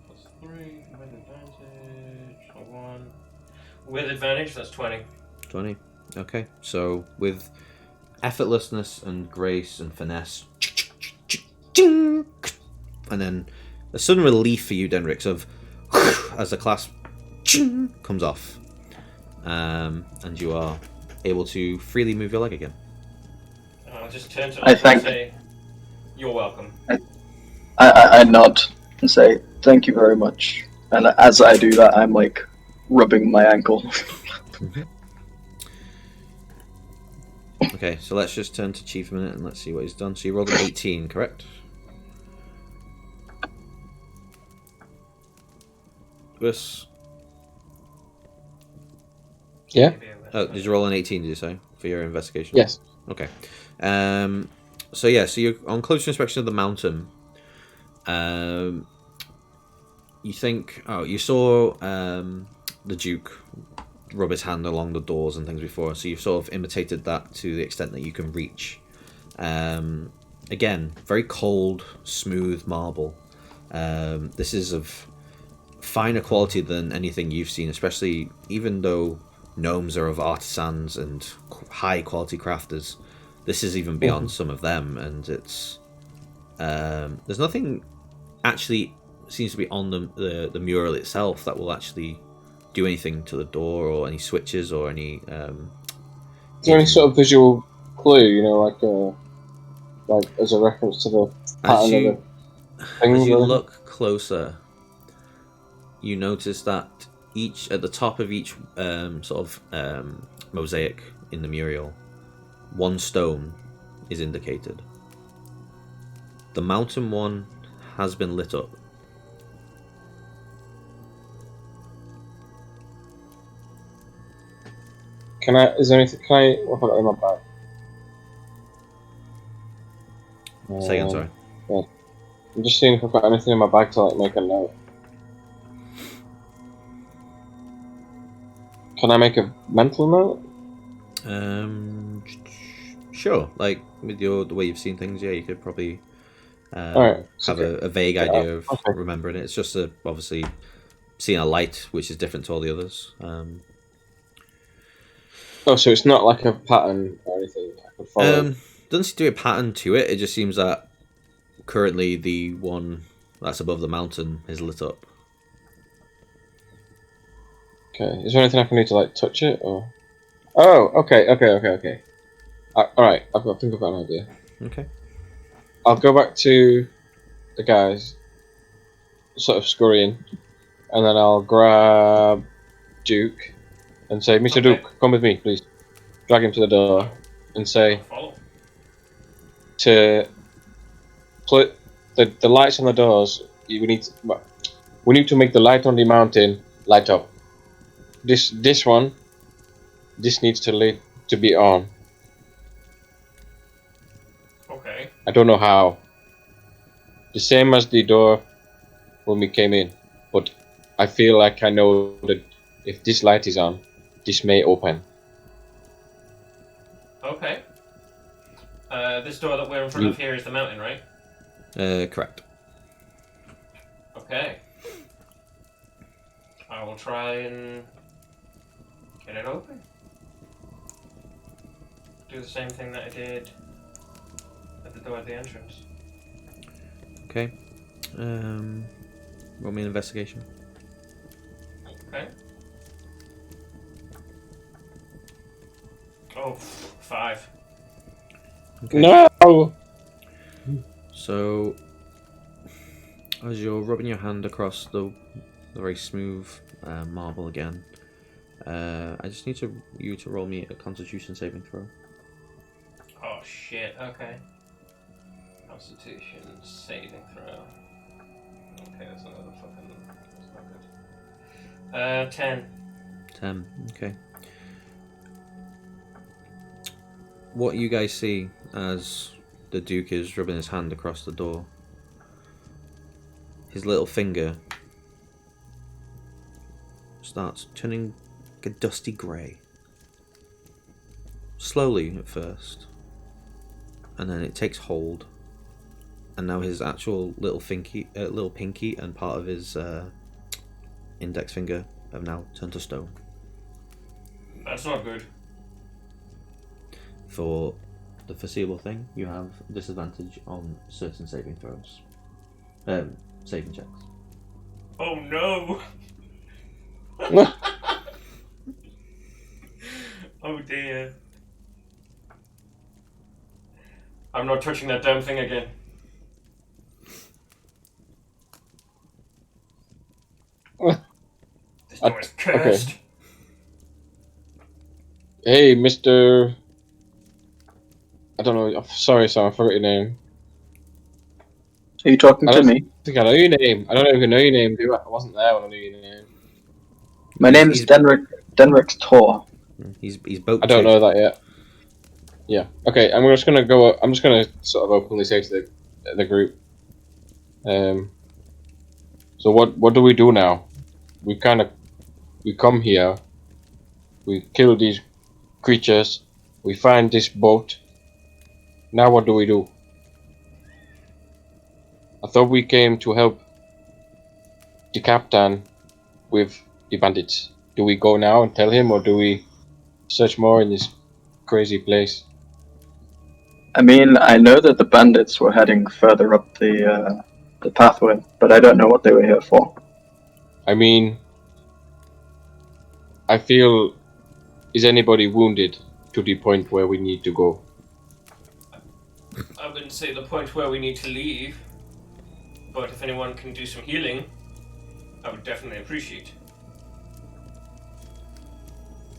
plus 3 with advantage. 1. With advantage, that's 20. 20. Okay, so with effortlessness and grace and finesse, and then a sudden relief for you, Denrix, of as the clasp comes off, and you are able to freely move your leg again. I'll just turn to Ulf and say, "You're welcome." I nod and say, "Thank you very much." And as I do that, I'm like rubbing my ankle. Okay, so let's just turn to Chief a minute and let's see what he's done. So you rolled an 18, correct? Chris? Yeah. Oh, did you roll an 18, did you say, for your investigation? Yes. Okay. So you're on closer inspection of the mountain. You think... Oh, you saw the Duke rub his hand along the doors and things before, so you've sort of imitated that to the extent that you can reach. Again, very cold, smooth marble. This is of finer quality than anything you've seen, especially even though gnomes are of artisans and high quality crafters. This is even beyond some of them, and it's there's nothing actually seems to be on the mural itself that will actually do anything to the door, or any switches, or any Is there any sort of visual clue, you know, like as a reference to the pattern of the things? As you look closer, you notice that at the top of each mosaic in the mural, one stone is indicated. The mountain one has been lit up. Is there anything? What have I got in my bag? Say again, sorry. Yeah. I'm just seeing if I've got anything in my bag to make a note. Can I make a mental note? Sure. Like with the way you've seen things, yeah, you could probably have a vague idea of remembering it. It's just obviously seeing a light, which is different to all the others. So it's not like a pattern or anything I could follow? Doesn't seem to be a pattern to it. It just seems that currently the one that's above the mountain is lit up. Okay. Is there anything I can do to touch it, or? Oh, okay. Alright, I think I've got an idea. Okay. I'll go back to the guys, sort of scurrying, and then I'll grab Duke and say, Mr. Duke, come with me, please. Drag him to the door and say to put the lights on the doors. We need to make the light on the mountain light up. This one needs to be on. Okay. I don't know how. The same as the door when we came in, but I feel like I know that if this light is on, this may open. Okay. This door that we're in front of here is the mountain, right? Correct. Okay. I will try and get it open. Do the same thing that I did at the door at the entrance. Okay. Roll me an investigation. Okay. Oh, 5. Okay. No! So, as you're rubbing your hand across the very smooth marble again, I just need you to roll me a Constitution saving throw. Oh shit, okay. Constitution saving throw. Okay, that's another fucking... that's not good. 10. 10, okay. What you guys see as the Duke is rubbing his hand across the door, his little finger starts turning a dusty grey. Slowly at first, and then it takes hold, and now his actual little pinky and part of his index finger have now turned to stone. That's not good. For the foreseeable thing, you have disadvantage on certain saving throws. Saving checks. Oh no! Oh dear. I'm not touching that damn thing again. This door is cursed. Okay. Hey, Mr. I don't know. Sorry, Sam. I forgot your name. Are you talking to me? I think I know your name. I don't even know your name, do I? I wasn't there when I knew your name. My name's Denrick Tor. He's boat. I don't know that yet. Yeah. Okay. I'm just gonna sort of openly say to the group. So what do we do now? We come here. We kill these creatures. We find this boat. Now what do? I thought we came to help the captain with the bandits. Do we go now and tell him, or do we search more in this crazy place? I mean, I know that the bandits were heading further up the pathway, but I don't know what they were here for. I mean, I feel, is anybody wounded to the point where we need to go? I wouldn't say the point where we need to leave, but if anyone can do some healing, I would definitely appreciate.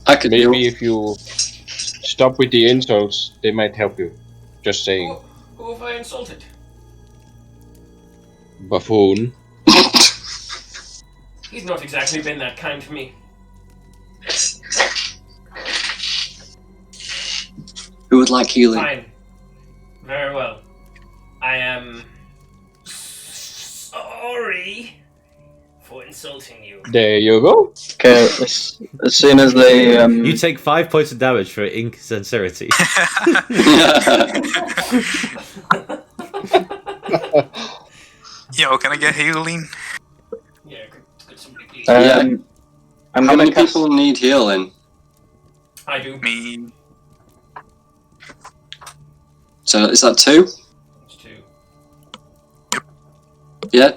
I could Maybe heal. if you stop with the insults, they might help you. Just saying. Who have I insulted? Buffoon. He's not exactly been that kind to me. Who would like healing? Fine. Very well. I am sorry for insulting you. There you go. Okay, as soon as they You take 5 points of damage for insincerity. Yo, can I get healing? Yeah, could somebody please? I'm How gonna many cast. people need healing? I do. Me. So is that 2? It's 2. Yeah.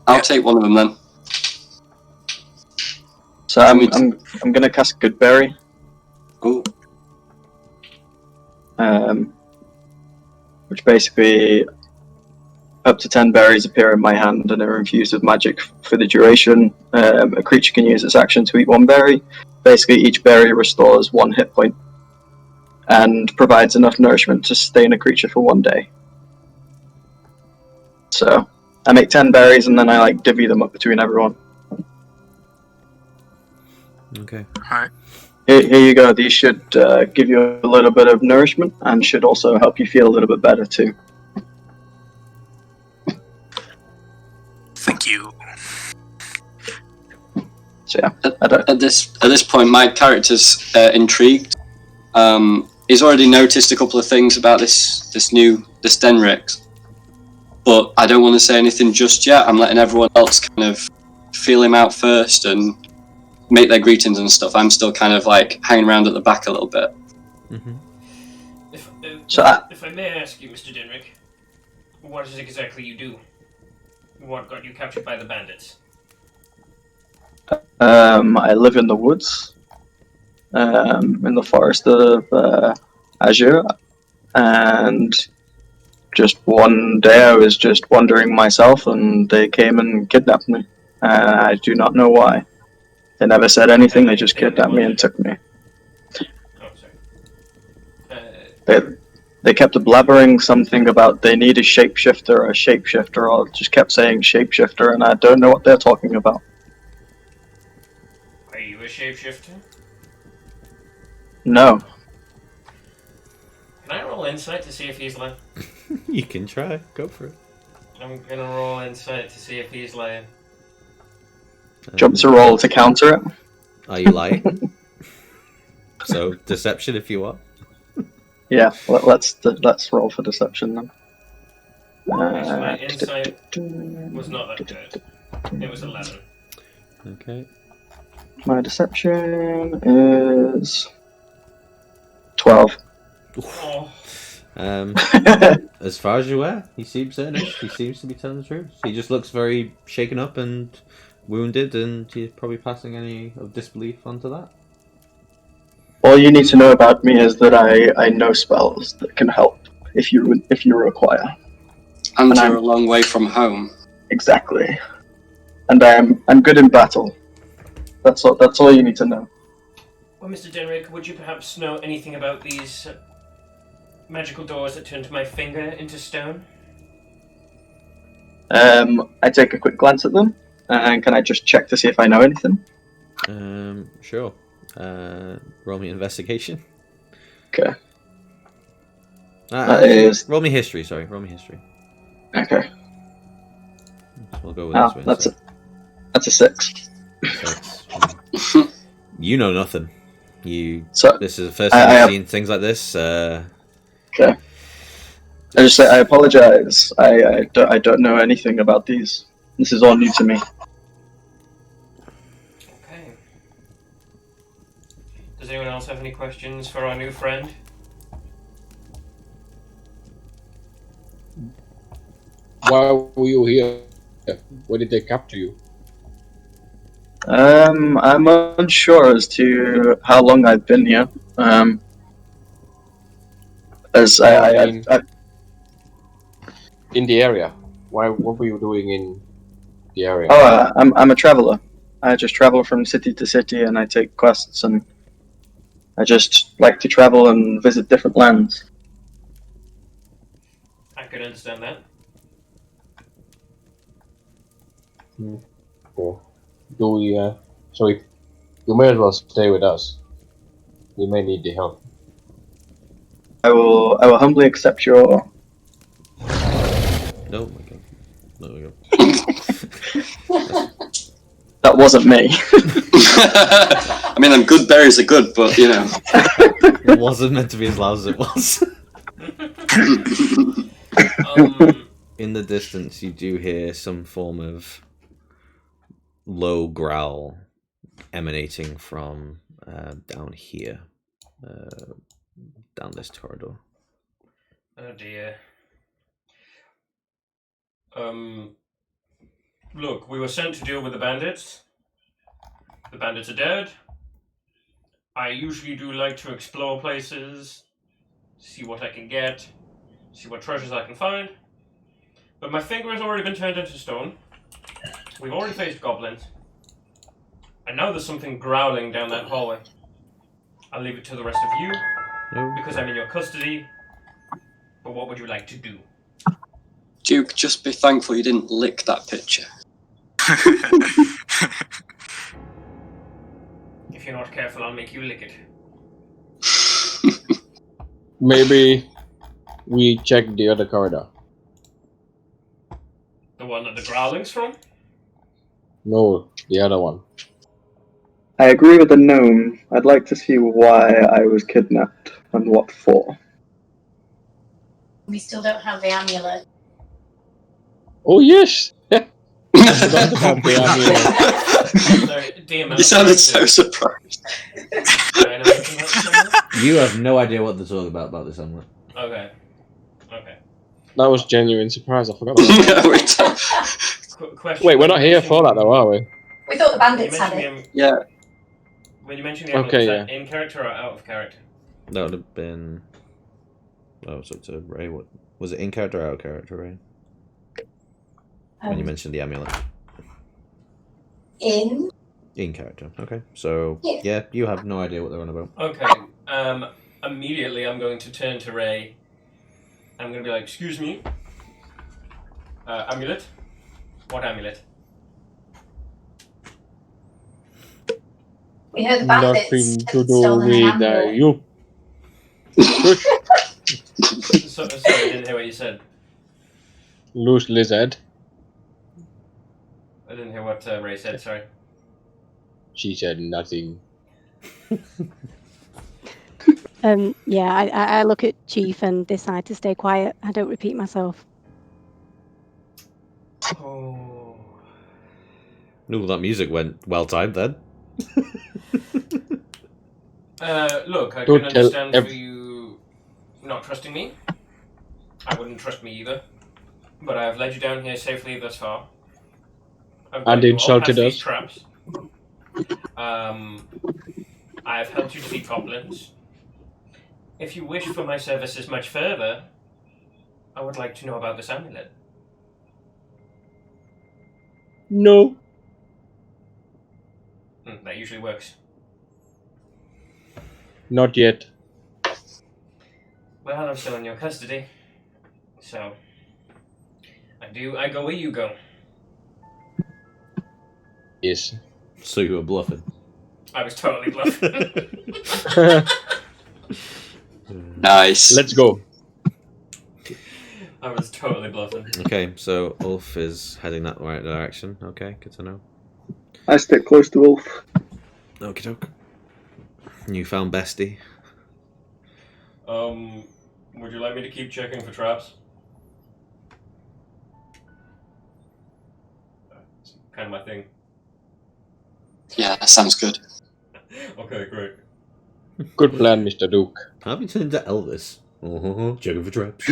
I'll take one of them then. So I'm gonna cast Goodberry. Ooh. Which basically up to 10 berries appear in my hand and are infused with magic for the duration. A creature can use its action to eat 1 berry. Basically, each berry restores 1 hit point and provides enough nourishment to sustain a creature for 1 day. So I make 10 berries and then I like divvy them up between everyone. Okay. Alright. Here you go. These should give you a little bit of nourishment and should also help you feel a little bit better too. Thank you. So yeah, At this point, my character's intrigued. He's already noticed a couple of things about this Denrix, but I don't want to say anything just yet. I'm letting everyone else kind of feel him out first and make their greetings and stuff. I'm still kind of like hanging around at the back a little bit. Mm-hmm. If I may ask you, Mr. Dinrick, what is it exactly you do? What got you captured by the bandits? I live in the woods, in the forest of Azure, and just one day I was just wandering myself and they came and kidnapped me. I do not know why. They never said anything, they just kidnapped me and took me. Oh, sorry. They kept blabbering something about they need a shapeshifter, or just kept saying shapeshifter, and I don't know what they're talking about. Are you a shapeshifter? No. Can I roll insight to see if he's lying? You can try. Go for it. I'm gonna roll insight to see if he's lying. Jump to roll to counter it. Are you lying? So deception if you want. Yeah, let's roll for deception then. My insight was not that good. It was 11. Okay. My deception is 12. Oh. As far as you're aware, he seems earnest. He seems to be telling the truth. He just looks very shaken up and wounded, and he's probably passing any of disbelief onto that. All you need to know about me is that I know spells that can help if you require. And you're a long way from home. Exactly. And I'm good in battle. That's all you need to know. Well, Mr. Denrick, would you perhaps know anything about these magical doors that turned my finger into stone? I take a quick glance at them, and can I just check to see if I know anything? Sure. Roll me investigation. Okay. Roll me history. Sorry, roll me history. Okay. We'll go with this way. That's a 6. 6. You know nothing. This is the first time I've seen things like this. Okay. I just say I apologize. I don't know anything about these. This is all new to me. Okay. Does anyone else have any questions for our new friend? Why were you here? Why did they capture you? I'm unsure as to how long I've been here. As in the area. What were you doing in the area? Oh, I'm a traveler. I just travel from city to city, and I take quests, and I just like to travel and visit different lands. I can understand that. Cool. Do we? So you may as well stay with us. We may need the help. I will humbly accept your. No, my God. No, my God. That wasn't me. I mean, them good berries are good, but you know. It wasn't meant to be as loud as it was. In the distance, you do hear some form of low growl emanating from down here, down this corridor. Oh dear. Look, we were sent to deal with the bandits. The bandits are dead. I usually do like to explore places, see what I can get, see what treasures I can find. But my finger has already been turned into stone. We've already faced goblins. And now there's something growling down that hallway. I'll leave it to the rest of you, because I'm in your custody. But what would you like to do? Duke, just be thankful you didn't lick that picture. If you're not careful, I'll make you lick it. Maybe we check the other corridor. The one that the growling's from? No, the other one. I agree with the gnome. I'd like to see why I was kidnapped and what for. We still don't have the amulet. Oh yes. I forgot about the amulet. Sorry, DM, You sounded so surprised. You have no idea what they're talking about this amulet. Okay. Okay. That was genuine surprise. I forgot about that. Question. Wait, we're not here for that though, are we? We thought the bandits had it. Yeah. When you mentioned the amulet, Okay, was that in character or out of character? That would have been. Oh, it's up to Ray. What was it, in character or out of character, Ray? When you mentioned the amulet. In character. Okay, so yeah, you have no idea what they're on about. Okay. Immediately, I'm going to turn to Ray. I'm going to be like, "Excuse me. Amulet? What amulet?" We heard the bandits Nothing had to do stolen an with amulet. you. Sorry, I didn't hear what you said. Loose lizard. I didn't hear what Ray said. Sorry. She said nothing. Yeah, I look at Chief and decide to stay quiet. I don't repeat myself. Oh. Ooh, that music went well timed then. Look, I Don't can tell understand for you not trusting me. I wouldn't trust me either. But I have led you down here safely thus far. I've And led you all insulted past these us. traps. I have helped you defeat goblins. If you wish for my services much further, I would like to know about this amulet. No. That usually works. Not yet. Well, I'm still in your custody. So, I go where you go. Yes. So you were bluffing. I was totally bluffing. Nice. Let's go. I was totally bluffing. Okay, so Ulf is heading that right direction. Okay, good to know. I stick close to Ulf. Okie doke. Newfound bestie. Would you like me to keep checking for traps? It's kind of my thing. Yeah, that sounds good. Okay, great. Good plan, Mr. Duke. How have you turned into Elvis? Checking for traps.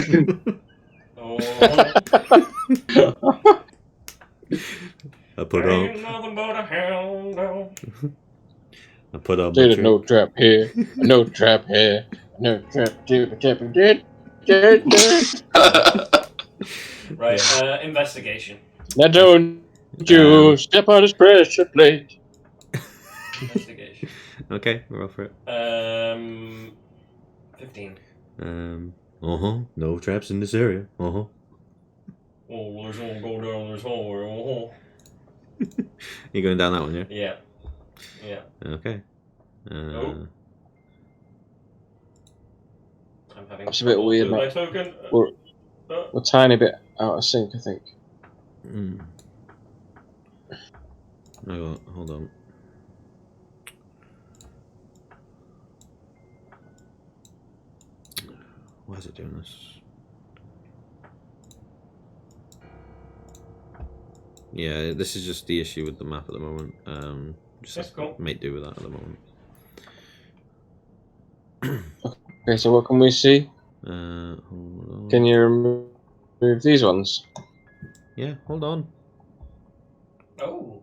I put Ain't up. nothing but a hound dog. I put up. There's no trap here. No trap here. No trap here. Right, investigation. Now don't you step on his pressure plate. Investigation. Okay, we're off for it. 15. No traps in this area. Oh, there's one go down this hallway. You're going down that one, yeah? Yeah. Yeah. Okay. I'm having That's a bit trouble weird, with my man. token. We're a tiny bit out of sync, I think. Hold on. Why is it doing this? Yeah, this is just the issue with the map at the moment. Just That's cool. make do with that at the moment. Okay, so what can we see? Hold on. Can you remove these ones? Yeah, hold on. Oh.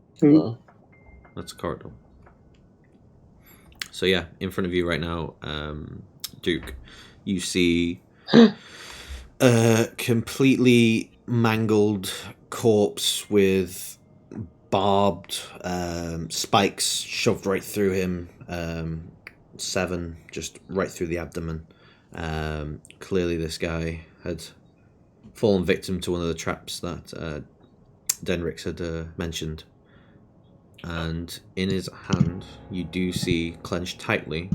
That's a corridor. So yeah, in front of you right now, Duke, you see a completely mangled corpse with barbed spikes shoved right through him. 7 just right through the abdomen. Clearly this guy had fallen victim to one of the traps that Denrix had mentioned. And in his hand, you do see, clenched tightly,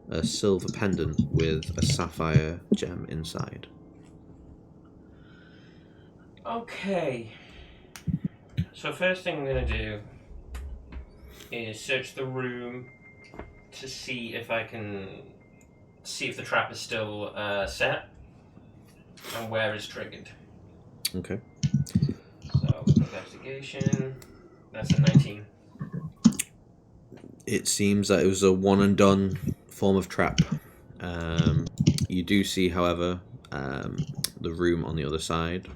a silver pendant with a sapphire gem inside. Okay. So first thing I'm going to do is search the room to see if I can see if the trap is still set and where it's triggered. Okay. So investigation, that's a 19. It seems that it was a one and done form of trap. You do see, however, the room on the other side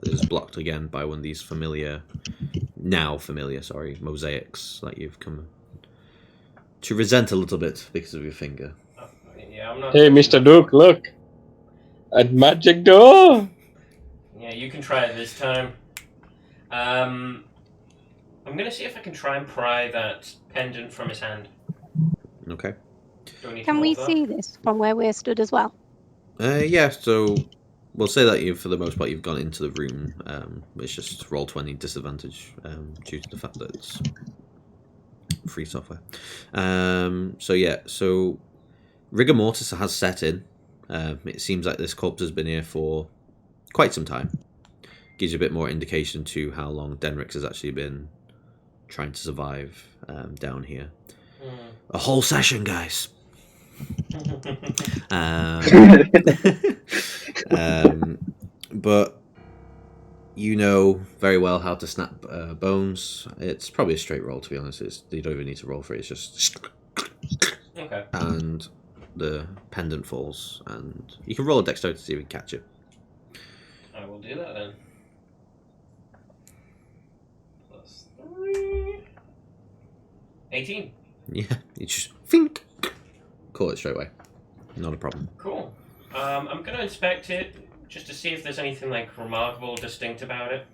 is blocked again by one of these now familiar, mosaics that you've come to resent a little bit because of your finger. Yeah, I'm not. Hey, Mr. Duke, look! A magic door! Yeah, you can try it this time. I'm gonna see if I can try and pry that pendant from his hand. Okay. Do I need Can to we roll for that? see this from where we're stood as well? Yeah, so we'll say that for the most part, you've gone into the room. It's just roll 20 disadvantage due to the fact that it's free software. So rigor mortis has set in. It seems like this corpse has been here for quite some time. Gives you a bit more indication to how long Denrix has actually been trying to survive down here. A whole session, guys. But you know very well how to snap bones. It's probably a straight roll, to be honest. You don't even need to roll for it. It's just okay. And the pendant falls, and you can roll a dexterity to see if you can catch it. I will do that then. Plus 3. 18. Yeah, you just think. Call it straight away. Not a problem. Cool. I'm going to inspect it just to see if there's anything like remarkable, distinct about it.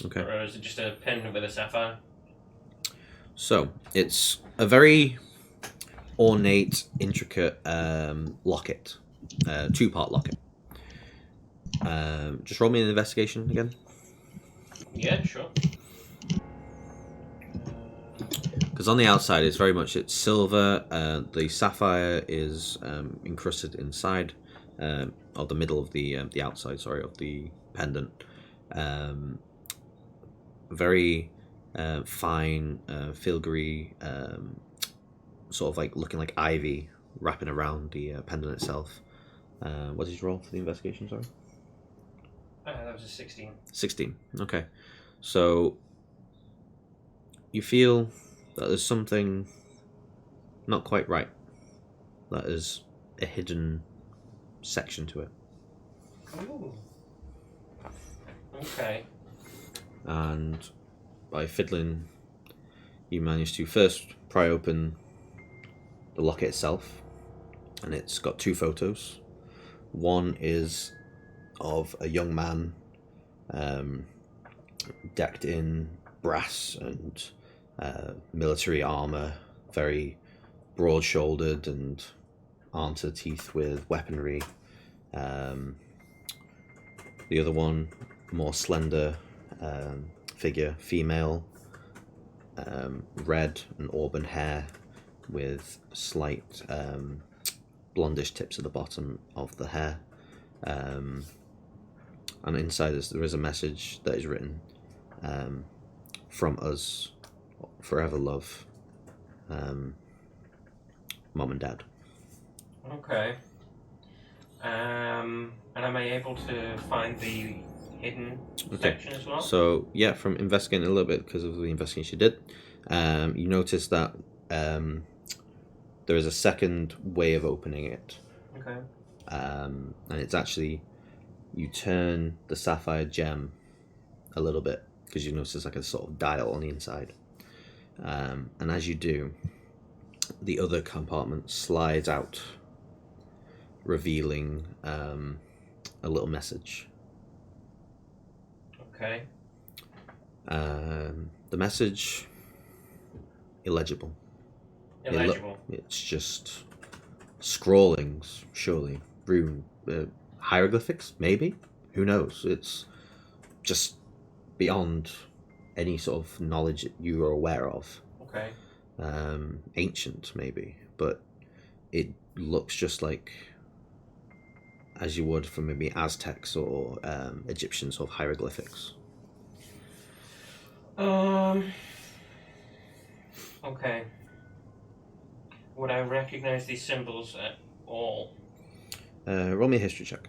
Okay. Or is it just a pendant with a sapphire? So it's a very ornate, intricate locket, 2-part locket. Just roll me an investigation again. Yeah, sure. Because on the outside, it's silver. The sapphire is encrusted inside, or the middle of the outside. Sorry, of the pendant. Very fine, filigree sort of like looking like ivy wrapping around the pendant itself. What did you roll for the investigation? Sorry. That was a 16. 16. Okay. So you feel that there's something not quite right. That is a hidden section to it. Ooh. Okay. And by fiddling, you manage to first pry open the locket itself, and it's got 2 photos. One is of a young man decked in brass and military armor, very broad-shouldered and armed to the teeth with weaponry. The other one, more slender figure, female, red and auburn hair with slight blondish tips at the bottom of the hair. And inside there is a message that is written, from us, forever love, Mom and Dad. Okay. And am I able to find the hidden section as well? So yeah, from investigating a little bit because of the investigation you did, you notice that there is a second way of opening it. Okay. And it's actually, you turn the sapphire gem a little bit because you notice there's like a sort of dial on the inside. And as you do, the other compartment slides out, revealing a little message. Okay. The message, illegible. Illegible. It's just scrawlings, surely. Rune, hieroglyphics, maybe? Who knows? It's just beyond any sort of knowledge that you are aware of. Okay. Ancient, maybe, but it looks just like as you would from maybe Aztecs or Egyptian sort of hieroglyphics. Okay. Would I recognize these symbols at all? Roll me a history check.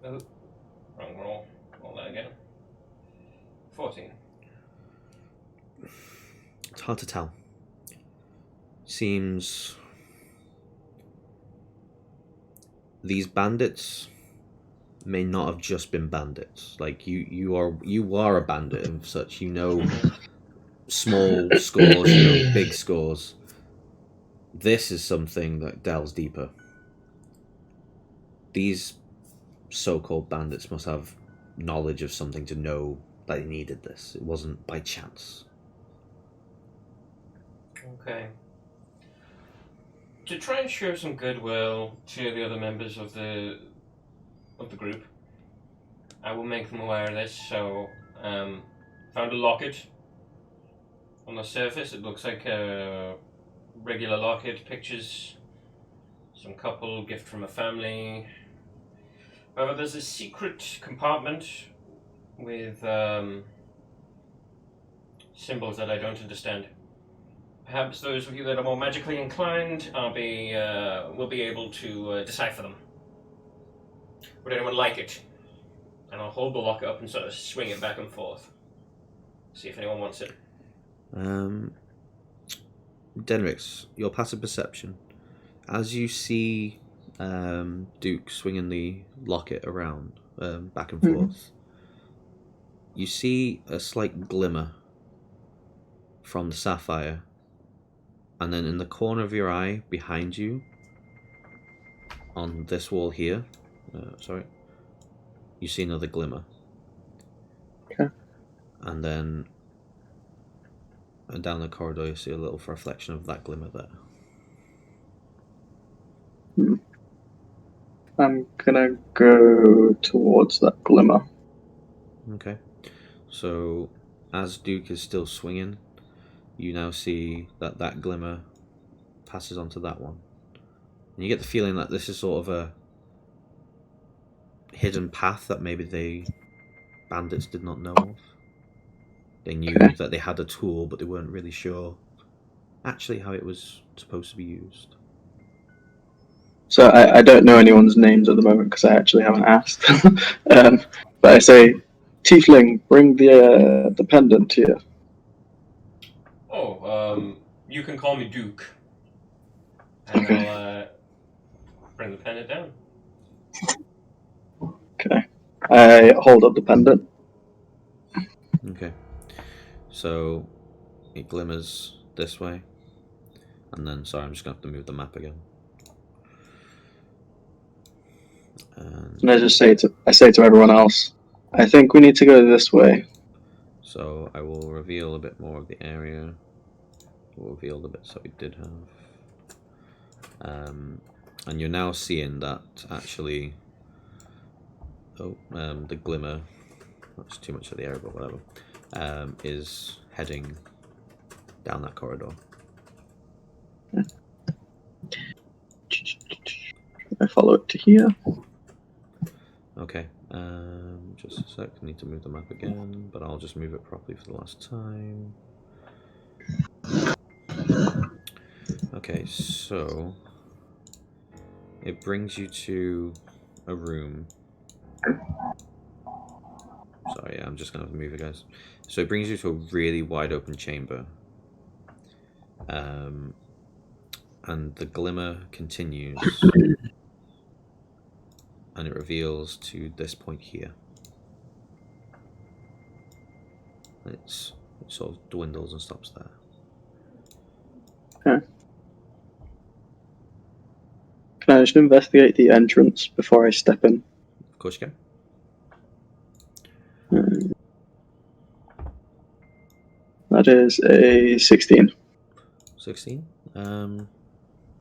Oh, wrong roll. Roll that again. 14. It's hard to tell. Seems these bandits may not have just been bandits. Like you are a bandit and such. You know, small scores, you know, big scores. This is something that delves deeper. These so-called bandits must have knowledge of something to know that they needed this. It wasn't by chance. Okay. To try and show some goodwill to the other members of the group, I will make them aware of this. So, found a locket on the surface. It looks like a regular locket. Pictures, some couple, gift from a family. However, there's a secret compartment with symbols that I don't understand. Perhaps those of you that are more magically inclined will be able to decipher them. Would anyone like it? And I'll hold the lock up and sort of swing it back and forth. See if anyone wants it. Denrix, your passive perception. As you see Duke swinging the locket around, back and forth, you see a slight glimmer from the sapphire, and then in the corner of your eye behind you, on this wall here, you see another glimmer. Okay. And then down the corridor you see a little reflection of that glimmer there. I'm gonna go towards that glimmer. Okay. So, as Duke is still swinging, you now see that glimmer passes onto that one. And you get the feeling that this is sort of a hidden path that maybe they bandits did not know of. They knew that they had a tool, but they weren't really sure actually how it was supposed to be used. So I don't know anyone's names at the moment because I actually haven't asked. But I say, Tiefling, bring the pendant here. Oh, you can call me Duke. And Okay. I'll bring the pendant down. Okay. I hold up the pendant. Okay. So it glimmers this way. And then, sorry, I'm just going to have to move the map again. And I just say to everyone else, I think we need to go this way. So I will reveal a bit more of the area. We'll reveal the bits that we did have. And you're now seeing that actually... Oh, the glimmer... That's too much of the area, but whatever. Is heading down that corridor. I follow it to here. Okay, just a sec, I need to move the map again, but I'll just move it properly for the last time. Okay, so it brings you to a room. Sorry, I'm just gonna have to move it, guys. So it brings you to a really wide open chamber. And the glimmer continues. And it reveals to this point here. It sort of dwindles and stops there. Okay. Can I just investigate the entrance before I step in? Of course you can. That is a 16. 16?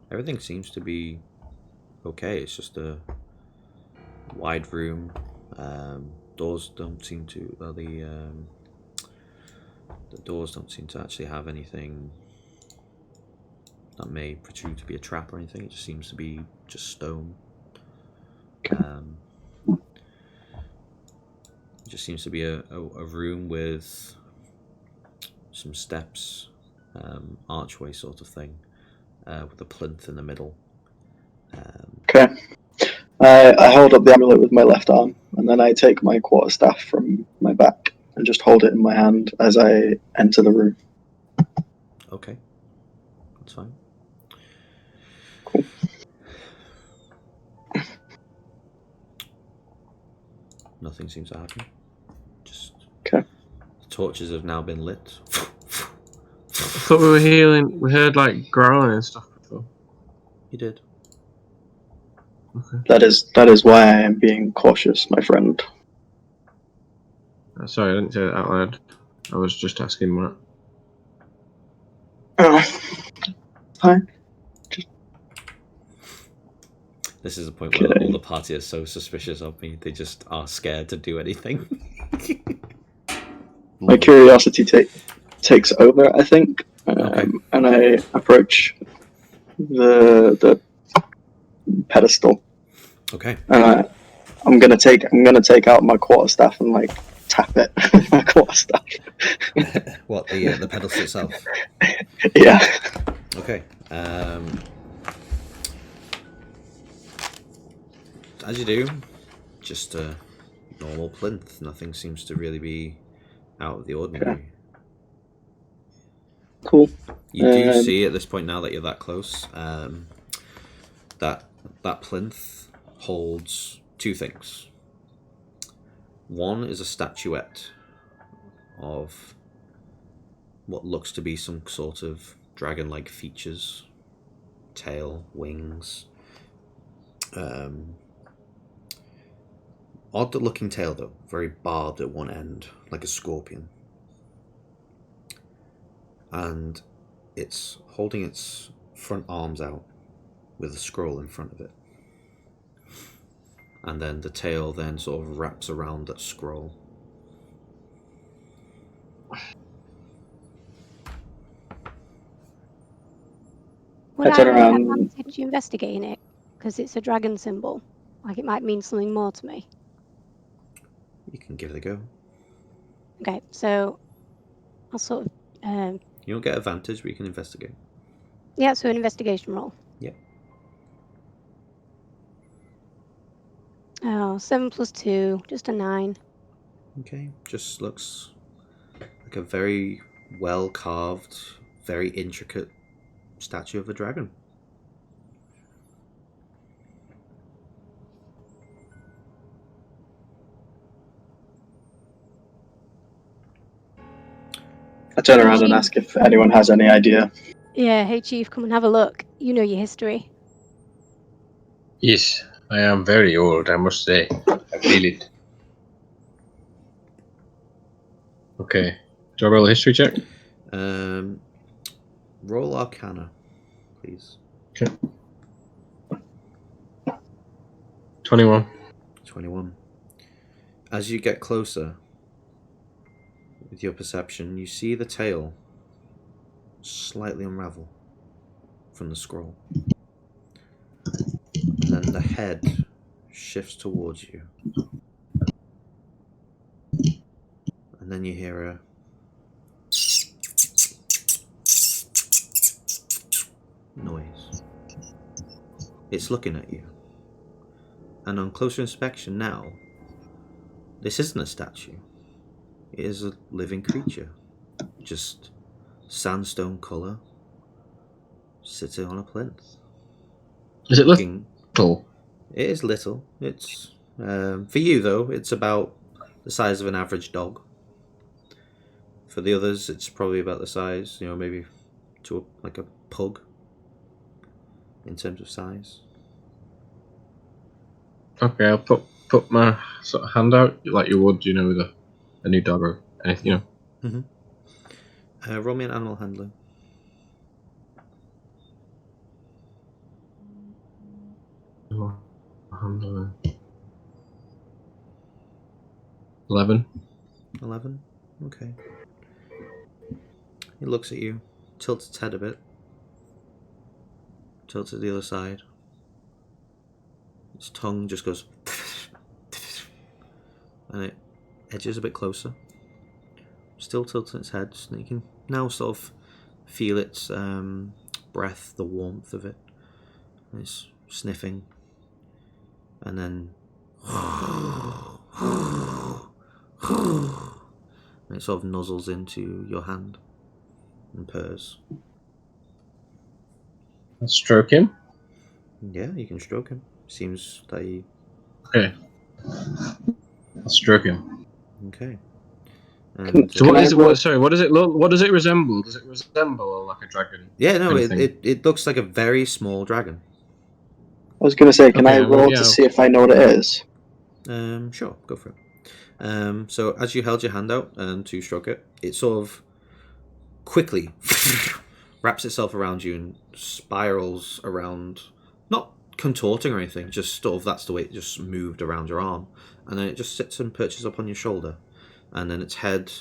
Everything seems to be okay. It's just a wide room. Doors don't seem to... Well, the doors don't seem to actually have anything that may protrude to be a trap or anything. It just seems to be just stone. It just seems to be a room with some steps, archway sort of thing, with a plinth in the middle. Okay. I hold up the amulet with my left arm, and then I take my quarterstaff from my back and just hold it in my hand as I enter the room. Okay. That's fine. Cool. Nothing seems to happen. Just... Okay. The torches have now been lit. I thought we were healing. We heard like growling and stuff before. You did. Okay. That is why I am being cautious, my friend. Sorry, I didn't say that out loud. I was just asking Matt. Fine. This is the point where all the party is so suspicious of me. They just are scared to do anything. My curiosity takes over, I think, Okay. and I approach the pedestal. Okay. And I'm gonna take out my quarterstaff and like tap it with my quarterstaff. What, the pedestal itself? Yeah. Okay. As you do, just a normal plinth. Nothing seems to really be out of the ordinary. Okay. Cool. You do see at this point, now that you're that close, that plinth holds two things. One is a statuette of what looks to be some sort of dragon-like features. Tail, wings. Odd looking tail though, very barbed at one end, like a scorpion. And it's holding its front arms out with a scroll in front of it. And then the tail then sort of wraps around that scroll. Would I have an advantage investigating it? Because it's a dragon symbol. Like it might mean something more to me. You can give it a go. Okay, so I'll sort of. You don't get advantage, but you can investigate. Yeah, so an investigation roll. Yep. Oh, 7 + 2, just a 9. Okay, just looks like a very well carved, very intricate statue of a dragon. I turn around and ask if anyone has any idea. Yeah, hey Chief, come and have a look. You know your history. Yes, I am very old, I must say. I feel it. Okay. Do I roll a history check? Roll Arcana, please. Okay. 21. 21. As you get closer with your perception, you see the tail slightly unravel from the scroll. And then the head shifts towards you. And then you hear a noise. It's looking at you. And on closer inspection now, this isn't a statue. It is a living creature. Just sandstone colour, sitting on a plinth. Is it little? It is little. It's for you though. It's about the size of an average dog. For the others, it's probably about the size, maybe to like a pug in terms of size. Okay, I'll put my sort of hand out like you would, with a new dog or anything, Roll me an animal handling. Handling. 11. 11? Okay. It looks at you, tilts its head a bit, tilts to the other side. Its tongue just goes and it edges a bit closer. Still tilting its head, and you can now sort of feel its breath, the warmth of it. And it's sniffing, and then and it sort of nuzzles into your hand and purrs. I'll stroke him. Yeah, you can stroke him. Seems that he... Okay. I'll stroke him. Okay. And, so what is it? Sorry, what does it look? What does it resemble? Does it resemble like a dragon? Yeah, no, it looks like a very small dragon. I was going to say, can I roll to see if I know what it is? Sure, go for it. So as you held your hand out to stroke it, it sort of quickly wraps itself around you and spirals around, not contorting or anything, just sort of that's the way it just moved around your arm. And then it just sits and perches up on your shoulder. And then its head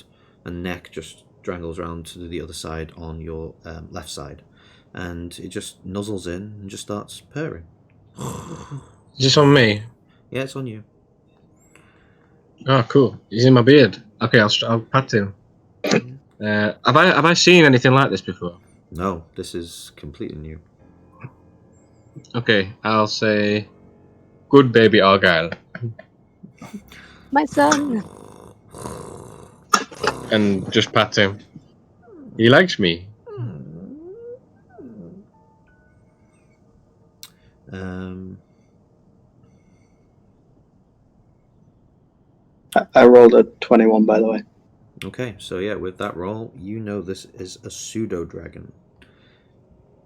and neck just strangles around to the other side on your left side. And it just nuzzles in and just starts purring. Is this on me? Yeah, it's on you. Oh, cool. He's in my beard. Okay, I'll pat him. Have I seen anything like this before? No, this is completely new. Okay, I'll say, good baby Argyle. My son. And just pat him. He likes me. I rolled a 21, by the way. Okay, so yeah, with that roll, you know this is a pseudo-dragon.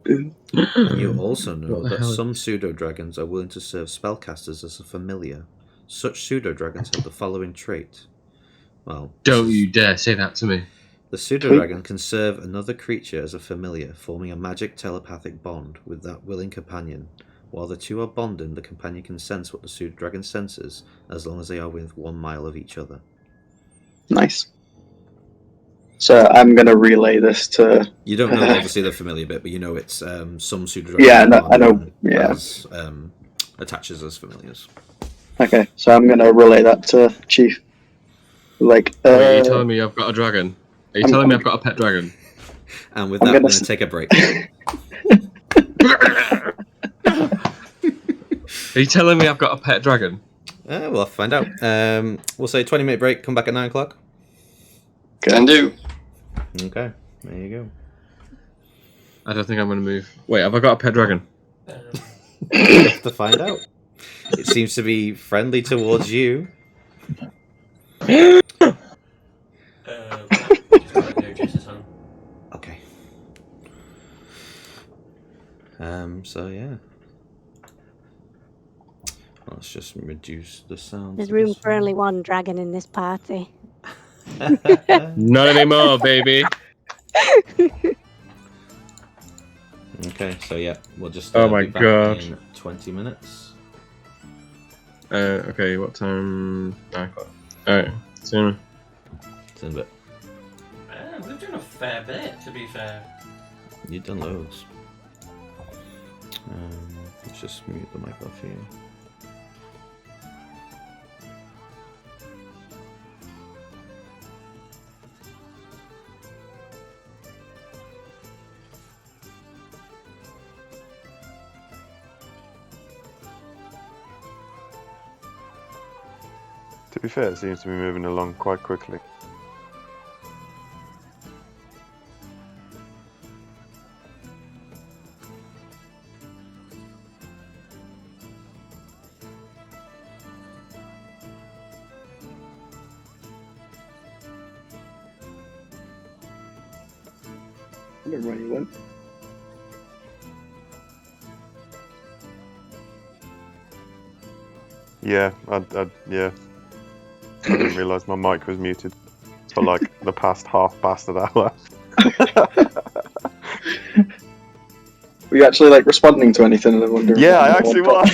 And you also know that some pseudo-dragons are willing to serve spellcasters as a familiar. Such pseudo-dragons have the following trait. Well, don't you dare say that to me. The pseudo-dragon can serve another creature as a familiar, forming a magic telepathic bond with that willing companion. While the two are bonded, the companion can sense what the pseudo-dragon senses, as long as they are within 1 mile of each other. Nice. So I'm going to relay this to... You don't know, obviously, the familiar bit, but you know it's some pseudo-dragon. Yeah, I know. Yeah. As, attaches as familiars. Okay, so I'm going to relay that to Chief. Like, Wait, are you telling me I've got a dragon? Are you telling me I've got a pet dragon? And with that, we're going to take a break. Are you telling me I've got a pet dragon? We'll find out. We'll say 20-minute break, come back at 9 o'clock. Can do. Okay, there you go. I don't think I'm going to move. Wait, have I got a pet dragon? You have to find out. It seems to be friendly towards you. Okay. So yeah. Let's just reduce the sound. There's room for only one dragon in this party. Not anymore, baby. Okay, so yeah, we'll just Oh my be back God. in 20 minutes. Okay, what time? 9 o'clock. Alright, see you. See you in a bit. We've done a fair bit, to be fair. You've done loads. Let's just mute the mic off here. To be fair, it seems to be moving along quite quickly. I don't know where you went. Yeah, yeah. I didn't realise my mic was muted for like the past half bastard hour. Were you actually like responding to anything? I wonder. Yeah, I actually was.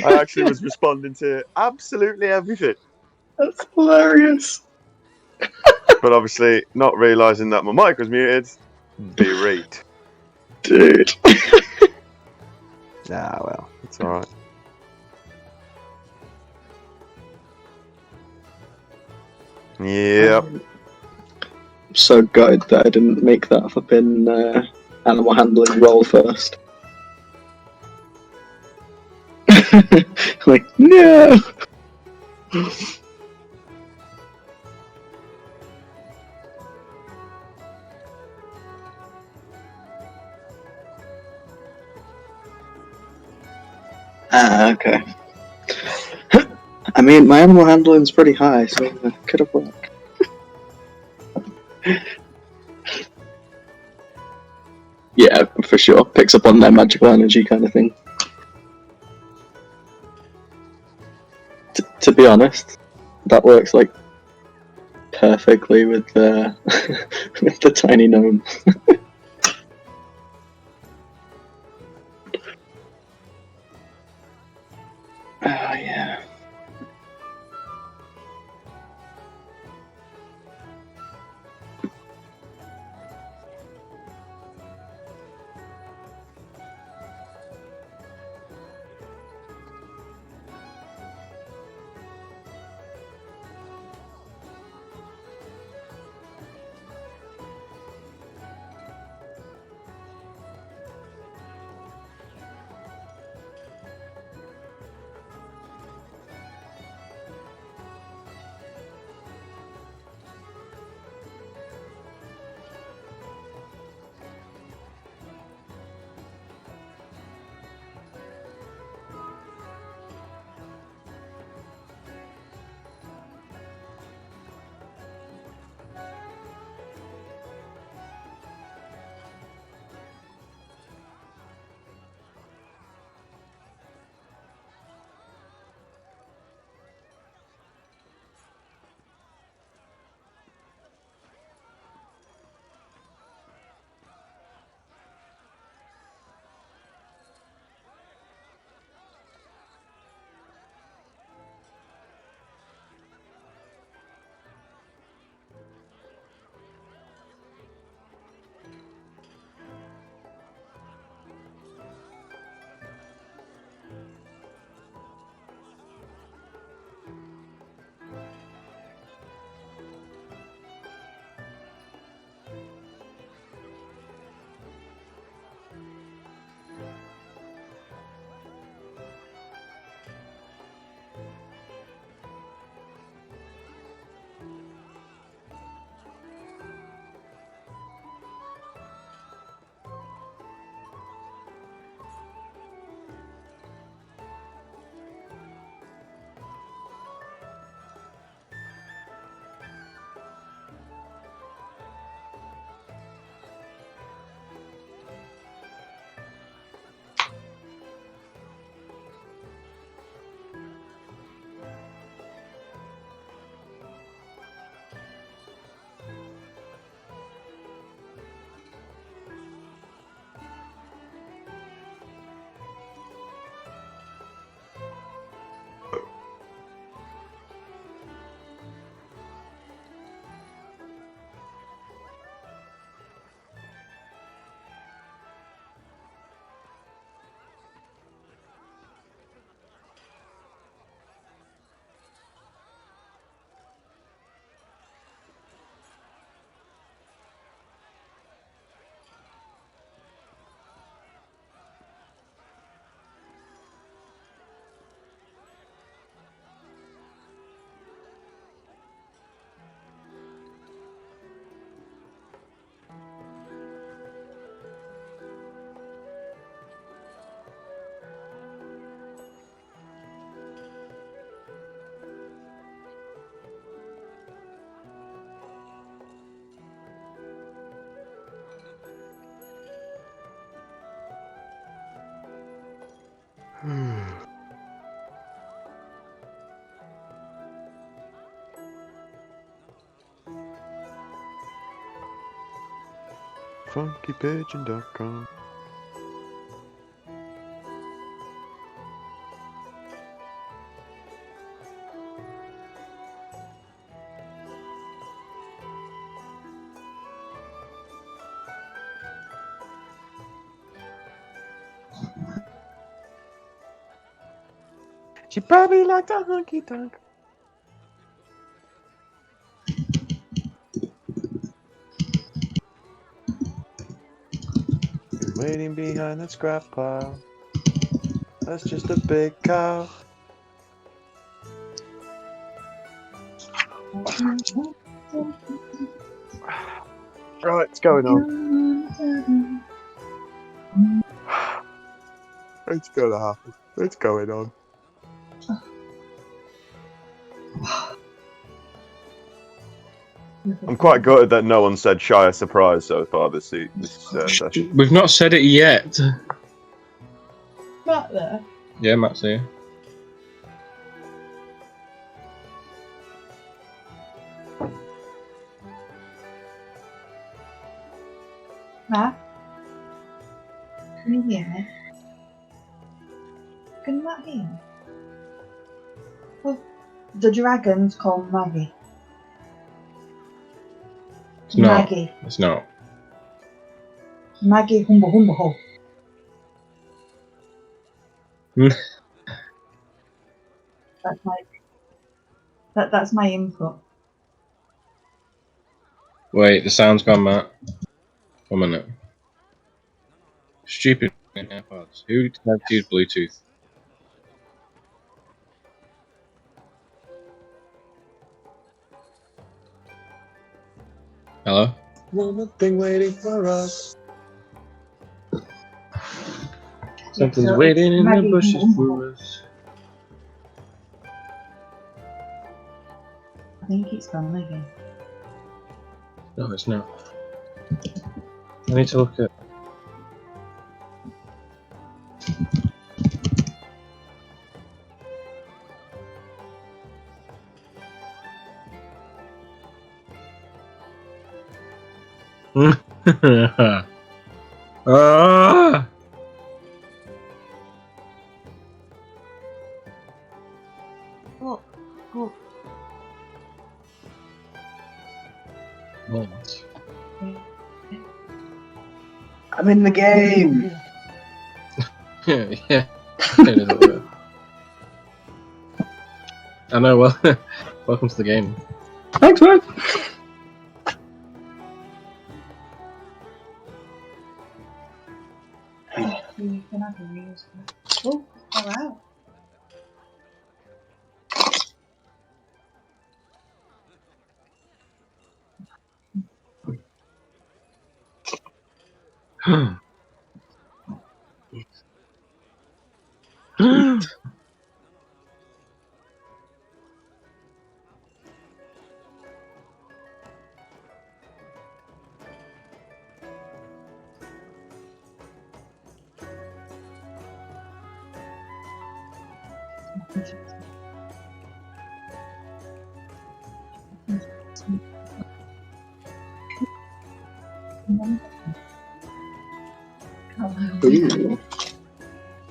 I actually was responding to absolutely everything. That's hilarious. But obviously, not realising that my mic was muted. Berate. Dude. Ah, well, it's alright. Yep. I'm so gutted that I didn't make that flipping animal handling roll first. Like, no! Ah, okay. I mean, my animal handling's pretty high, so it could have worked. Yeah, for sure. Picks up on their magical energy kind of thing. To be honest, that works like perfectly with with the tiny gnome. Oh yeah. Funkypigeon.com. She probably liked a honky tonk. Waiting behind that scrap pile. That's just a big cow. Right, it's going on. It's gonna happen. It's going on. I'm quite gutted that no one said Shire surprise so far this session. We've not said it yet. Matt there. Yeah, Matt's here. Matt? Can you hear me? Can Matt hear me? Well, the dragon's called Maggie. It's not. Maggie. It's not. Maggie Humba Humba Ho. That's my that's my input. Wait, the sound's gone, Matt. 1 minute. Stupid AirPods. Who decides to use Bluetooth? Hello? One thing waiting for us. Something's so waiting in the Maggie bushes Humba for Humba. us. I think it's gone again. No, it's not. I need to look at. Ah! Look, look. What? I'm in the game. Yeah. It is a little bit. I know. Well, welcome to the game. Thanks, man. You can have the wheels. Oh, alright. Ooh.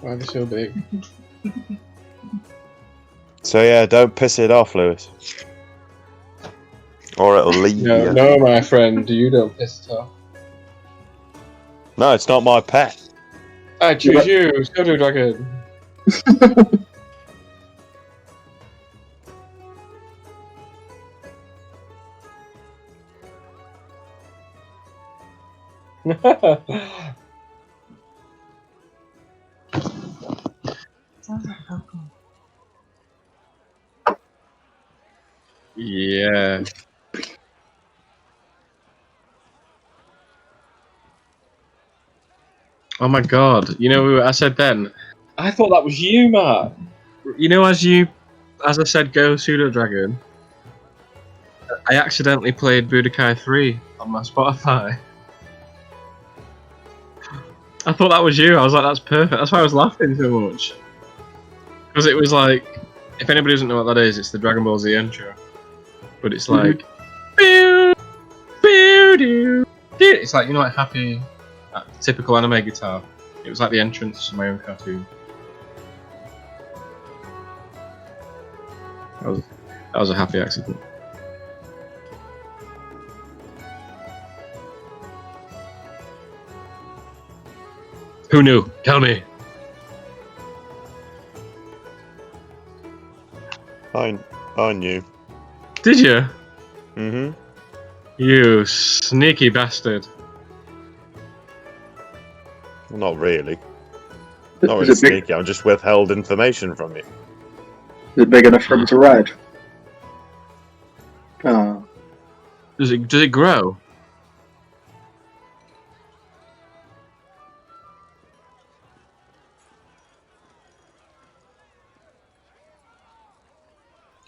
Why are they so big? So yeah, don't piss it off, Lewis. Or it'll leave No, you. no, my friend, you don't piss it off. No, it's not my pet. I choose you, Shadow Dragon. Sounds like popcorn. Yeah. Oh my god! You know, I said then. I thought that was you, Matt. You know, as I said, go pseudo dragon. I accidentally played Budokai 3 on my Spotify. I thought that was you. I was like, that's perfect. That's why I was laughing so much. Because it was like, if anybody doesn't know what that is, it's the Dragon Ball Z intro. But it's like, it's like, you know, like happy, typical anime guitar. It was like the entrance to my own cartoon. That was a happy accident. Who knew? Tell me. I knew. Did you? Mm-hmm. You sneaky bastard. Well, not really. Not really sneaky. I just withheld information from you. Is it big enough for him to ride? Oh. Does it grow?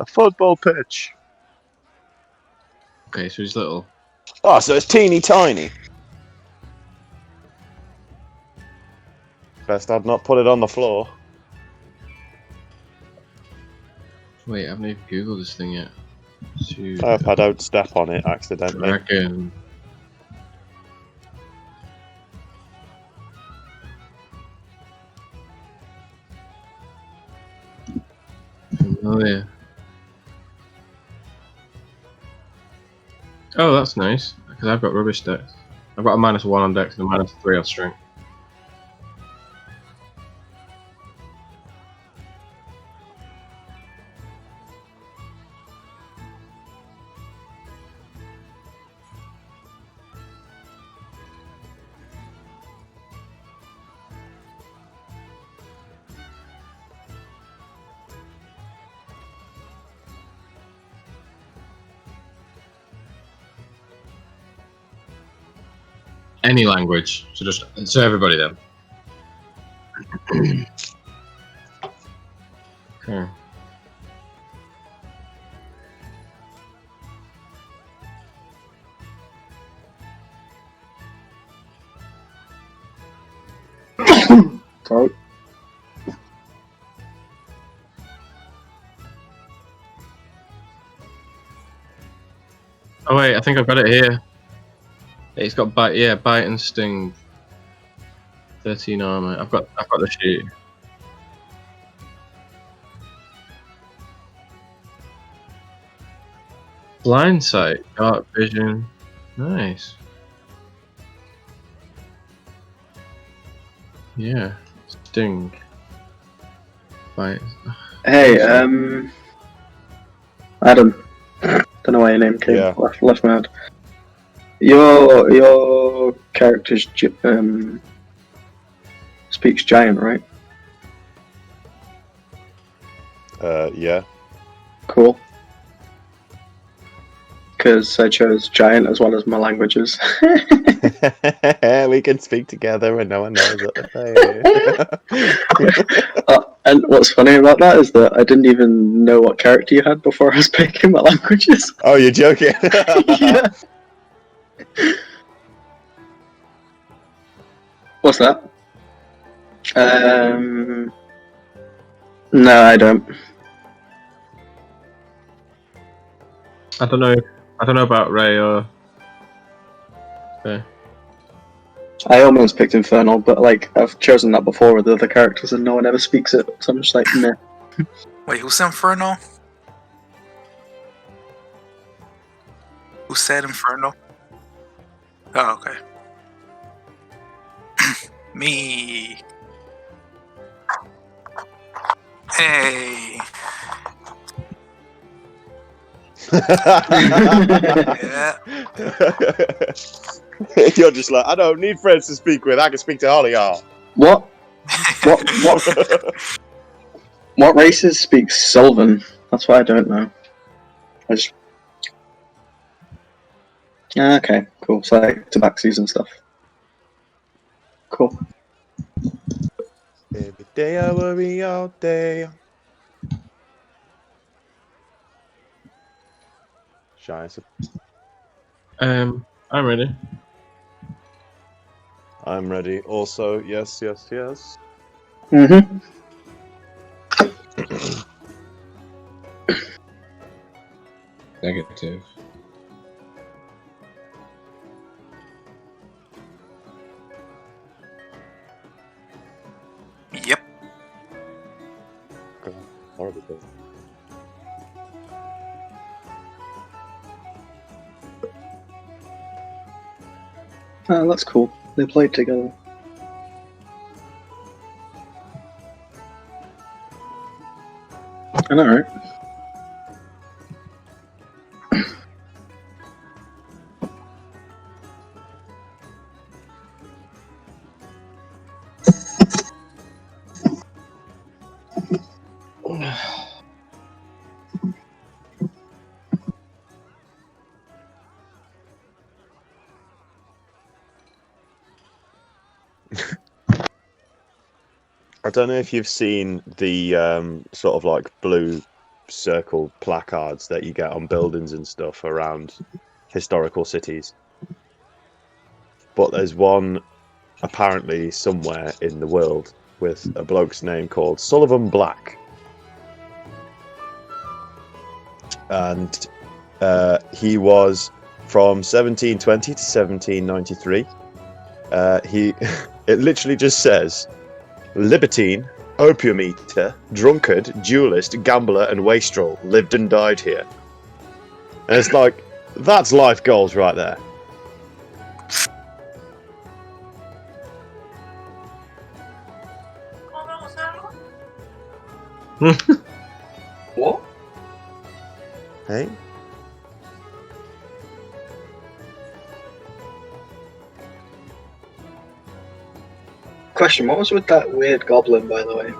A football pitch. Okay, so he's little. Oh, so it's teeny tiny. Best I'd not put it on the floor. Wait, I haven't even Googled this thing yet. I hope I don't step on it accidentally. Dragon. Oh yeah. Oh, that's nice. Because I've got rubbish decks. I've got a -1 on decks and a -3 on strength. Any language, so everybody then. Okay. Sorry. Oh wait, I think I've got it here. It's got bite, yeah, bite and sting. 13 armor. I've got the sheet. Blind sight, dark vision, nice. Yeah, sting. Bite. Hey, Adam. Don't know why your name came. Yeah. Left my head. Your character's speaks giant, right? Yeah. Cool. Because I chose giant as well as my languages. We can speak together and no one knows what to say. And what's funny about that is that I didn't even know what character you had before I was picking my languages. Oh, you're joking? Yeah. What's that? No, I don't. I don't know about Ray or. Okay. I almost picked Infernal, but like I've chosen that before with the other characters and no one ever speaks it, so I'm just like, meh. Wait, who's Infernal? Who said Infernal? Oh, okay. Me. Hey. Yeah. You're just like, I don't need friends to speak with. I can speak to all of y'all. What races speak Sylvan? That's what I don't know. I just. Okay, cool. So like tabaxis and stuff. Cool. Every day I worry all day. Scheiße. I'm ready. I'm ready. Also, yes. Mm-hmm. Negative. Yep. Okay. Horrible thing. Oh, that's cool. They played together. I know, right? I don't know if you've seen the sort of like blue circle placards that you get on buildings and stuff around historical cities. But there's one apparently somewhere in the world with a bloke's name called Sullivan Black. And he was from 1720 to 1793. It literally just says libertine, opium eater, drunkard, duelist, gambler, and wastrel lived and died here. And it's like, that's life goals right there. What? Hey? Question, what was with that weird goblin, by the way?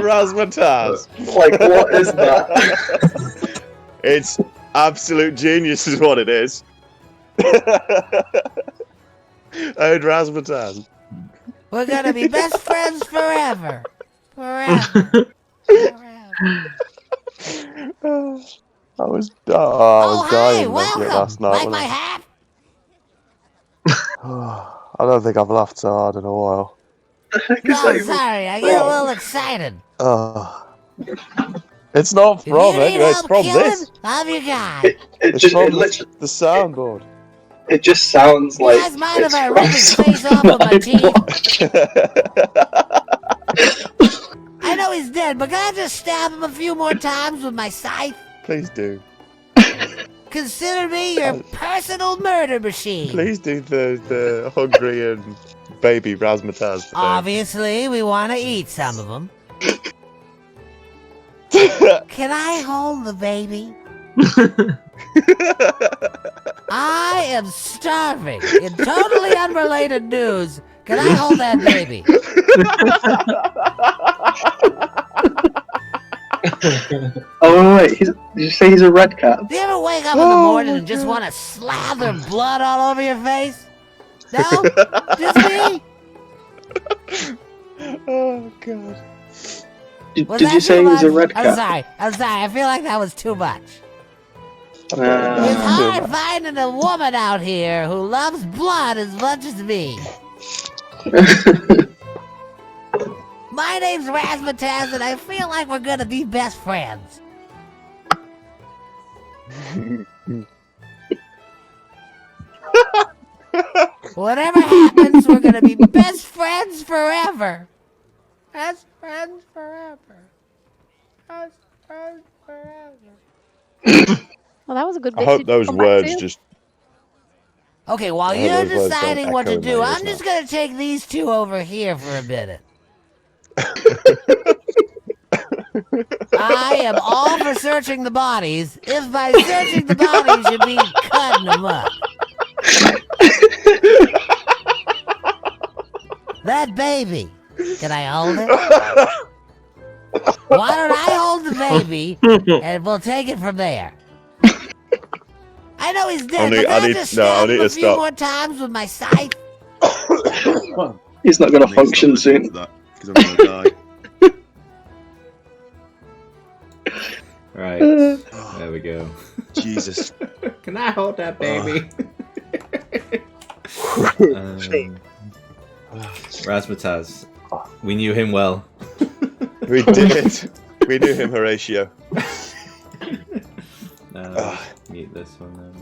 Razzmatazz. Like, what is that? It's absolute genius is what it is. Ode Razzmatazz. We're gonna be best friends forever. Forever. Forever. I was dying welcome. last night. Like my hat? I don't think I've laughed so hard in a while. No, sorry, I get a little excited. It's not from it, it's from killing, this. I'm your guy. It's from the soundboard. It just sounds like. You guys mind if I rip his face off with my teeth? I know he's dead, but can I just stab him a few more times with my scythe? Please do. Consider me your personal murder machine. Please do the hungry and baby Razzmatazz thing. Obviously, we want to eat some of them. Can I hold the baby? I am starving. In totally unrelated news, can I hold that baby? Oh wait, did you say he's a red cat? Do you ever wake up in the morning and just want to slather blood all over your face? No? Just me? Oh god. Was Did that you say too he's a much? red cat? I'm sorry. I feel like that was too much. It's Uh, hard finding a woman out here who loves blood as much as me. My name's Razzmatazz, and I feel like we're gonna be best friends. Whatever happens, we're gonna be best friends forever. Best friends forever. Best friends forever. Well, that was a good I bit hope to those come back words to. just. Okay, while I hope you're those words don't deciding what echo to in my do, ears I'm now. just gonna take these two over here for a minute. I am all for searching the bodies, if by searching the bodies you mean cutting them up. That baby, can I hold it? Why don't I hold the baby, and we'll take it from there. I know he's dead, but can I just stab him a few more times with my scythe? he's not gonna function soon. Because I'm gonna die. Right. There we go. Jesus. Can I hold that baby? Razzmatazz. We knew him well. We did. We knew him, Horatio. Mute this one then.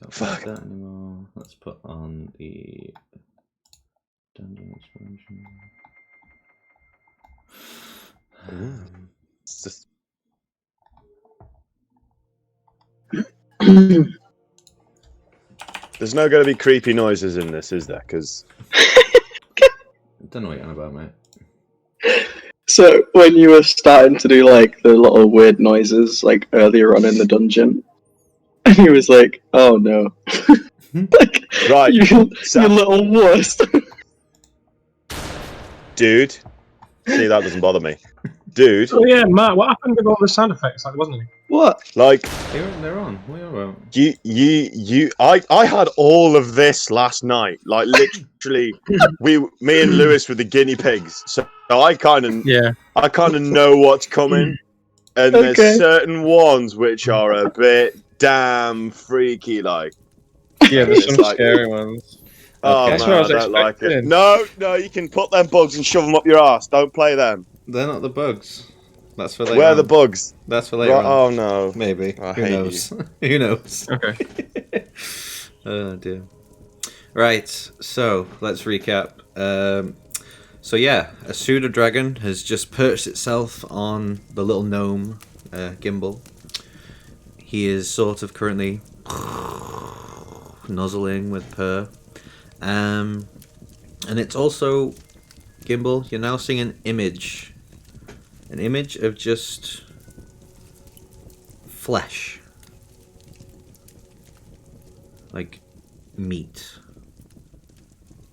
Don't Fuck that anymore. Let's put on the dungeon explosion. It's just... There's no going to be creepy noises in this, is there? Because I don't know what you're on about, mate. So when you were starting to do like the little weird noises like earlier on in the dungeon, and he was like, "Oh no!" Like, right, you little wuss. Dude. See, that doesn't bother me. Dude. Oh yeah, Matt, what happened with all the sound effects? Like, wasn't he? What? Like they're on. What are you on about? I had all of this last night. Like literally, me and Lewis were the guinea pigs. So I kind of know what's coming, and there's certain ones which are a bit damn freaky. Like, yeah, there's some like, scary ones. Oh That's man, what I was I don't like it. expecting. No, you can put them bugs and shove them up your ass. Don't play them. They're not the bugs. That's for later. Where are on. the bugs? That's for later. Right, on. oh no, maybe. I Who hate knows? Who knows? Okay. Oh dear. Right. So let's recap. So yeah, a pseudo dragon has just perched itself on the little gnome Gimbal. He is sort of currently nuzzling with Purr. And it's also, Gimbal, you're now seeing an image of just flesh, like meat,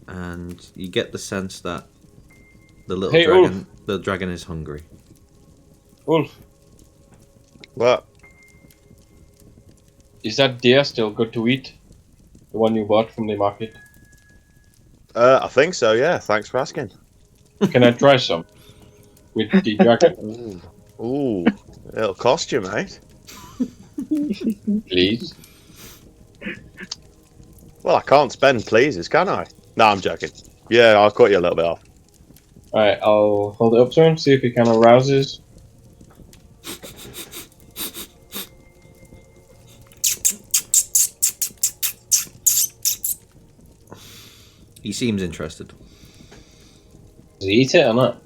and you get the sense that the little dragon is hungry. Wolf. What? Is that deer still good to eat? The one you bought from the market? I think so. Yeah. Thanks for asking. Can I try some with the dragon? Ooh, it'll cost you, mate. Please. Well, I can't spend pleases, can I? No, I'm joking. Yeah, I'll cut you a little bit off. Alright, I'll hold it up to him, see if he kind of rouses. He seems interested. Does he eat it or not?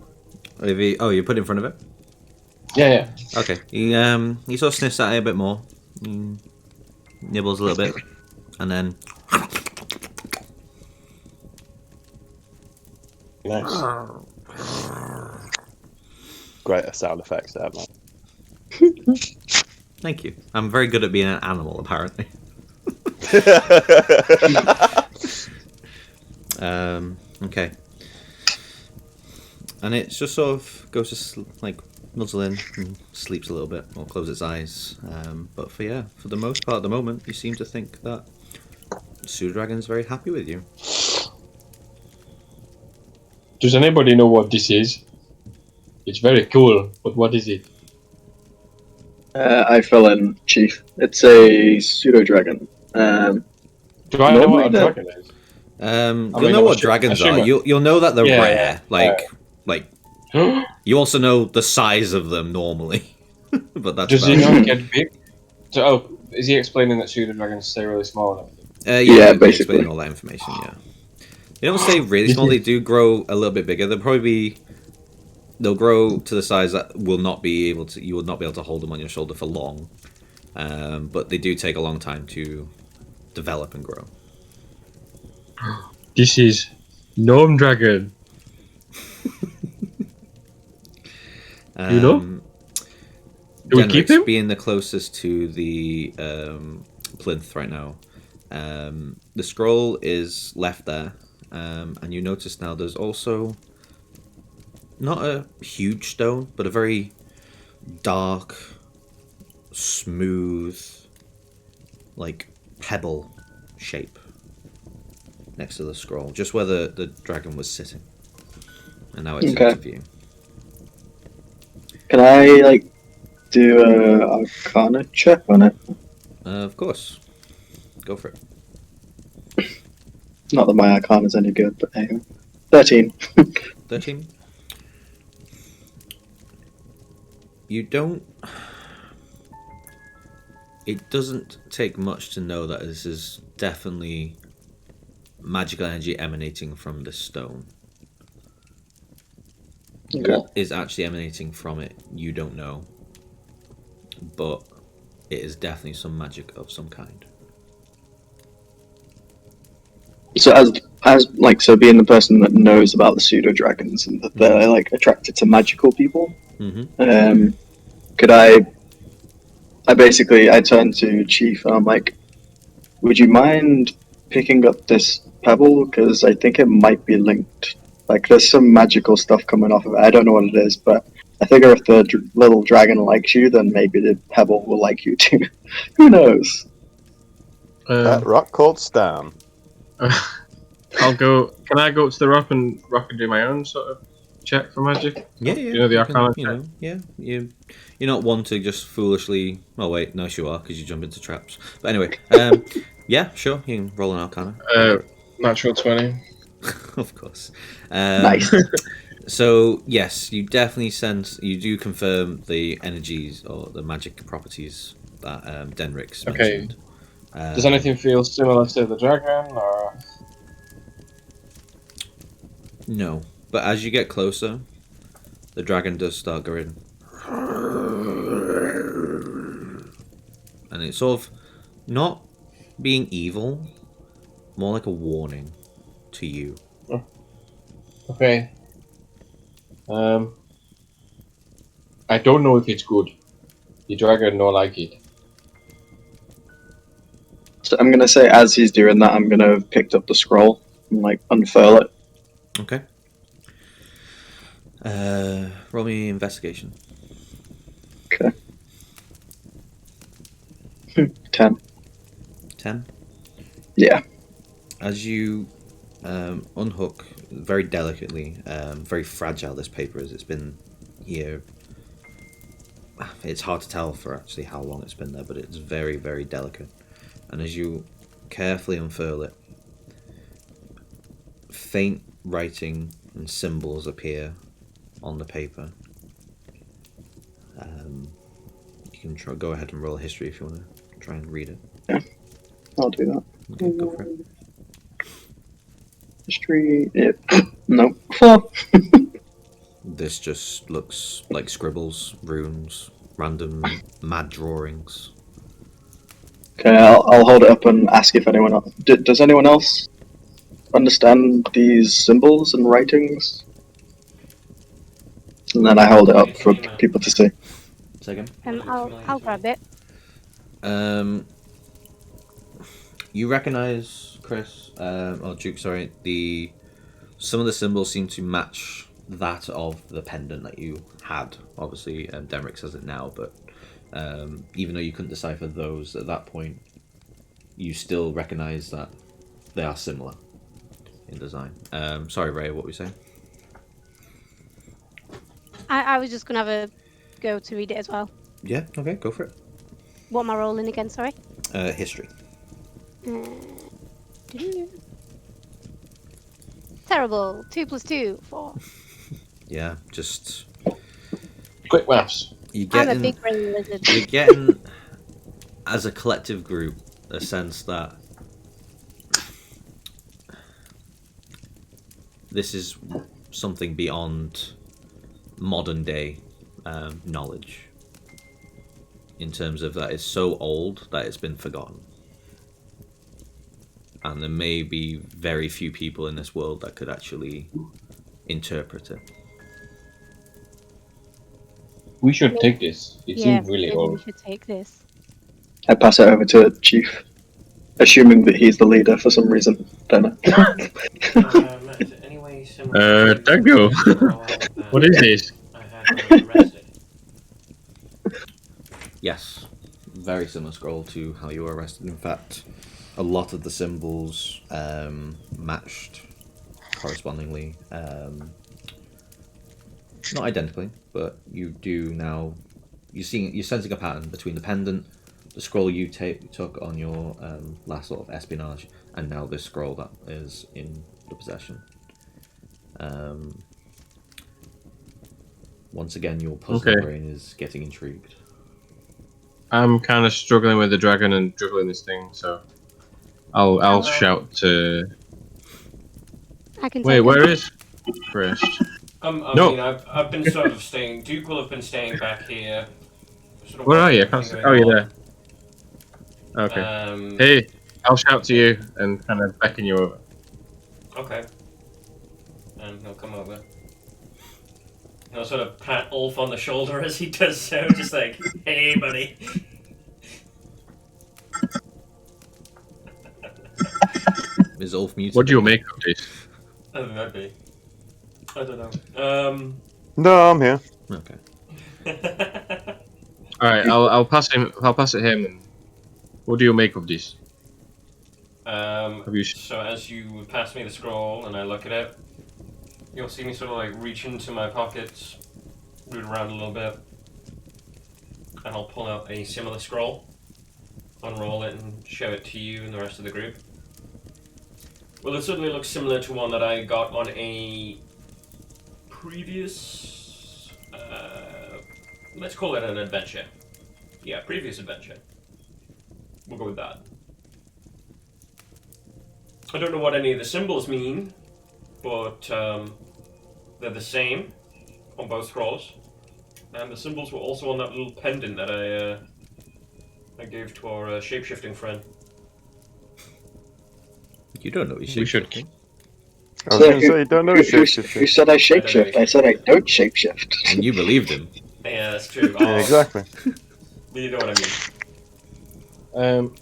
You put it in front of it? Yeah. Okay. He sort of sniffs at it a bit more. He nibbles a little bit, and then. Nice. Greater sound effects there, man. Thank you. I'm very good at being an animal, apparently. Okay. And it just sort of goes to nuzzle in and sleeps a little bit, or close its eyes. But for the most part at the moment, you seem to think that Pseudo Dragon is very happy with you. Does anybody know what this is? It's very cool, but what is it? I fill in, Chief. It's a pseudo dragon. Do I know what a dragon is? You'll know what dragons are. You'll know that they're rare. You also know the size of them normally. But that's Does he not get big? So, is he explaining that pseudo dragons stay really small? Yeah, basically. Explaining all that information. Yeah, they don't stay really small. They do grow a little bit bigger. They'll grow to the size that you will not be able to hold them on your shoulder for long. But they do take a long time to develop and grow. This is Gnome Dragon. You know? Do we keep him? Being the closest to the plinth right now, the scroll is left there, and you notice now there's also not a huge stone, but a very dark, smooth, like pebble shape next to the scroll, just where the dragon was sitting, and now it's into view. Can I do a Arcana check on it? Of course, go for it. Not that my Arcana's any good, but hey, 13. 13. You don't. It doesn't take much to know that this is definitely magical energy emanating from this stone. Okay. What is actually emanating from it, you don't know. But it is definitely some magic of some kind. So so being the person that knows about the pseudo dragons and that they're like attracted to magical people, could I turn to Chief and I'm like, would you mind picking up this pebble because I think it might be linked. Like there's some magical stuff coming off of it. I don't know what it is, but I figure if the little dragon likes you, then maybe the pebble will like you too. Who knows? That rock called Stan. I'll go. Can I go up to the rock and do my own sort of check for magic? Yeah, You know the arcana check? You're not one to just foolishly. Oh wait, no, you are because you jump into traps. But anyway, yeah, sure, you can roll an arcana. Natural 20. Of course. Nice. So yes, you definitely sense. You do confirm the energies or the magic properties that Denrix mentioned. Does anything feel similar to the dragon, or? No, but as you get closer, the dragon does start going, and it's sort of not being evil, more like a warning to you. Okay. I don't know if it's good. The dragon don't like it. So I'm gonna say as he's doing that, I'm gonna have picked up the scroll and like unfurl it. Okay. Roll me investigation. Okay. 10. 10? Yeah. As you unhook very delicately, very fragile this paper is. It's been here. It's hard to tell for actually how long it's been there, but it's very, very delicate. And as you carefully unfurl it, faint writing and symbols appear on the paper. You can go ahead and roll a history if you want to try and read it. Yeah, I'll do that. Okay, go for it. History. No. 4. This just looks like scribbles, runes, random mad drawings. Okay, I'll hold it up and ask if anyone else. Does anyone else understand these symbols and writings? And then I hold it up for people to see. Second. I'll grab it. You recognize, Chris, or Duke, sorry, some of the symbols seem to match that of the pendant that you had. Obviously, Denrix has it now, but even though you couldn't decipher those at that point, you still recognize that they are similar in design. Sorry, Ray, what were you saying? I was just going to have a go to read it as well. Yeah, okay, go for it. What am I rolling again, sorry? History. Terrible. 2 + 2, 4. Yeah, just... Quick maths. I'm a big brain lizard. You're getting, as a collective group, a sense that this is something beyond modern day knowledge, in terms of that it's so old that it's been forgotten, and there may be very few people in this world that could actually interpret it. We should take this. It seems really maybe old. we should take this. I pass it over to Chief, assuming that he's the leader for some reason. Don't know. Dango. What is this? Yes, very similar scroll to how you were arrested. In fact, a lot of the symbols matched correspondingly. Not identically, but you do now. You're sensing a pattern between the pendant, the scroll you took on your last sort of espionage, and now this scroll that is in the possession. Once again, your puzzle brain is getting intrigued. I'm kind of struggling with the dragon and juggling this thing, so I'll shout to. I can Wait, take where him. is Christ? I No. mean, I've been sort of staying. Duke will have been staying back here. Sort of Where are watching you? everything going Oh, you're on. there. Okay. Hey, I'll shout to you and kind of beckon you over. Okay. And he'll come over. He'll sort of pat Ulf on the shoulder as he does so, just like, hey, buddy. Is Ulf muted? What do you make of this? I think that'd be. I don't know. No, I'm here. Okay. All right, I'll pass him. I'll pass it him. And what do you make of this? So as you pass me the scroll and I look at it, you'll see me sort of like reach into my pockets, root around a little bit, and I'll pull out a similar scroll, unroll it, and show it to you and the rest of the group. Well, it certainly looks similar to one that I got on a previous, let's call it an adventure. Yeah, previous adventure. We'll go with that. I don't know what any of the symbols mean, but they're the same on both scrolls. And the symbols were also on that little pendant that I gave to our shape-shifting friend. You don't know he's We should. I was going to say, you don't know shapeshift. Who said I shapeshift? I said I don't shapeshift. And you believed him. Yeah, that's true. Yeah, exactly. You know what I mean.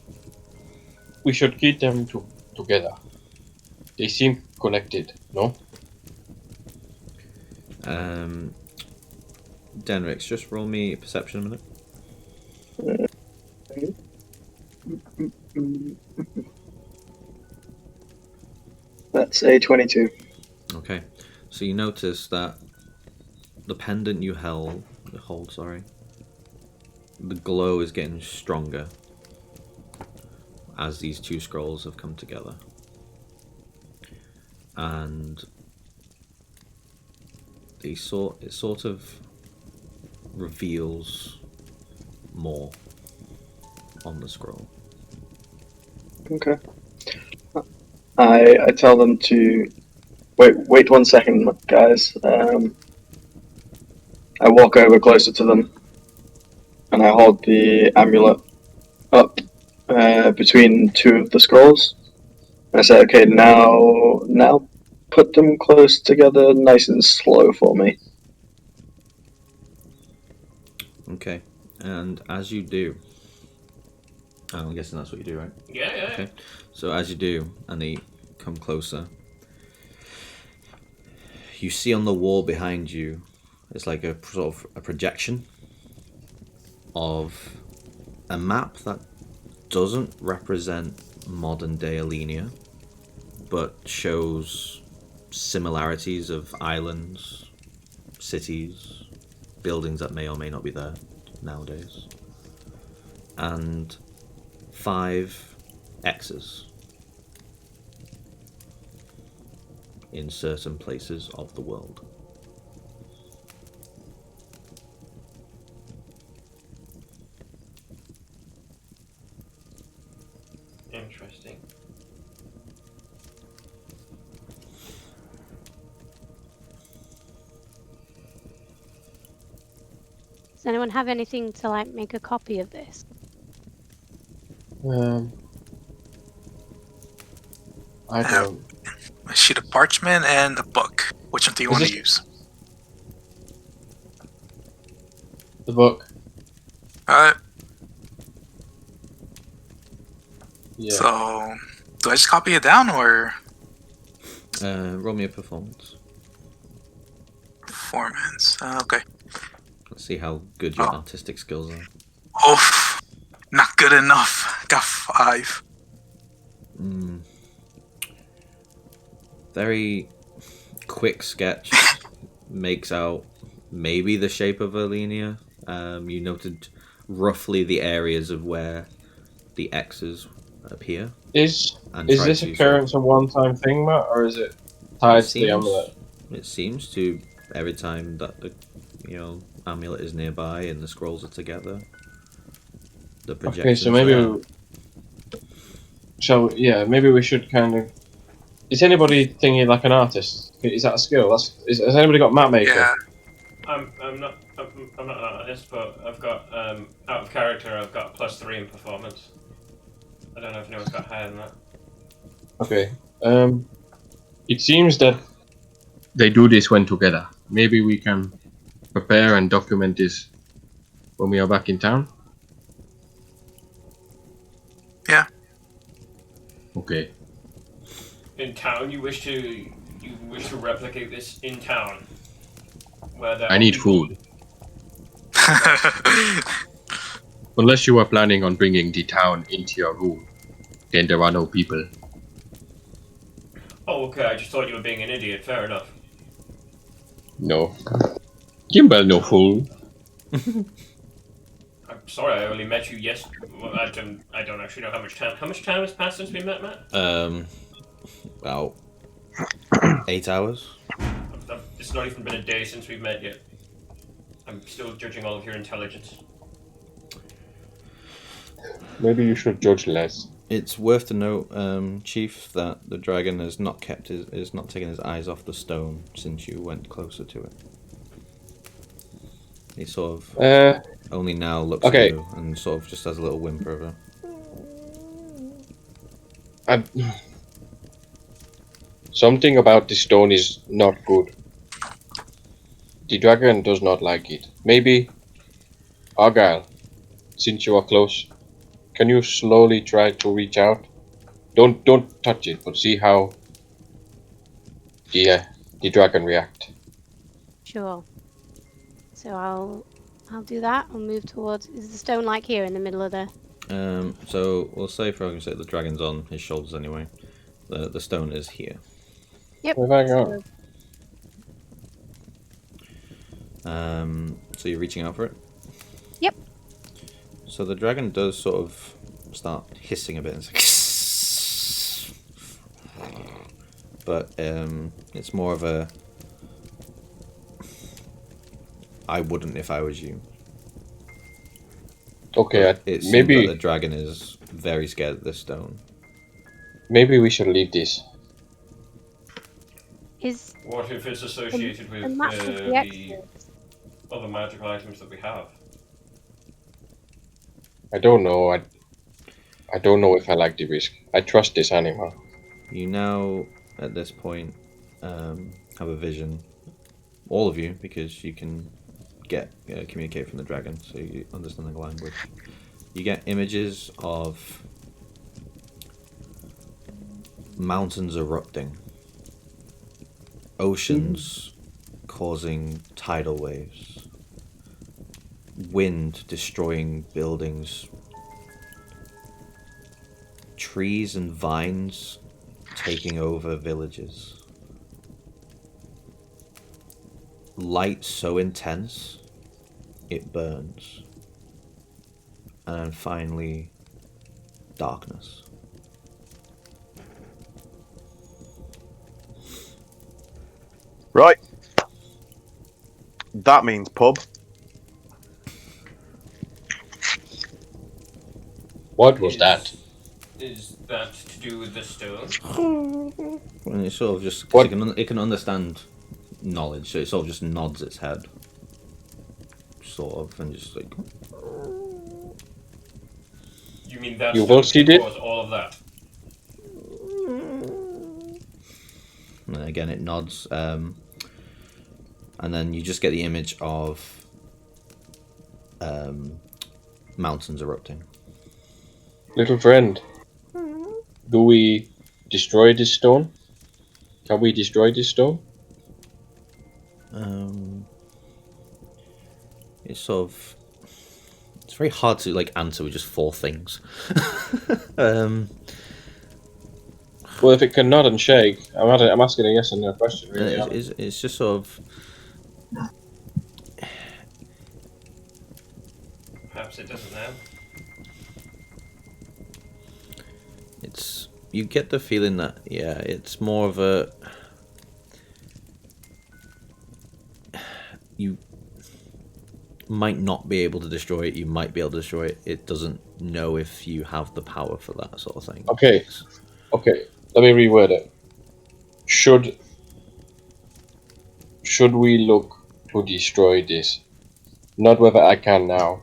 We should keep them together. They seem connected, no? Denrix, just roll me a perception a minute. That's a 22. Okay, so you notice that the pendant you hold, the glow is getting stronger as these two scrolls have come together. And it sort of reveals more on the scroll. Okay. I tell them to wait 1 second, guys. I walk over closer to them, and I hold the amulet up between two of the scrolls. I say, okay, now put them close together, nice and slow for me. Okay, and as you do, I'm guessing that's what you do, right? Yeah. Okay, so as you do, and they come closer, you see on the wall behind you, it's like a sort of a projection of a map that doesn't represent modern day Alenia, but shows similarities of islands, cities, buildings that may or may not be there nowadays, and 5 X's in certain places of the world. Interesting. Does anyone have anything to like make a copy of this? I don't. A sheet of parchment and a book. Which one do you want to use? The book. Alright. Yeah. So, do I just copy it down or? Roll me a performance. Performance. Okay. Let's see how good your artistic skills are. Oh, not good enough. Got 5. Very quick sketch makes out maybe the shape of Alenia. You noted roughly the areas of where the X's appear. Is this occurrence a one-time thing, Matt, or is it tied to the amulet? It seems to every time that the amulet is nearby and the scrolls are together. The projections. Okay, so maybe maybe we should kind of. Is anybody thinking like an artist? Is that a skill? Has anybody got map maker? Yeah. I'm not an artist, but I've got out of character. I've got +3 in performance. I don't know if anyone's got higher than that. Okay. It seems that they do this when together. Maybe we can prepare and document this when we are back in town. Yeah. Okay. In town, you wish to replicate this in town. Where there I are need people. food. Unless you are planning on bringing the town into your room, then there are no people. Oh, okay. I just thought you were being an idiot. Fair enough. No. Gimbal no fool. I'm sorry. I only met you Well, I don't actually know how much time. How much time has passed since we met, Matt? About 8 hours. It's not even been a day since we've met yet. I'm still judging all of your intelligence. Maybe you should judge less. It's worth to note, Chief, that the dragon has not taken his eyes off the stone since you went closer to it. He sort of only now looks at you and sort of just has a little whimper over. Something about the stone is not good. The dragon does not like it. Maybe, Argyle, since you are close, can you slowly try to reach out? Don't touch it, but see how the dragon react. Sure. So I'll do that. I'll move towards. Is the stone like here in the middle of the? So we'll say for argument's sake the dragon's on his shoulders anyway. The stone is here. Yep. So you're reaching out for it? Yep. So the dragon does sort of start hissing a bit. And it's like but it's more of a I wouldn't if I was you. Okay, It seems maybe that the dragon is very scared of this stone. Maybe we should leave this. What if it's associated with the other magical items that we have? I don't know. I don't know if I like the risk. I trust this animal. You now, at this point, have a vision. All of you, because you can communicate from the dragon, so you understand the language. You get images of mountains erupting, oceans causing tidal waves, wind destroying buildings, trees and vines taking over villages, light so intense it burns, and then finally darkness. Right. That means pub. What was that? Is that to do with the stone? And it sort of just it can understand knowledge, so it sort of just nods its head, sort of, and just like. You mean that you will see cause all of that? And again, it nods, and then you just get the image of mountains erupting. Little friend, do we destroy this stone? Can we destroy this stone? It's sort of. It's very hard to answer with just 4 things. Well, if it can nod and shake, I'm asking a yes or no question. Really, it's just sort of. Perhaps it doesn't now. You get the feeling that it's more of a. might not be able to destroy it. You might be able to destroy it. It doesn't know if you have the power for that sort of thing. Okay. Let me reword it. Should we look to destroy this? Not whether I can now,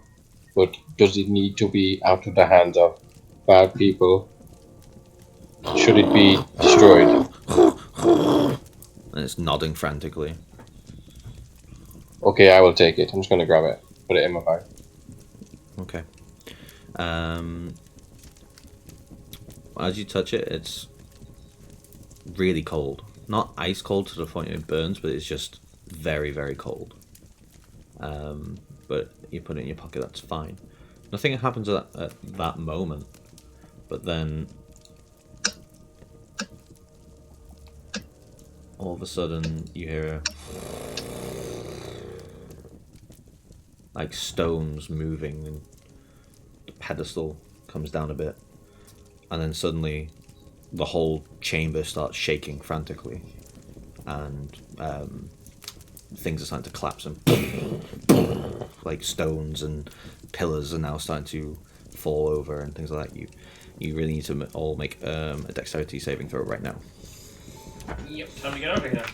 but does it need to be out of the hands of bad people? Should it be destroyed? And it's nodding frantically. Okay, I will take it. I'm just going to grab it, put it in my bag. Okay. As you touch it, it's really cold. Not ice cold to the point it burns, but it's just very, very cold. But you put it in your pocket, that's fine. Nothing happens at that moment. But then all of a sudden you hear like stones moving, and the pedestal comes down a bit, and then suddenly the whole chamber starts shaking frantically, and things are starting to collapse, and like stones and pillars are now starting to fall over and things like that. You really need to all make a dexterity saving throw right now. Yep, time to get over here.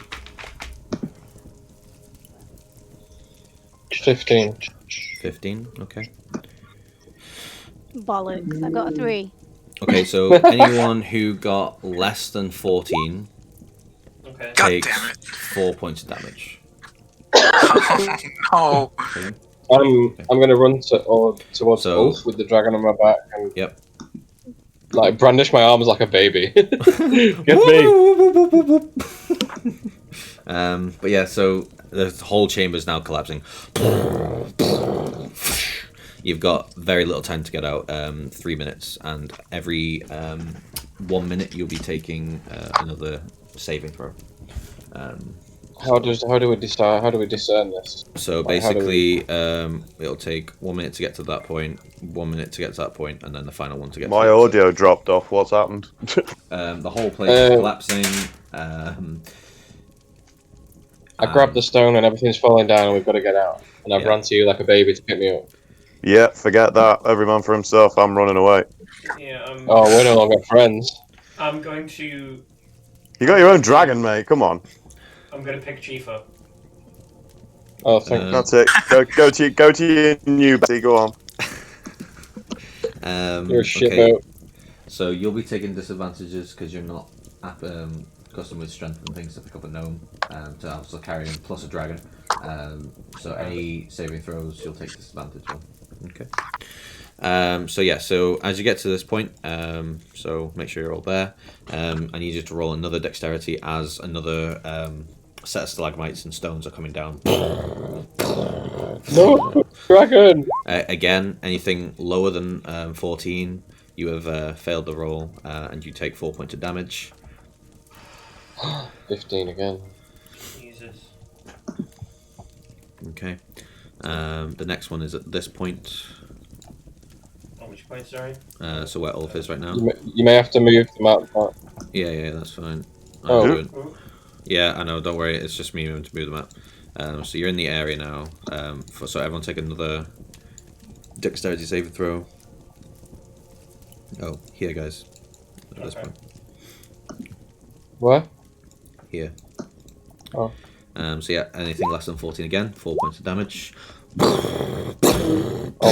15. 15, okay. Bollocks, I got a 3. Okay, so anyone who got less than 14 takes 4 points of damage. Oh no. I'm gonna run towards Ulf with the dragon on my back and like brandish my arms like a baby. Get me! But yeah, so the whole chamber is now collapsing. You've got very little time to get out, 3 minutes, and every 1 minute you'll be taking another saving throw. How do we discern this? So basically, it'll take 1 minute to get to that point, 1 minute to get to that point, and then the final one to get. My audio dropped off. What's happened? The whole place is collapsing. I grabbed the stone and everything's falling down, and we've got to get out. And I've run to you like a baby to pick me up. Yeah, forget that. Every man for himself. I'm running away. Yeah. Oh, we're no longer friends. I'm going to. You got your own dragon, mate. Come on. I'm going to pick Chief up. Oh, thank you. That's it. Go to your new Betty. Go on. You're a shitboat. So you'll be taking disadvantages because you're not accustomed with strength and things to pick up a gnome to also carry him, plus a dragon. So any saving throws, you'll take disadvantage on. Okay. So as you get to this point, so make sure you're all there. I need you to roll another dexterity as another set of stalagmites and stones are coming down. No, dragon! Again, anything lower than 14, you have failed the roll, and you take 4 points of damage. 15 again. Jesus. Okay. The next one is at this point. Oh, which point, sorry? So where Ulf is right now. You may have to move them out. Yeah, that's fine. Oh. Yeah, I know, don't worry, it's just me moving to move them up. So you're in the area now. So everyone take another dexterity saving throw. Oh, here, guys. At this point. What? Here. Oh. So yeah, anything less than 14 again, 4 points of damage. Oh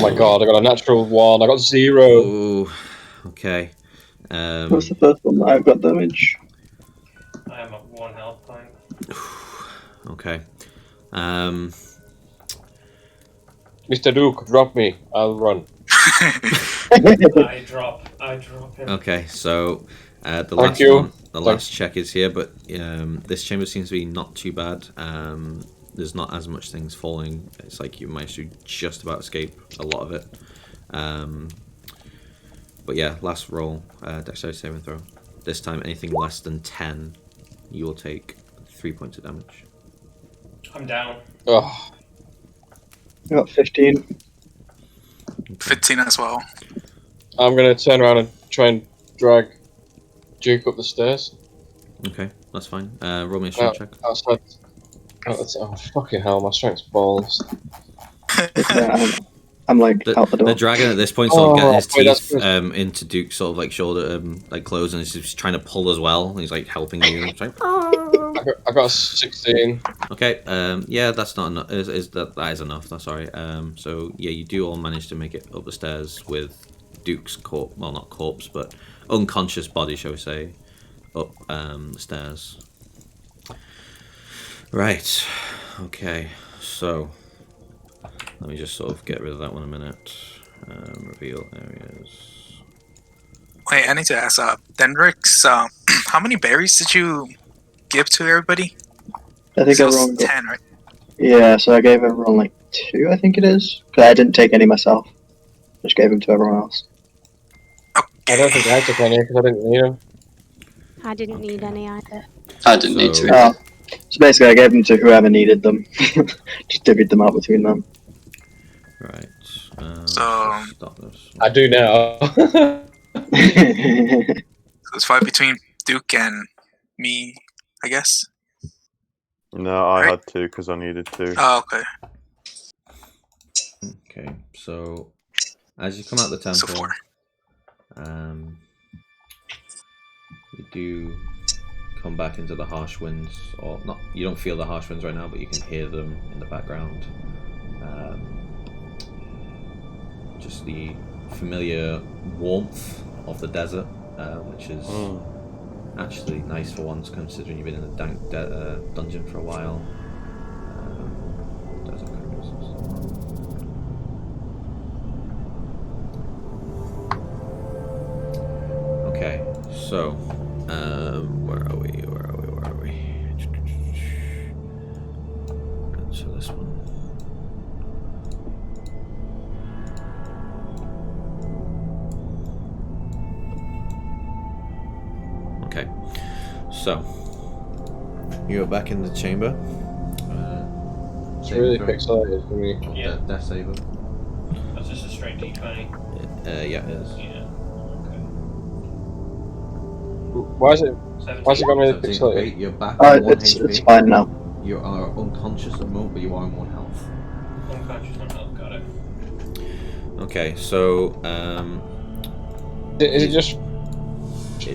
my god, I got a natural 1, I got 0. Ooh, okay. What's the first one that I've got damage? I am at 1 health point. Okay. Mr. Duke, drop me, I'll run. I drop him. Okay, so the Thank you. last check is here, but this chamber seems to be not too bad. There's not as much things falling. It's like you managed to just about escape a lot of it. But yeah, last roll, dexterity saving throw. This time, anything less than 10, you will take 3 points of damage. I'm down. Oh. I got 15. 15 as well. I'm gonna turn around and try and drag Duke up the stairs. Okay, that's fine. Roll me a strength check. Outside. Oh, fucking hell, my strength's balls. I'm like out the door. The dragon at this point sort of getting his teeth into Duke's sort of like shoulder, like clothes, and he's just trying to pull as well. And he's like helping you. He's like, I got a 16. Okay, yeah, that's not enough. That is enough. That's sorry. So yeah, you do all manage to make it up the stairs with Duke's corpse. Well, not corpse, but unconscious body, shall we say, up the stairs. Right. Okay. So let me just sort of get rid of that one a minute. Reveal areas. Wait, I need to ask. Denrix, how many berries did you give to everybody? I think So it's everyone got 10, right? Yeah, so I gave everyone like 2, I think it is. Because I didn't take any myself. Just gave them to everyone else. I don't think I took any because I didn't need them. I didn't need any either. I didn't need to. So basically, I gave them to whoever needed them. Just divvied them out between them. Right. So I do now. So it's fight between Duke and me, I guess. No, I had 2 because I needed 2. Oh, okay. Okay, so as you come out the temple, So 4. You do come back into the harsh winds, or not. You don't feel the harsh winds right now, but you can hear them in the background. Just the familiar warmth of the desert, which is actually nice for once, considering you've been in a dank dungeon for a while. Desert critters and so on. Okay, so where are we? So this one. Okay, so you're back in the chamber. It's really pixelated for me. Yeah. Death saver. That's just a straight D20. Yeah, it is. Yeah. Why is it got me pixelated? Okay, you're back on 1 HP. It's fine now. You are unconscious at the moment, but you are on 1 health. Unconscious, 1 health, got it. Okay, so is it just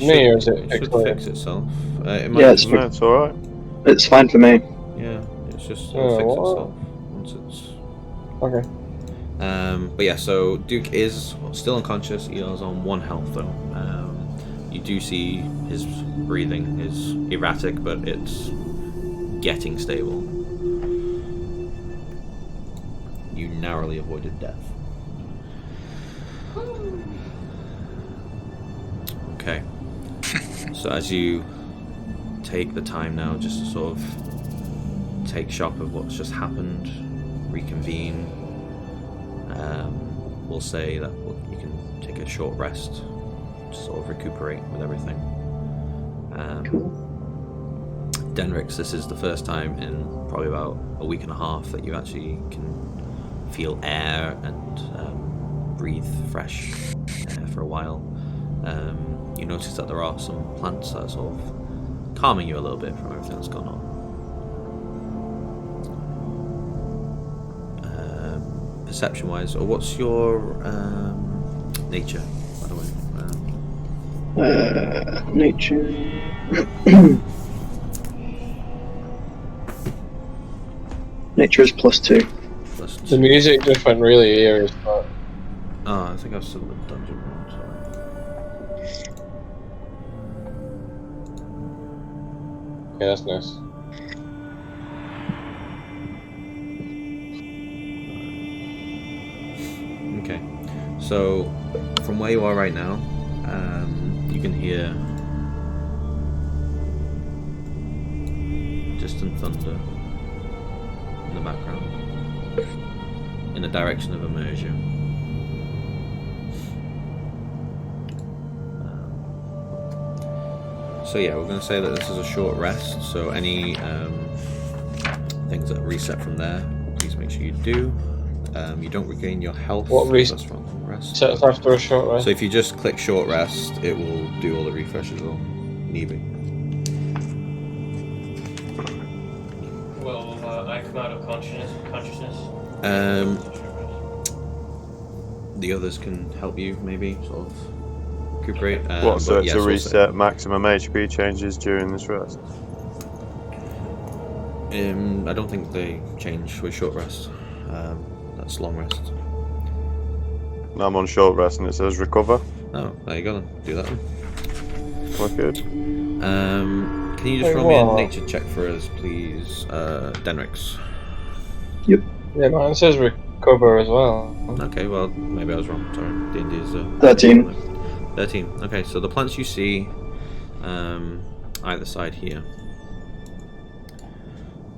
me, or is it should fix itself? It might Yeah, it's alright. It's fine for me. Yeah, it's just it'll fix itself once it's okay. But yeah, so Duke is still unconscious. He is on 1 health though. You do see his breathing is erratic, but it's getting stable. You narrowly avoided death. Okay. So as you take the time now just to sort of take stock of what's just happened, reconvene, we'll say that you can take a short rest to sort of recuperate with everything. Denrix, this is the first time in probably about a week and a half that you actually can feel air and breathe fresh air for a while. You notice that there are some plants that are sort of calming you a little bit from everything that's gone on. Perception-wise, or what's your nature, by the way? Nature. Nature is +2. The music just went really eerie. But... Oh, I think I've still the dungeon one. Sorry. Yeah, that's nice. Okay, so from where you are right now, you can hear distant thunder in the background, in the direction of Emersia. So yeah, we're going to say that this is a short rest, so any things that reset from there, please make sure you do. You don't regain your health. What that's from rest. Sets after a short rest? So if you just click short rest, it will do all the refreshes on Neebie. Will I come out of consciousness? the others can help you, maybe sort of recuperate. So yes, to also- reset maximum HP changes during this rest? I don't think they change with short rest. That's long rest. I'm on short rest and it says recover. Oh, there you go then. Do that then. Wicked. Can you just roll me a nature check for us, please, Denrix? Yep. Yeah, mine says recover as well. Okay, well, maybe I was wrong. Sorry. D&D is 13. 13. Okay, so the plants you see either side here,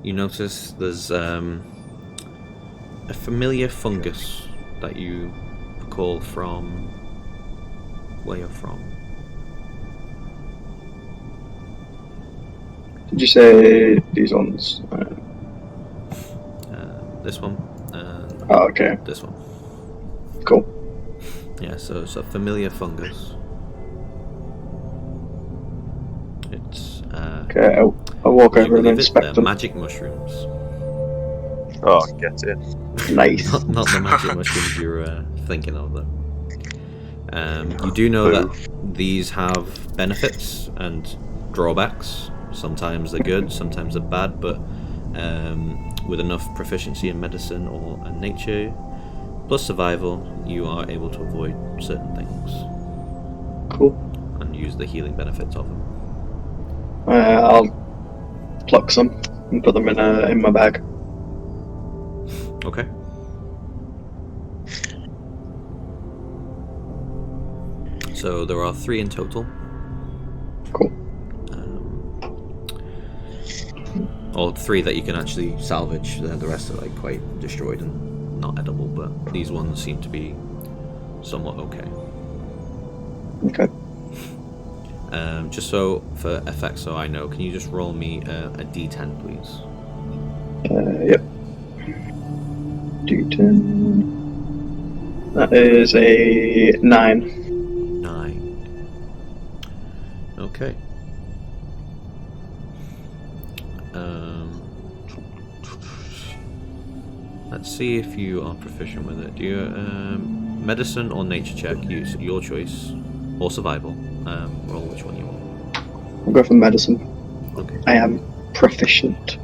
you notice there's a familiar fungus that you recall from where you're from. Did you say these ones? This one. Oh, okay. This one. Cool. Yeah, so it's a familiar fungus. It's Okay, I'll walk would you over and believe it? inspect They're them. magic mushrooms. Oh, get it. Nice. Not the magic mushrooms you're thinking of, though. You do know that these have benefits and drawbacks. Sometimes they're good, sometimes they're bad, but with enough proficiency in medicine or nature, plus survival, you are able to avoid certain things. Cool. And use the healing benefits of them. I'll pluck some and put them in my bag. Okay. So there are 3 in total. Cool. Or 3 that you can actually salvage. The rest are like quite destroyed and not edible, but these ones seem to be somewhat okay. Okay. Just so for effects, so I know, can you just roll me a d10, please? Yep. D10. That is a 9. 9. Okay. Let's see if you are proficient with it. Do you medicine or nature check? Use your choice, or survival. Roll which one you want. I'll go for medicine. Okay. I am proficient.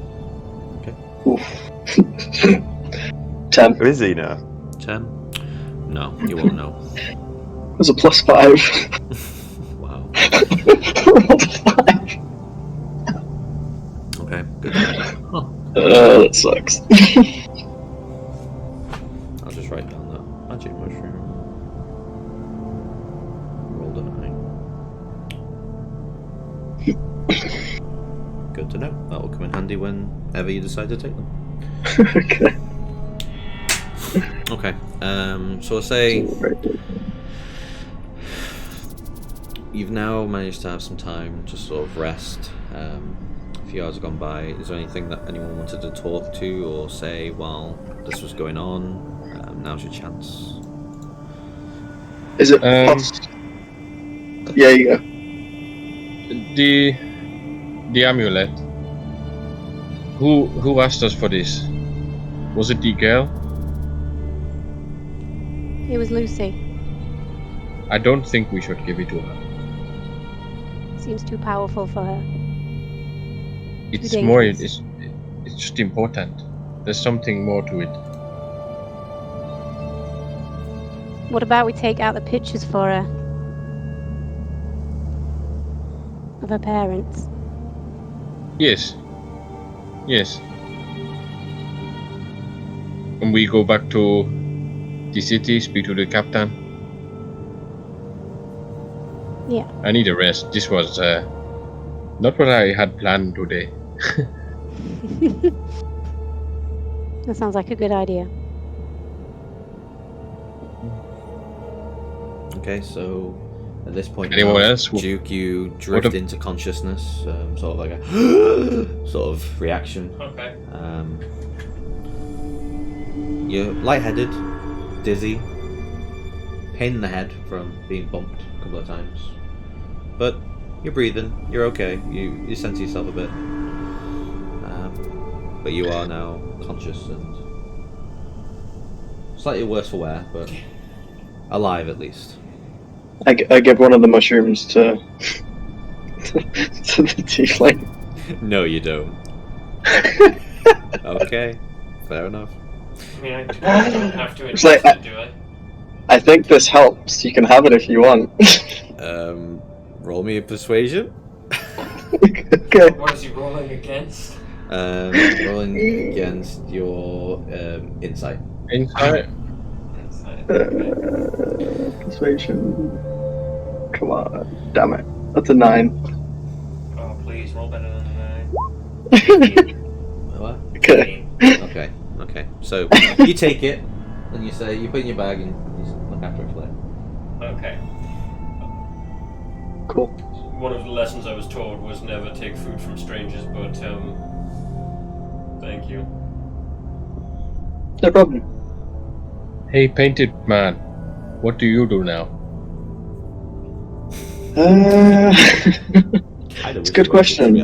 Okay. Oof. 10. Is he now? 10? No, you won't know. It was a +5. Wow. Rolled a 5. Okay, good. That sucks. I'll just write down that magic mushroom. Rolled a 9. Good to know. That will come in handy whenever you decide to take them. Okay. Okay. So I'll say you've now managed to have some time to sort of rest. A few hours have gone by. Is there anything that anyone wanted to talk to or say while this was going on? Now's your chance. Is it Yeah, you go. The amulet. Who asked us for this? Was it the girl? It was Lucy. I don't think we should give it to her. Seems too powerful for her. It's Too more. dangerous. It's just important. There's something more to it. What about we take out the pictures for her? Of her parents. Yes. Yes. And we go back to the city, speak to the captain. Yeah. I need a rest. This was not what I had planned today. That sounds like a good idea. Okay, so at this point, Anyone now, else? Duke, you drift into consciousness, sort of like a sort of reaction. Okay. You're lightheaded, dizzy, pain in the head from being bumped a couple of times, but you're breathing. You're okay. You sense yourself a bit, but you are now conscious and slightly worse for wear, but Alive, at least. I give one of the mushrooms to the tiefling. No, you don't. Okay, fair enough. I mean, I don't have to It's ingest like, it, do I? I think this helps. You can have it if you want. Roll me a persuasion. Okay. What is he rolling against? Rolling against your insight. Insight? Persuasion. Come on. Damn it. That's a 9. Oh, please, roll better than a 9. What? Okay. Okay. So you take it, and you say you put it in your bag, and you just look after it for later. Okay. Cool. One of the lessons I was taught was never take food from strangers, but thank you. No problem. Hey, painted man, what do you do now? It's a good question.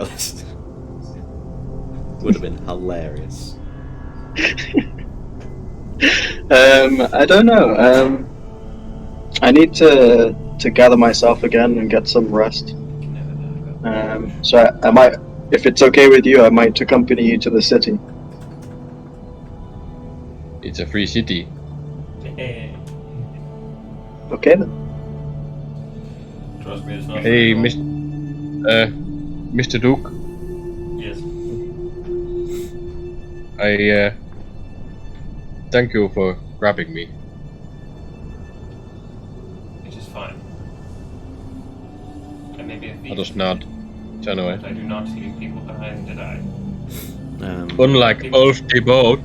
Would have been hilarious. I don't know. I need to gather myself again and get some rest. So I might, if it's okay with you, I might accompany you to the city. It's a free city. Okay then. Trust me, it's not. Hey, Mr. Duke. Yes. I thank you for grabbing me. It is fine. I may be a thief. I'll just nod. Turn away. I do not leave people behind, did I? Unlike Ulf the Boat.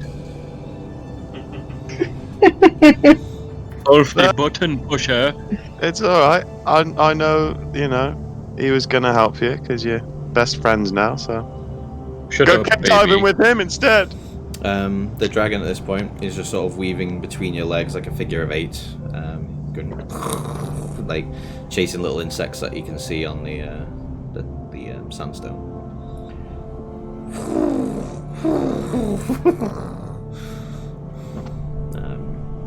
Ulf the button pusher. It's alright. I know, he was going to help you because you're best friends now, so. Shut Go up, get baby. diving with him instead! The dragon at this point is just sort of weaving between your legs like a figure of 8, going like chasing little insects that you can see on the sandstone.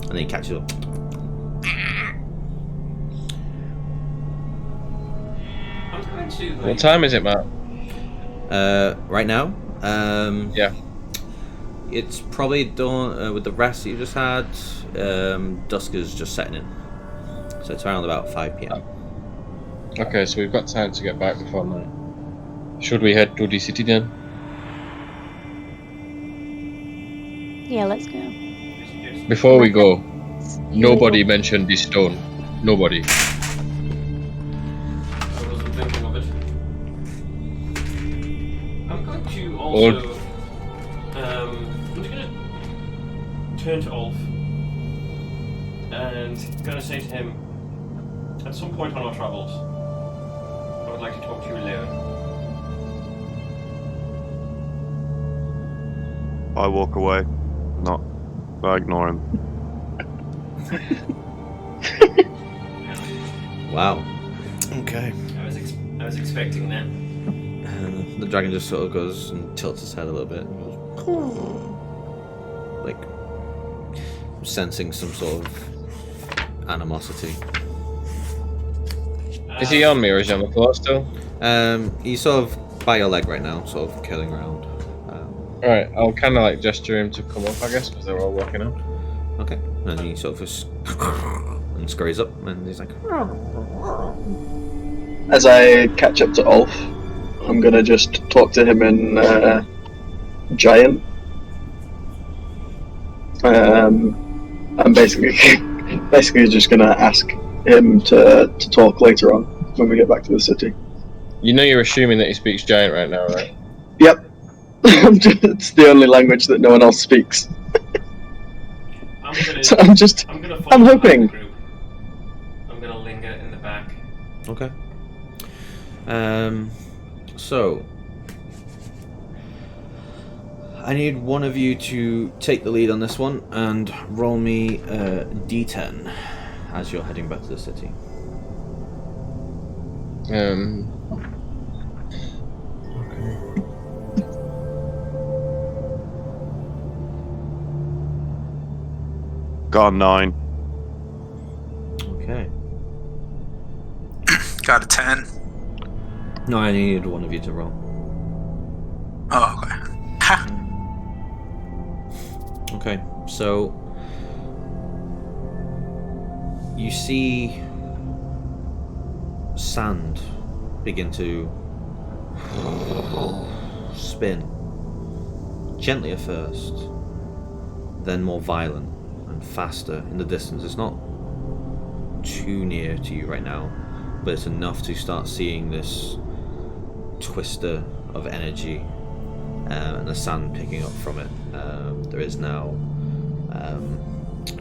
And then he catches up. I'm going to. What time is it, Matt? Right now? Yeah. It's probably done with the rest that you just had. Dusk is just setting in. So it's around about 5 PM. Okay, so we've got time to get back before night. Should we head to the city then? Yeah, let's go. Before we go, nobody mentioned this stone. Nobody. I wasn't thinking of it. I'm going to also. I'm just going to turn to Ulf and going to say to him, at some point on our travels, I would like to talk to you alone. I walk away. I ignore him. Wow. Okay. I was expecting that. And the dragon just sort of goes and tilts his head a little bit. And goes, like sensing some sort of animosity. Is he on me or is he on the floor still? He's sort of by your leg right now, sort of curling around. Alright, I'll kind of like gesture him to come up, I guess, because they're all walking up. Okay. And he sort of just and scurries up, and he's like. As I catch up to Ulf, I'm gonna just talk to him in Giant. I'm basically just gonna ask him to talk later on when we get back to the city. You know you're assuming that he speaks Giant right now, right? Yep. It's the only language that no one else speaks. I'm hoping. I'm gonna linger in the back. Okay. So I need one of you to take the lead on this one and roll me a D10 as you're heading back to the city. Got a 9. Okay. Got a 10. No, I needed one of you to roll. Oh, okay. Okay, so you see sand begin to spin, gently at first, then more violent and faster in the distance. It's not too near to you right now, but it's enough to start seeing this twister of energy and the sand picking up from it. There is now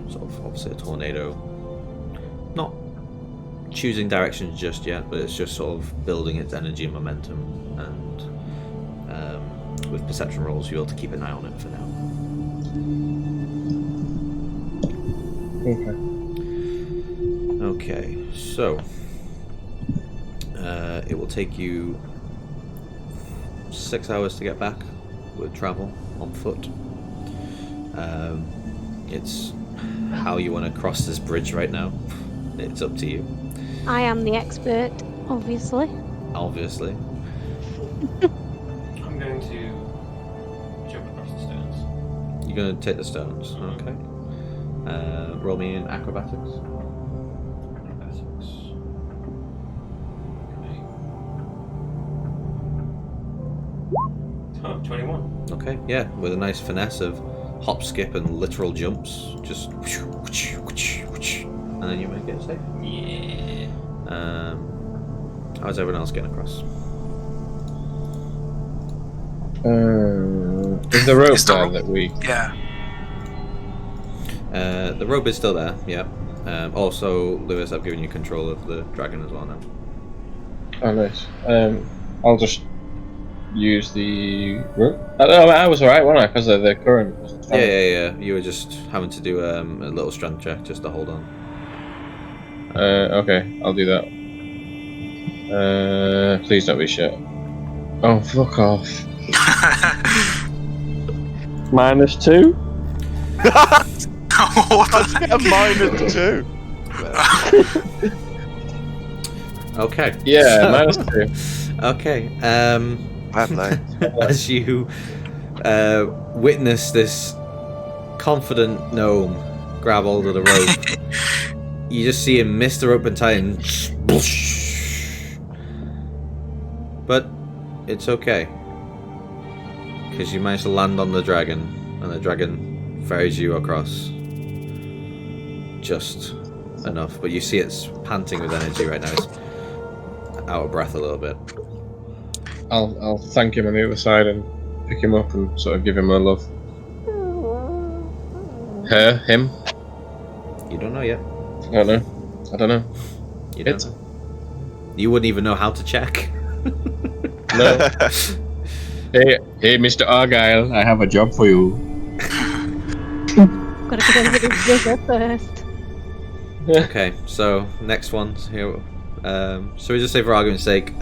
sort of obviously a tornado, not choosing directions just yet, but it's just sort of building its energy and momentum, and with perception rolls you'll be able to keep an eye on it for now. Okay, so it will take you 6 hours to get back with travel on foot. It's how you want to cross this bridge right now. It's up to you. I am the expert, obviously. Obviously. I'm going to jump across the stones. You're going to take the stones. Okay. Roll me in acrobatics. Oh, 21. Okay, yeah, with a nice finesse of hop, skip, and literal jumps, just and then you make it safe. Yeah. How's everyone else getting across? Is the rope there that we? Yeah. The rope is still there. Yeah. Also, Lewis, I've given you control of the dragon as well now. Oh, nice. I'll just use the rope. I was alright, wasn't I? Because of the current. Yeah. You were just having to do a little strength check just to hold on. Okay, I'll do that. Please don't be shit. Oh, fuck off. -2? -2. Okay. Yeah, -2. Okay. Bad lay. As you witness this confident gnome grab hold of the rope, you just see him miss the rope and tie and but it's okay, because you managed to land on the dragon, and the dragon ferries you across just enough. But you see it's panting with energy right now. It's out of breath a little bit. I'll thank him on the other side and pick him up and sort of give him a love. Him? You don't know yet. I don't know. You don't know. You wouldn't even know how to check. No. Hey, Mr. Argyle, I have a job for you. Gotta get over this wizard first. Okay, so next one here. So we just say for argument's sake,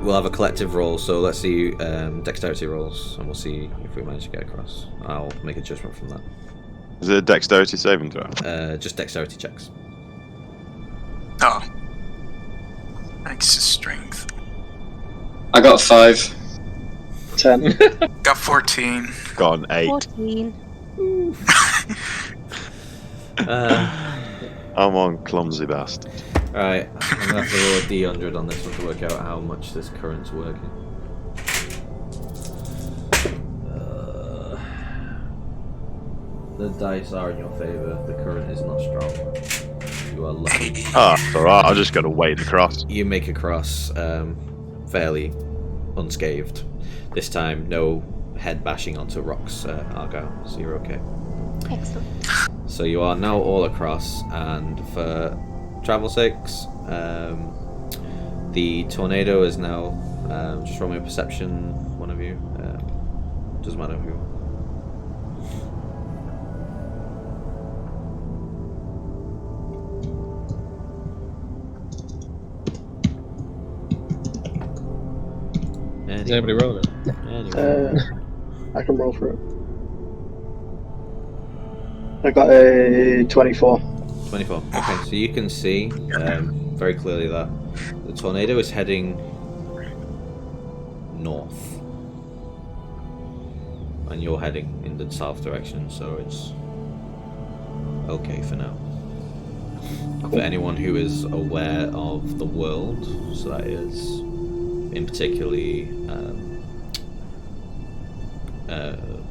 we'll have a collective roll. So let's see dexterity rolls, and we'll see if we manage to get across. I'll make a judgment from that. Is it a dexterity saving throw? Just dexterity checks. Oh. Thanks to strength. I got 5. 10. Got 14. Got an 8. 14. I'm on clumsy bastard. Alright, I'm gonna have to roll a D100 on this one to work out how much this current's working. The dice are in your favour, the current is not strong. You are lucky. Ah, it's alright, I just gotta wade across. You make across fairly unscathed. This time, no head bashing onto rocks, Argyle, so you're okay. Excellent. So you are now all across, and for travel sakes, the tornado is now just roll me a perception, one of you. Doesn't matter who. Is anybody rolling it? Anyway. I can roll for it. I got a 24. 24. Okay, so you can see very clearly that the tornado is heading north, and you're heading in the south direction, so it's okay for now. For anyone who is aware of the world, so that is in particularly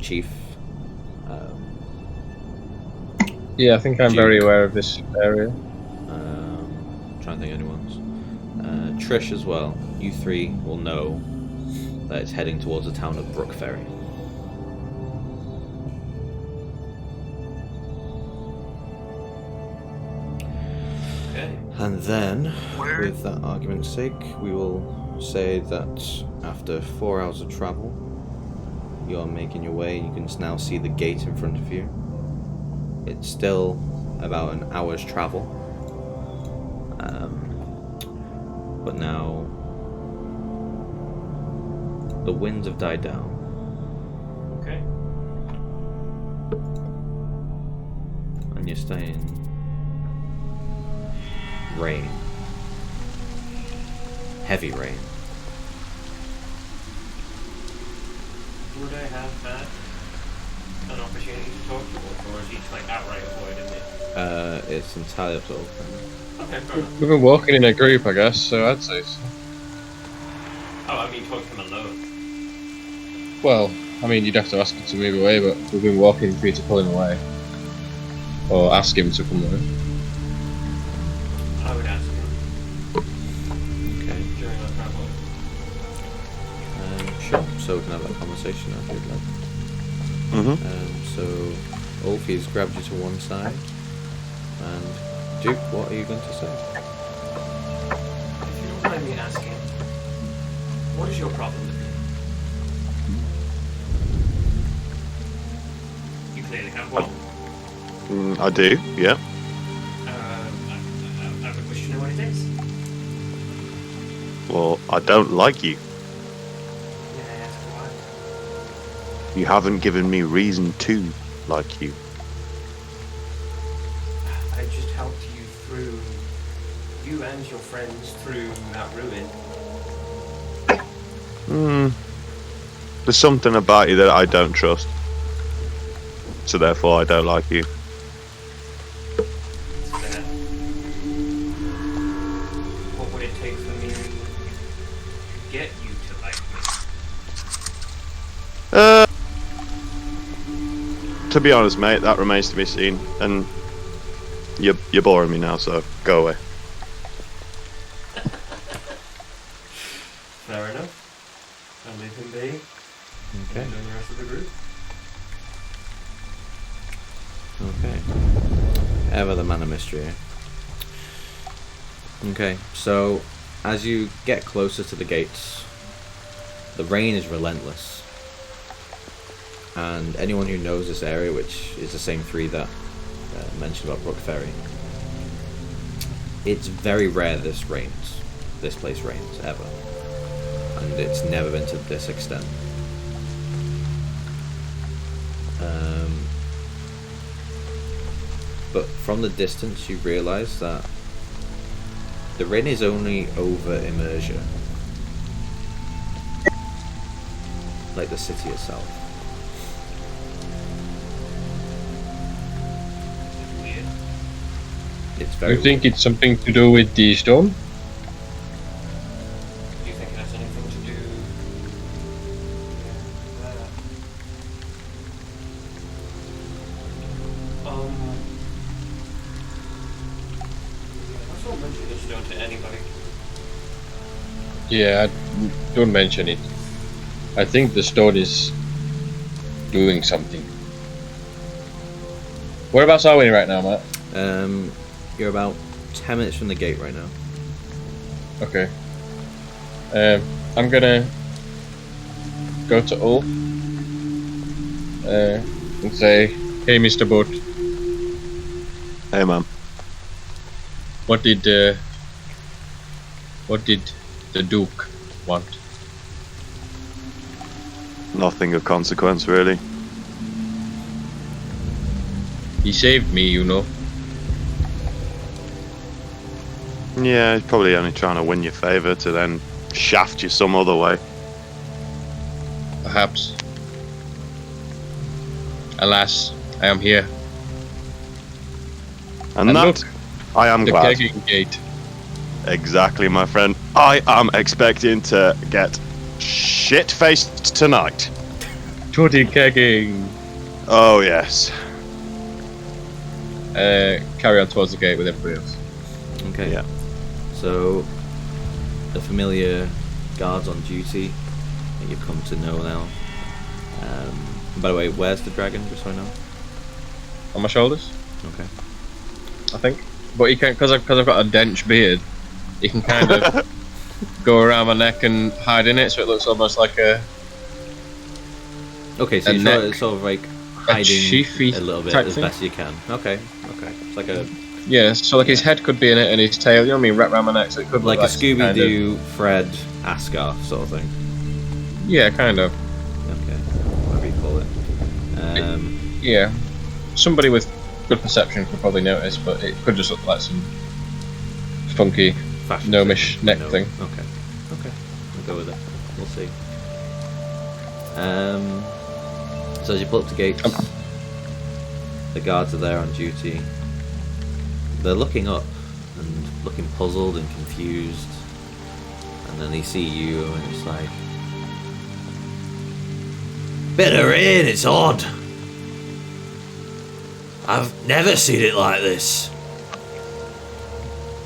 Chief. Yeah, I think I'm very aware of this area. Trying to think of anyone's. Trish as well. You three will know that it's heading towards the town of Brook Ferry. Okay. And then, with that argument's sake, we will say that after 4 hours of travel, you are making your way. You can now see the gate in front of you. It's still about an hour's travel, but now the winds have died down. Okay. And you're staying rain. Heavy rain. Would I have had an opportunity to talk to him, or is he just like outright avoiding me? It's entirely up to Ulf. Okay, fair enough. We've been walking in a group, I guess, so I'd say so. Oh, I mean, talk to him alone. Well, I mean, you'd have to ask him to move away, but we've been walking free to pull him away. Or ask him to come away. I would ask him. Okay. During our travel. Sure. So we can have that conversation after you'd like. So Ulfi's grabbed you to one side, and Duke, what are you going to say? If you don't mind me asking, what is your problem with me? You clearly have one. I do, yeah. I would wish to know what it is. Well, I don't like you. Yeah, that's why. You haven't given me reason to like you. I just helped you through, you and your friends through that ruin. There's something about you that I don't trust. So therefore I don't like you. What would it take for me to get you to like me? To be honest, mate, that remains to be seen. And you're boring me now, so go away. Fair enough. I'll leave him be. Okay. And the rest of the group. Okay. Ever the man of mystery. Okay, so as you get closer to the gates, the rain is relentless. And anyone who knows this area, which is the same three that mentioned about Brook Ferry, it's very rare this place rains, ever. And it's never been to this extent. But from the distance you realise that the rain is only over Immersia, like the city itself. Weird. It's very You think it's something to do with the storm? Do you think it has anything to do let's not mention this stone to anybody. Yeah, don't mention it. I think the stone is doing something. Whereabouts are we right now, Matt? You're about 10 minutes from the gate right now. Okay. I'm gonna go to Ulf and say, "Hey, Mr. Boat. Hey, man. What did the Duke want?" Nothing of consequence, really. He saved me, you know. Yeah, he's probably only trying to win your favour to then shaft you some other way. Perhaps. Alas, I am here. And that, look, I am the glad. kegging gate. Exactly, my friend. I am expecting to get shit-faced tonight. Tootie kegging. Oh, yes. Carry on towards the gate with everybody else. Okay. Yeah. So, the familiar guards on duty that you've come to know now. By the way, where's the dragon, just so I know? On my shoulders. Okay. I think. But he can, because I've got a dench beard, he can kind of go around my neck and hide in it, so it looks almost like a. Okay, so you're sort of like hiding a little bit as best you can. Okay. It's like a. Yeah, so like his head could be in it and his tail, you know what I mean, wrapped around my neck, so it could like look a Scooby-Doo, Fred, Ascar sort of thing. Yeah, kind of. Okay, whatever you call it. Yeah, somebody with good perception could probably notice, but it could just look like some funky gnomish neck thing. Okay, we'll go with it. We'll see. So as you pull up to gates, the guards are there on duty. They're looking up and looking puzzled and confused, and then they see you and it's like, Bit of rain, it's odd. I've never seen it like this.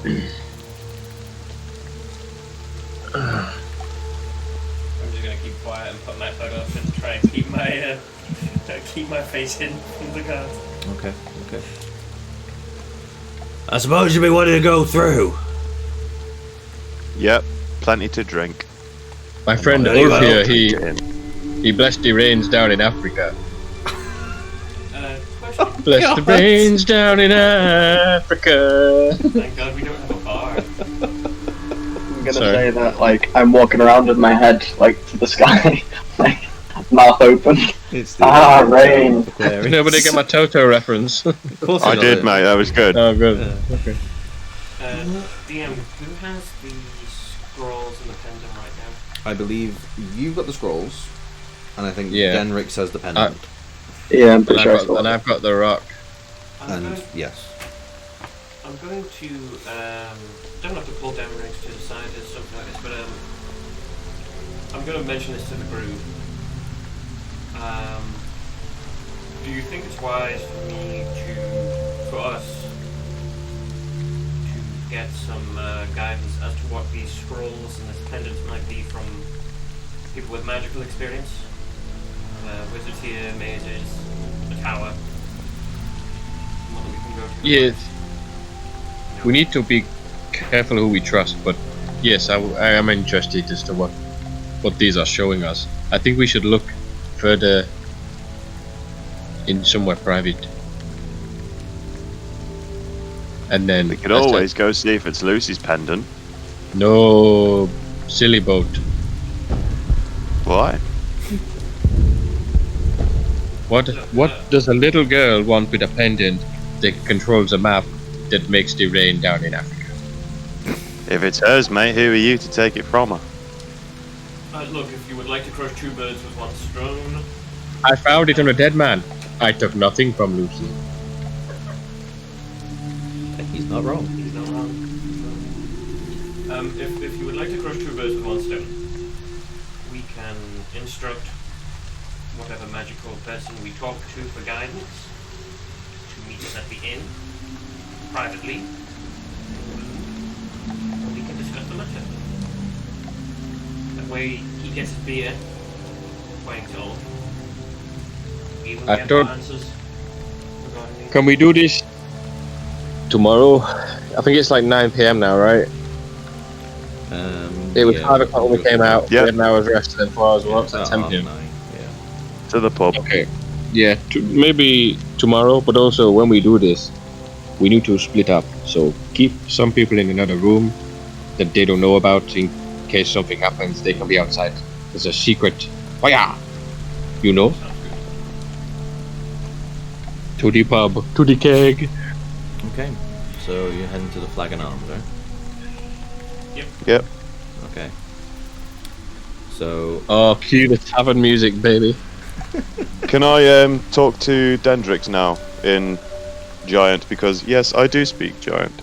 I'm just gonna keep quiet and put my hood up and try and keep my face hidden from the guards. Okay. I suppose you'll be wanting to go through. Yep, plenty to drink. My friend Ulf here, he blessed the rains down in Africa. Bless the rains down in Africa. Thank God we don't have a bar. I'm gonna say that, like, I'm walking around with my head, like, to the sky, like, mouth open. Rain. Did nobody get my Toto reference? Of course I did, mate. That was good. Oh, good. Okay. DM, who has the scrolls and the pendant right now? I believe you've got the scrolls, and I think Yeah. Denrix has the pendant. Yeah, I'm pretty sure. And I've got the rock. Yes. I'm going to don't have to pull Denrix to the side or something like this, but I'm going to mention this to the group. Do you think it's wise for us to get some guidance as to what these scrolls and this pendant might be from people with magical experience? Wizards here, mages, the tower. One that we can go to. Yes. We need to be careful who we trust, but yes, I am interested as to what these are showing us. I think we should look further in somewhere private. And then We could always go see if it's Lucy's pendant. No, silly boat. Why? What does a little girl want with a pendant that controls a map that makes the rain down in Africa? If it's hers, mate, who are you to take it from her? Look, if you would like to crush two birds with one stone. I found it on a dead man. I took nothing from Lucy. He's not wrong. He's not wrong. If you would like to crush two birds with one stone, we can instruct whatever magical person we talk to for guidance to meet us at the inn privately. And we can discuss the matter. That way he gets his beer, weighing it all. We will get our answers regarding these. Can we do this tomorrow? I think it's like 9 PM now, right? It was 5 o'clock when we came out. Yeah. We had an hour's rest and then 4 hours lunch at 10 PM. To the pub. Okay. Yeah, maybe tomorrow, but also when we do this, we need to split up. So keep some people in another room that they don't know about in case something happens. They can be outside. There's a secret. Oh yeah, you know. To the pub. To the keg. Okay, so you're heading to the Flag and Arms, right? Yep. Okay. So. Oh, cue the tavern music, baby. Can I talk to Dendrix now in Giant? Because yes, I do speak Giant.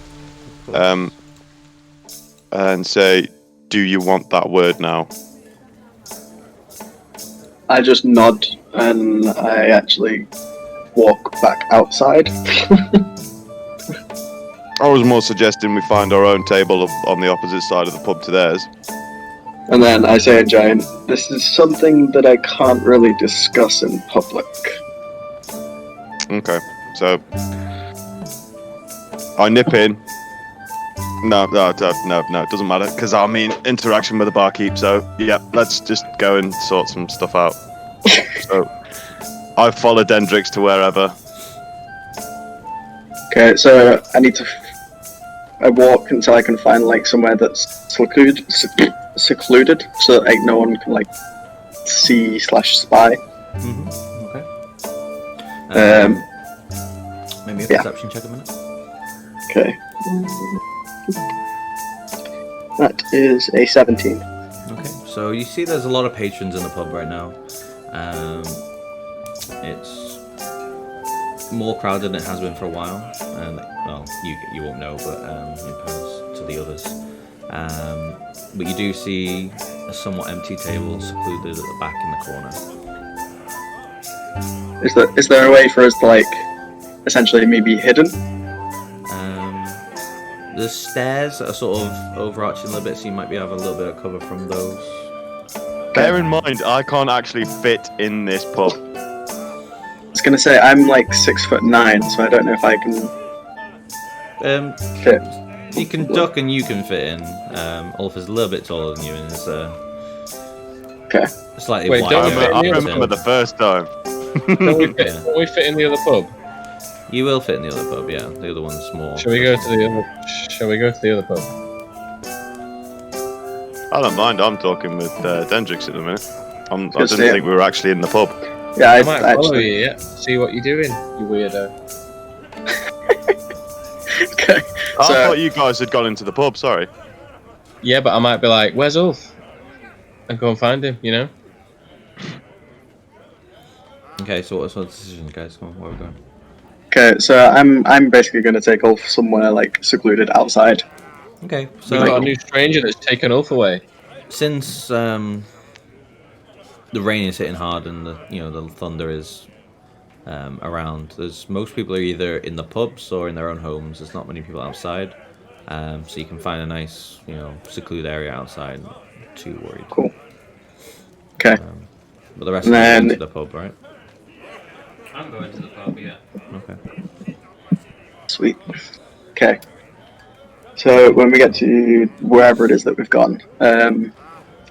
And say, do you want that word now? I just nod and I actually walk back outside. I was more suggesting we find our own table on the opposite side of the pub to theirs. And then I say in Giant, this is something that I can't really discuss in public. Okay, so I nip in. No, it doesn't matter, because I mean interaction with the barkeep, so yeah, let's just go and sort some stuff out. So I follow Dendrix to wherever. Okay, so I need to... I walk until I can find like somewhere that's secluded so that like no one can like see/spy. Okay. Maybe a perception check a minute. Okay. That is a 17. Okay, so you see there's a lot of patrons in the pub right now. It's more crowded than it has been for a while, and well, you won't know, but in comparison to the others. But you do see a somewhat empty table secluded at the back in the corner. Is there a way for us to like essentially maybe hidden? The stairs are sort of overarching a little bit, so you might be able to have a little bit of cover from those. Bear in mind, I can't actually fit in this pub. I was gonna say I'm like 6'9", so I don't know if I can fit. You can duck and you can fit in. Ulf is a little bit taller than you and is slightly wider. I remember the first time. Don't we fit in the other pub? You will fit in the other pub, yeah. The other one's small. Shall we go to the other pub? I don't mind. I'm talking with Dendrix at the minute. I didn't think we were actually in the pub. Yeah, I might follow you. Yeah. See what you're doing, you weirdo. Okay. I thought you guys had gone into the pub. Sorry. Yeah, but I might be like, "Where's Ulf?" and go and find him. You know. Okay, so what's the decision, guys? Come on, where are we going? Okay, so I'm basically going to take Ulf somewhere like secluded outside. Okay, so we've got a new stranger that's taken Ulf away. Since the rain is hitting hard and the thunder is around, most people are either in the pubs or in their own homes. There's not many people outside, so you can find a nice secluded area outside. Not too worried. Cool. Okay. But the rest of them go to the pub, right? I'm going to the pub, yeah. Okay. Sweet. Okay. So when we get to wherever it is that we've gone, and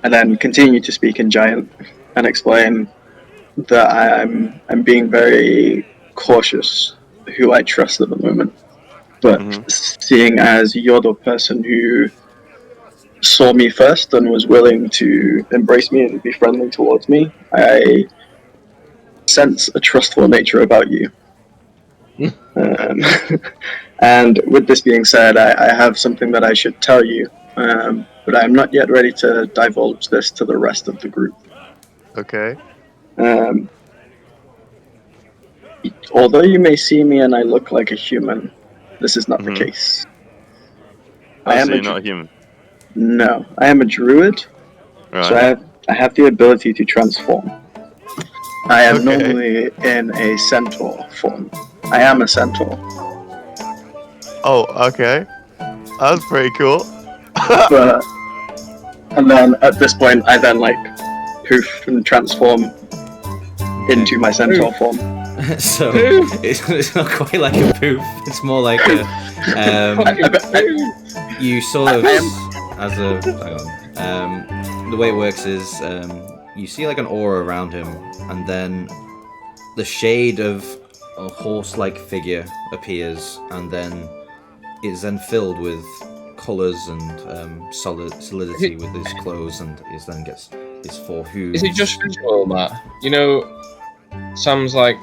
then continue to speak in Giant and explain that I'm being very cautious who I trust at the moment. But seeing as you're the person who saw me first and was willing to embrace me and be friendly towards me, I sense a trustful nature about you. And with this being said, I have something that I should tell you, but I'm not yet ready to divulge this to the rest of the group. Okay. Although you may see me and I look like a human, this is not the case. So you're not a human? No, I am a druid, so I have the ability to transform. I am normally in a centaur form. I am a centaur. Oh, okay. That's pretty cool. And then at this point, I then like poof and transform into my centaur form. So it's not quite like a poof. It's more like a you sort of as a hang on. The way it works is you see like an aura around him, and then the shade of a horse-like figure appears, and then is then filled with colours and solidity with his clothes, and is then gets his four hooves. Is it just visual, Matt? You know, Sam's like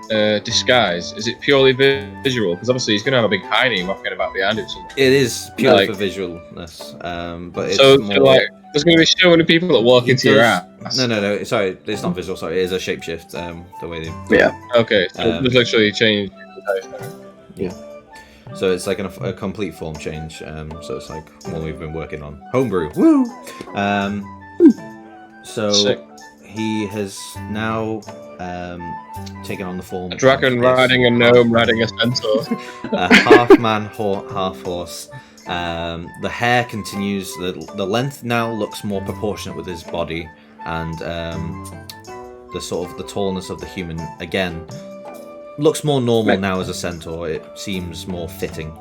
disguise? Is it purely visual? Because obviously he's going to have a big hiding walking about behind him somewhere. It is purely Like- for visualness, but it's So, more. like, there's going to be so many people that walk He into your does- ass. No. Sorry, it's not visual. Sorry, it is a shapeshift. The way they. Yeah. Okay, so it's literally changed. Yeah. So it's like a complete form change. So it's like one we've been working on. Homebrew. Woo! So Sick. he has now taken on the form. A dragon of this riding a gnome riding a centaur. a half man, half horse. The hair continues. The length now looks more proportionate with his body, and the sort of the tallness of the human again looks more normal now as a centaur. It seems more fitting.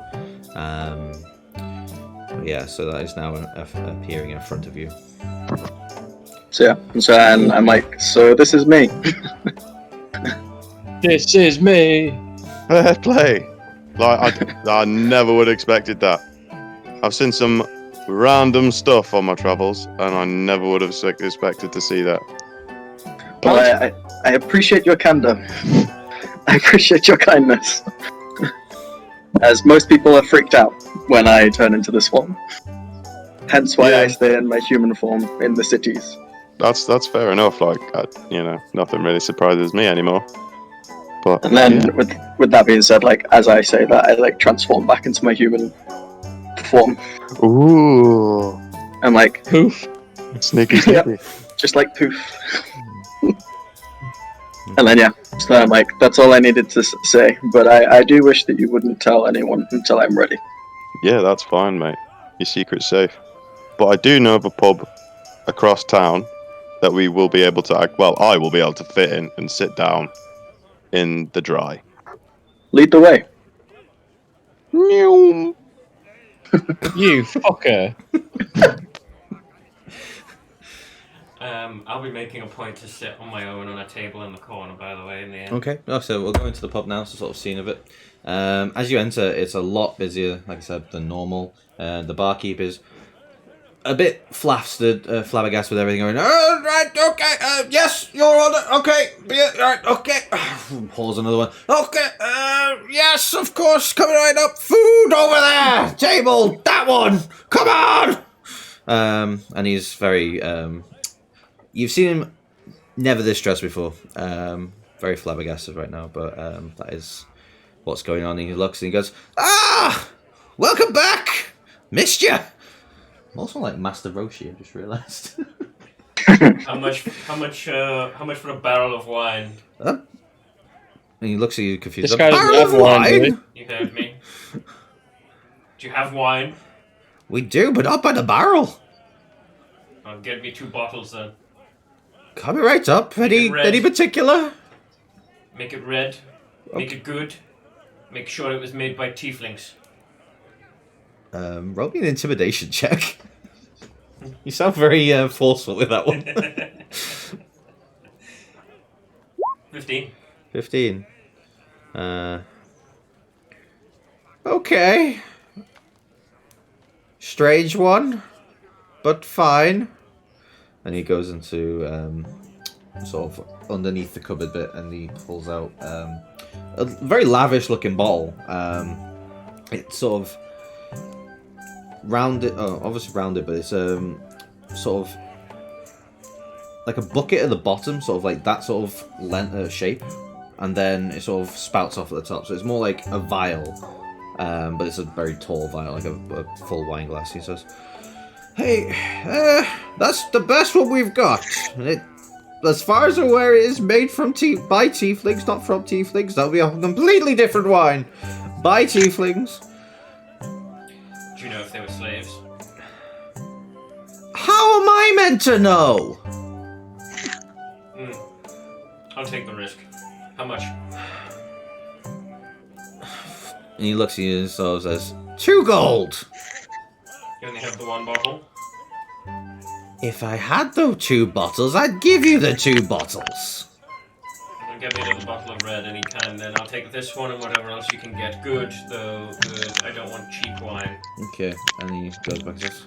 Yeah, so that is now appearing in front of you. So yeah, and I'm like, so this is me. This is me. Fair play. Like I never would have expected that. I've seen some random stuff on my travels, and I never would have expected to see that. Well, I appreciate your candor. I appreciate your kindness. As most people are freaked out when I turn into this form. Hence why I stay in my human form in the cities. That's fair enough. Like, nothing really surprises me anymore. But And then, with that being said, like as I say that, I like transform back into my human form. Ooh. And like poof, sneaky. Yep, just like poof. And then so I'm like, that's all I needed to say. But I do wish that you wouldn't tell anyone until I'm ready. Yeah, that's fine, mate. Your secret's safe. But I do know of a pub across town that we will be able to I will be able to fit in and sit down in the dry. Lead the way. You fucker. I'll be making a point to sit on my own on a table in the corner, by the way, in the end. Okay, so we'll go into the pub now, so sort of scene of it. As you enter, it's a lot busier, like I said, than normal. The barkeeper's a bit flabbergasted with everything going, oh, right, okay, yes, your order, okay, beer, right, okay. Pulls another one. Okay, yes, of course, coming right up. Food over there, table, that one, come on. And he's very, you've seen him never this stressed before. Very flabbergasted right now, but that is what's going on. He looks and he goes, welcome back, missed you. I'm also like Master Roshi, I just realised. How much for a barrel of wine? And he looks at you confused. This guy doesn't barrel have of wine, does wine? You heard me. Do you have wine? We do, but not by the barrel. I'll get me 2 bottles then. Coming right up. Any particular? Make it red. Make it good. Make sure it was made by tieflings. Roll me an intimidation check. You sound very forceful with that one. 15. 15. Okay. Strange one, but fine. And he goes into sort of underneath the cupboard bit, and he pulls out a very lavish looking bottle. It's sort of rounded, obviously rounded, but it's sort of like a bucket at the bottom, sort of like that sort of shape, and then it sort of spouts off at the top. So it's more like a vial, but it's a very tall vial, like a full wine glass. He says, "Hey, that's the best one we've got. As far as I'm aware, it is made by tieflings, not from tieflings. That'll be a completely different wine. By tieflings." Do you know if they were slaves? How am I meant to know? I'll take the risk. How much? And he looks at you and sort of says, 2 gold. You only have the 1 bottle? If I had those 2 bottles, I'd give you the 2 bottles. Well, get me another bottle of red any kind, then I'll take this one and whatever else you can get. Good, though. Good. I don't want cheap wine. Okay, and he goes back and says,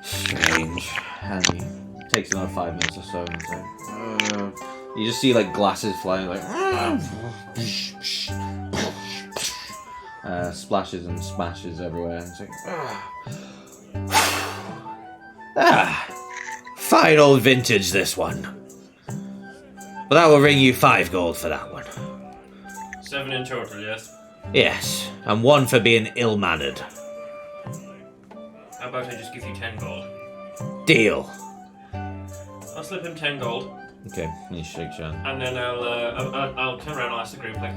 strange. And he takes another 5 minutes or so and says, You just see like glasses flying, like splashes and smashes everywhere. It's like, Fine old vintage, this one. But that will ring you 5 gold for that one. 7 in total, yes? Yes, and 1 for being ill-mannered. How about I just give you 10 gold? Deal. I'll slip him 10 gold. okay, he shakes your hand. And then I'll turn around and ask the group, like,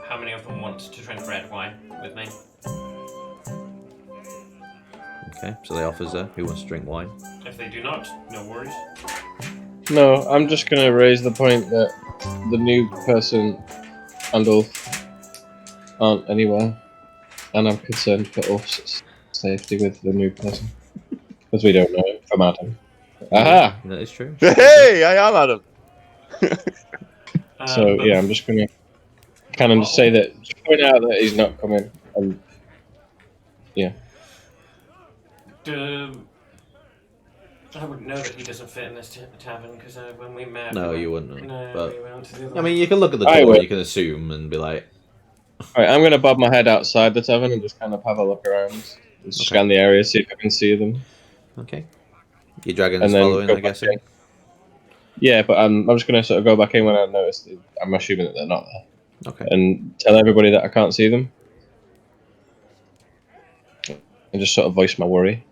how many of them want to drink red wine with me? Okay, so the offer's there. Who wants to drink wine? If they do not, no worries. No, I'm just going to raise the point that the new person and Ulf aren't anywhere, and I'm concerned for Ulf's safety with the new person because we don't know from Adam. Aha! That is true. Hey, I am Adam. So yeah, I'm just going to kind of say that, just point out that he's not coming, and yeah. I wouldn't know that he doesn't fit in this tavern because when we met. No, you wouldn't. No, But we went to the other I mean, one. you can look at the I door. would. You can assume and be like, Alright, I'm going to bob my head outside the tavern and just kind of have a look around and scan the area, see if I can see them. okay. Your dragon's And then following, go I guess. back in. Yeah, but I'm just going to sort of go back in when I notice. I'm assuming that they're not there. Okay. And tell everybody that I can't see them. And just sort of voice my worry.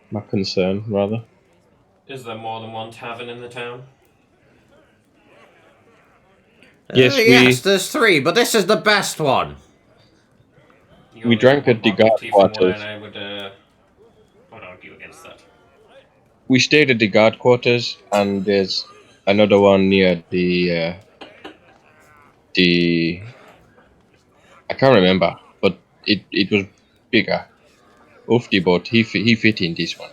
My concern, rather. Is there more than one tavern in the town? Yes, there's 3, but this is the best one. We drank at the guard quarters. And I would argue against that. We stayed at the guard quarters, and there's another one near the I can't remember, but it was bigger. Ufti, but he fit in this one.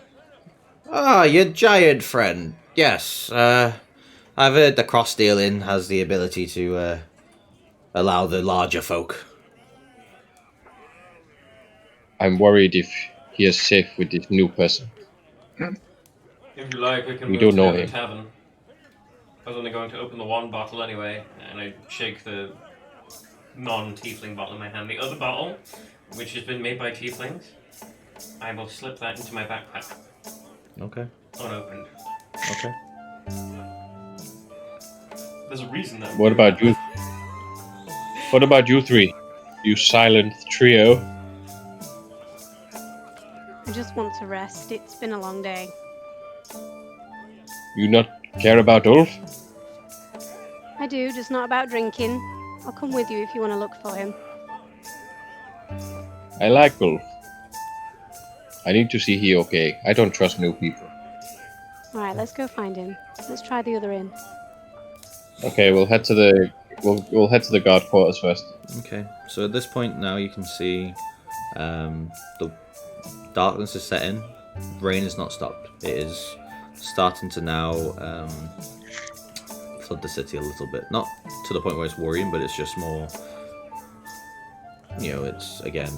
Ah, your giant friend. Yes, I've heard the cross-dealing has the ability to allow the larger folk. I'm worried if he is safe with this new person. If you like, we can We move don't to know the other him. tavern. I was only going to open the one bottle anyway, and I shake the non-tiefling bottle in my hand. The other bottle, which has been made by tieflings, I will slip that into my backpack. Okay. Unopened. Okay. There's a reason that. What about you? What about you 3? You silent trio. I just want to rest. It's been a long day. You not care about Ulf? I do, just not about drinking. I'll come with you if you want to look for him. I like Ulf. I need to see he okay. I don't trust new people. Alright, let's go find him. Let's try the other inn. Okay, we'll head to the we'll head to the guard quarters first. Okay. So at this point now, you can see the darkness is setting. Rain has not stopped. It is starting to now flood the city a little bit. Not to the point where it's worrying, but it's just more. You know, it's again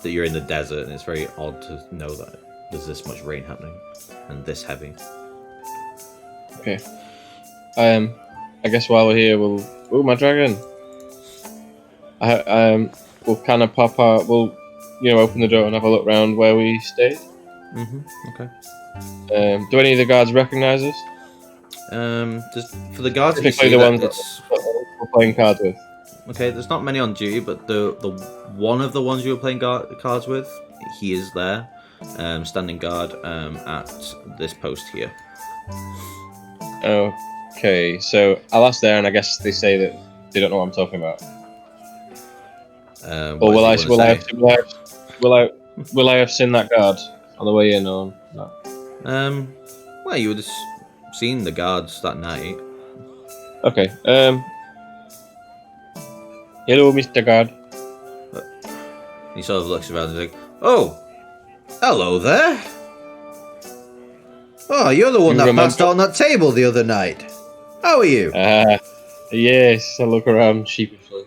that you're in the desert, and it's very odd to know that there's this much rain happening and this heavy. Okay. I guess while we're here, we'll. Oh, my dragon! We'll kind of pop out. We'll, open the door and have a look around where we stayed. Okay. Do any of the guards recognize us? Just for the guards, you Typically see the that ones that it's we're playing cards with. okay. There's not many on duty, but the one of the ones you were playing cards with, he is there, standing guard at this post here. Okay, so I'll ask there, and I guess they say that they don't know what I'm talking about. Or will I have seen that guard on the way in, or not? Well, you would have seen the guards that night. Okay. Hello, Mr. Guard. He sort of looks around and is like, "Oh, hello there. Oh, you're the one that passed out on that table the other night. How are you?" Yes, I look around sheepishly.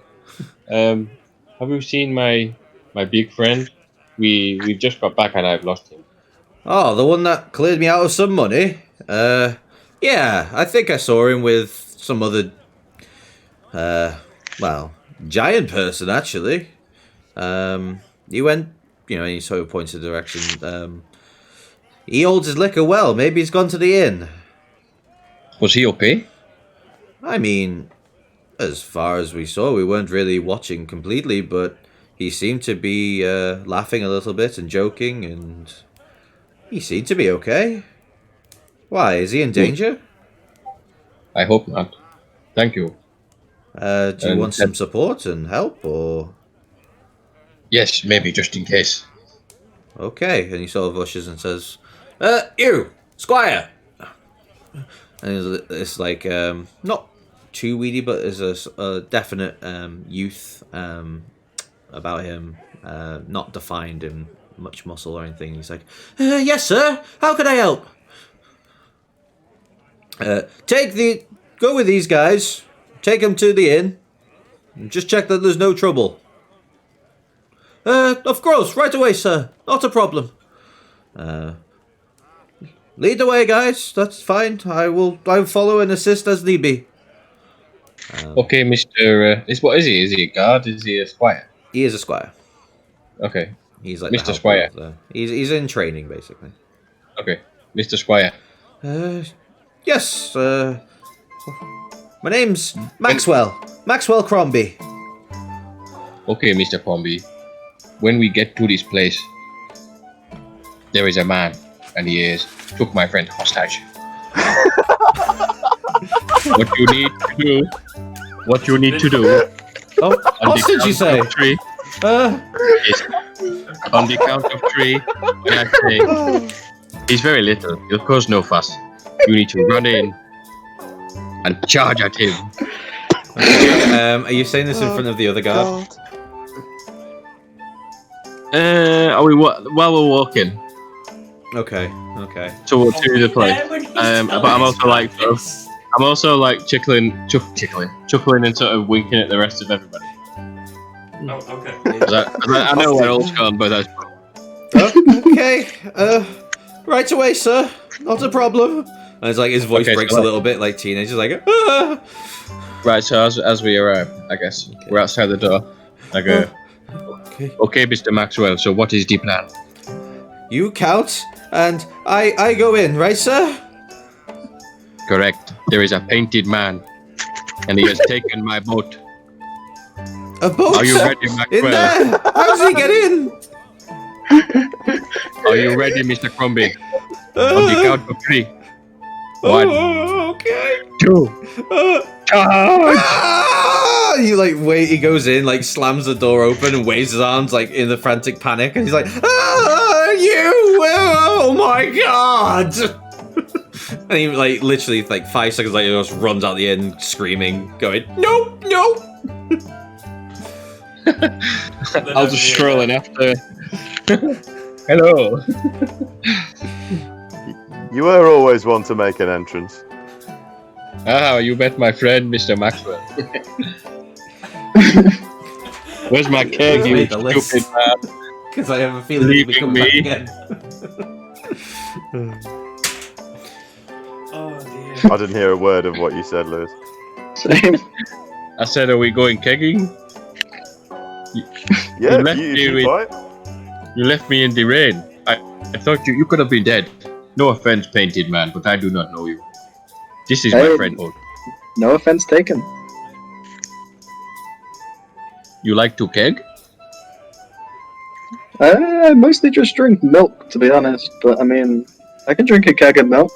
Have you seen my big friend? We've just got back and I've lost him. Oh, the one that cleared me out of some money. Yeah, I think I saw him with some other, giant person actually. He went, he sort of points the direction. He holds his liquor well. Maybe he's gone to the inn. Was he okay? I mean, as far as we saw, we weren't really watching completely, but he seemed to be laughing a little bit and joking, and he seemed to be okay. Why, is he in danger? I hope not. Thank you. Do you want some support and help, or...? Yes, maybe, just in case. Okay, and he sort of ushers and says, you, Squire! And it's like, not too weedy, but there's a definite youth about him, not defined in much muscle or anything. He's like, yes, sir, how can I help? Go with these guys, take them to the inn, and just check that there's no trouble. Of course, right away, sir, not a problem. Lead the way, guys, that's fine, I'll follow and assist as need be. Okay, Mr. What is he? Is he a guard? Is he a squire? He is a squire. Okay. He's like Mr. Squire. He's in training, basically. Okay. Mr. Squire. Yes, my name's Maxwell. Maxwell Crombie. Okay, Mr. Crombie. When we get to this place, there is a man, and he took my friend hostage. What you need to do. Oh, hostage, you say? Is on the count of 3, when I say, he's very little, he'll cause no fuss. You need to run in and charge at him. Okay, are you saying this in front of the other guard? While we're walking. Okay. Towards the place. But I'm also like chuckling and sort of winking at the rest of everybody. Oh, okay. I know where all's gone, but that's... Okay, right away, sir. Not a problem. And it's like his voice breaks a little bit, like teenagers, like. Ah! Right, so as we arrive, I guess we're outside the door. I go. Okay, Mr. Maxwell. So what is the plan? You count, and I go in, right, sir? Correct. There is a painted man, and he has taken my boat. A boat? Are you ready, Maxwell? In there? How does he get in? Are you ready, Mr. Crombie? On the count of 3. 1. Okay. 2. Charge! You like wait. He goes in, like slams the door open, and waves his arms like in the frantic panic, and he's like, oh my god! And he like literally like 5 seconds later just runs out the inn screaming, going, nope. I'll just stroll in after. Hello. You were always one to make an entrance. Ah, you met my friend, Mr. Maxwell. Where's my keg, you stupid man? Because I have a feeling you'll be coming back again. Oh dear. I didn't hear a word of what you said, Lewis. Same. I said, are we going kegging? Yeah, you left me in the rain. I thought you could have been dead. No offense, painted man, but I do not know you. This is my friend Old. No offense taken. You like to keg? I mostly just drink milk, to be honest. But I mean, I can drink a keg of milk.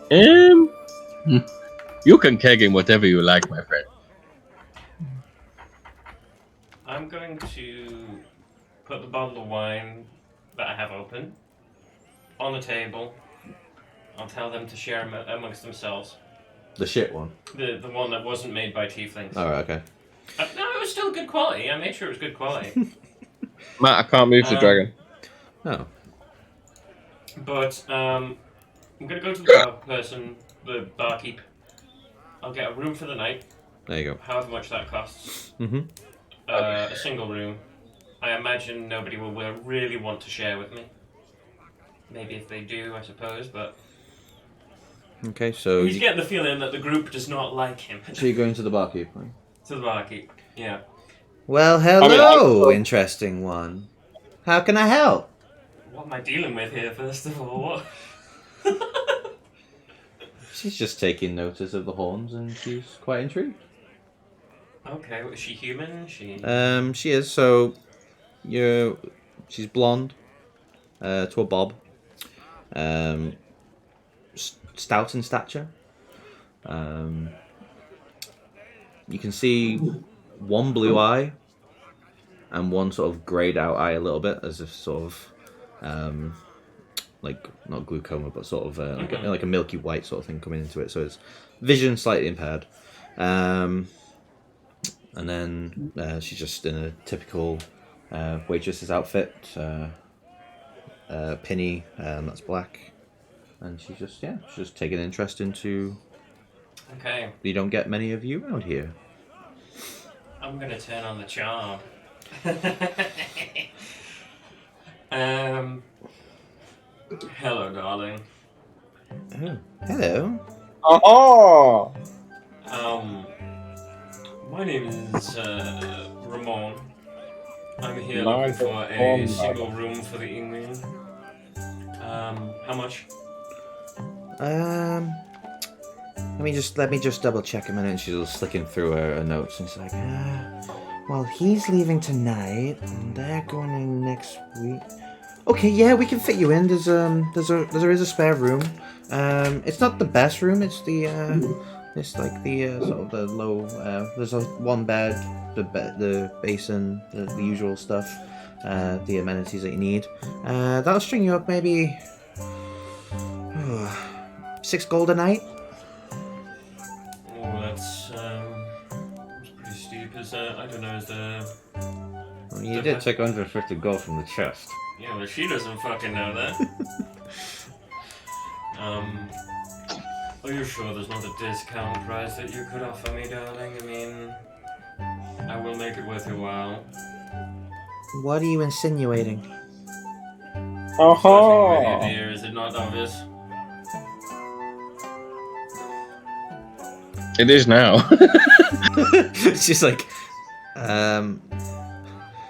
You can keg in whatever you like, my friend. I'm going to put the bottle of wine that I have open on the table. I'll tell them to share amongst themselves. The shit one? The one that wasn't made by tieflings. Oh, okay. No, it was still good quality. I made sure it was good quality. Matt, I can't move the dragon. Oh. But, I'm gonna go to the barkeep. I'll get a room for the night. There you go. However much that costs. Mm-hmm. A single room. I imagine nobody will really want to share with me. Maybe if they do, I suppose, but... Okay, so He's getting the feeling that the group does not like him. So you're going to the barkeep. Right? To the barkeep, yeah. Well, hello, interesting one. How can I help? What am I dealing with here, first of all? She's just taking notice of the horns, and she's quite intrigued. Okay, is she human? She is. So, she's blonde, to a bob. Stout in stature. You can see one blue eye and one sort of greyed out eye a little bit, as if sort of like not glaucoma, but sort of like a milky white sort of thing coming into it. So it's vision slightly impaired. And then she's just in a typical waitress's outfit, pinny, that's black, and she's just taking interest into. Okay. You don't get many of you around here. I'm gonna turn on the charm. Hello, darling. Oh, hello. Oh. My name is Ramon. I'm here looking for a single room for the evening. How much? Let me just double check a minute. And she's slicking through her notes, and she's like, well, he's leaving tonight, and they're going in next week. Okay, yeah, we can fit you in. There is a spare room. It's not the best room. It's it's like the sort of the low. There's one bed, the basin, the usual stuff, the amenities that you need. That'll string you up maybe 6 gold a night. Oh, that's pretty steep. I don't know, is there... Well, you did take 150 gold from the chest. Yeah, but she doesn't fucking know that. Are you sure there's not a discount price that you could offer me, darling? I mean, I will make it worth your while. What are you insinuating? Flirting with you, dear, is it not obvious? It is now. She's like,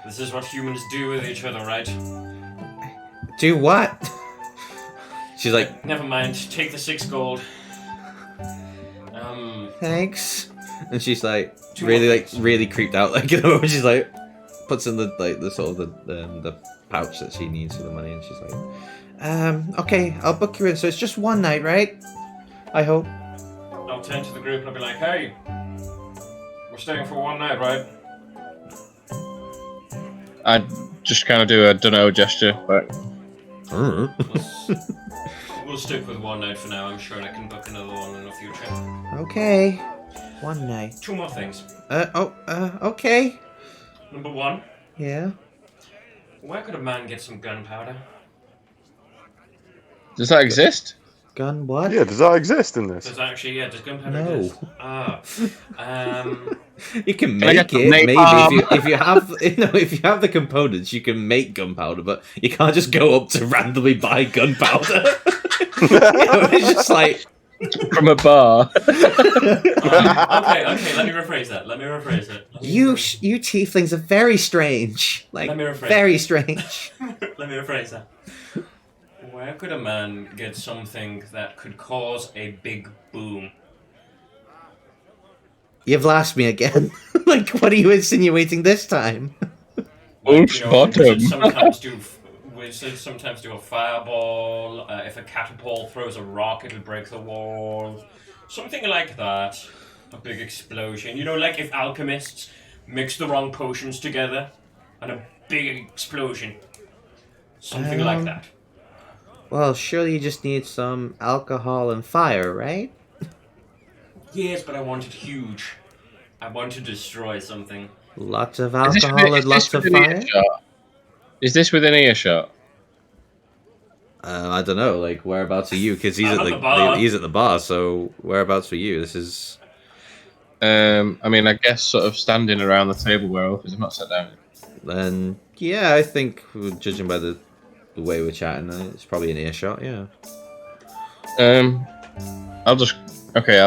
This is what humans do with each other, right? Do what? She's like, never mind, take the 6 gold. Thanks. And she's like, really creeped out. Like, you know, she's like, puts in the sort of the pouch that she needs for the money, and she's like, okay, I'll book you in. So it's just one night, right? I hope. I'll turn to the group and I'll be like, hey, we're staying for one night, right? I just kind of do a dunno gesture, but... We'll stick with one night for now. I'm sure I can book another one in the future. Okay. One night. 2 more things. Okay. Number 1. Yeah? Where could a man get some gunpowder? Does that exist? Gun what? Yeah, does that exist in this? Does actually, does gunpowder No. exist? You can make it, maybe if you have if you have the components, you can make gunpowder, but you can't just go up to randomly buy gunpowder. It's just like from a bar. Okay, let me rephrase that. You tieflings are very strange. Like, Let me rephrase very strange. Let me rephrase that. Where could a man get something that could cause a big boom? You've lost me again. Like, what are you insinuating this time? Oops, bottom. We sometimes do a fireball. If a catapult throws a rock, it'll break the wall. Something like that. A big explosion. You know, like if alchemists mix the wrong potions together, and a big explosion. Something like that. Well, surely you just need some alcohol and fire, right? Yes, but I want it huge. I want to destroy something. Lots of alcohol and lots of fire? Is this within earshot? I don't know. Like, whereabouts are you? Because he's he's at the bar. So whereabouts for you? This is. I mean, I guess sort of standing around the table where because I'm not sat down. Then yeah, I think judging by the way we're chatting, it's probably an earshot. Yeah. I'll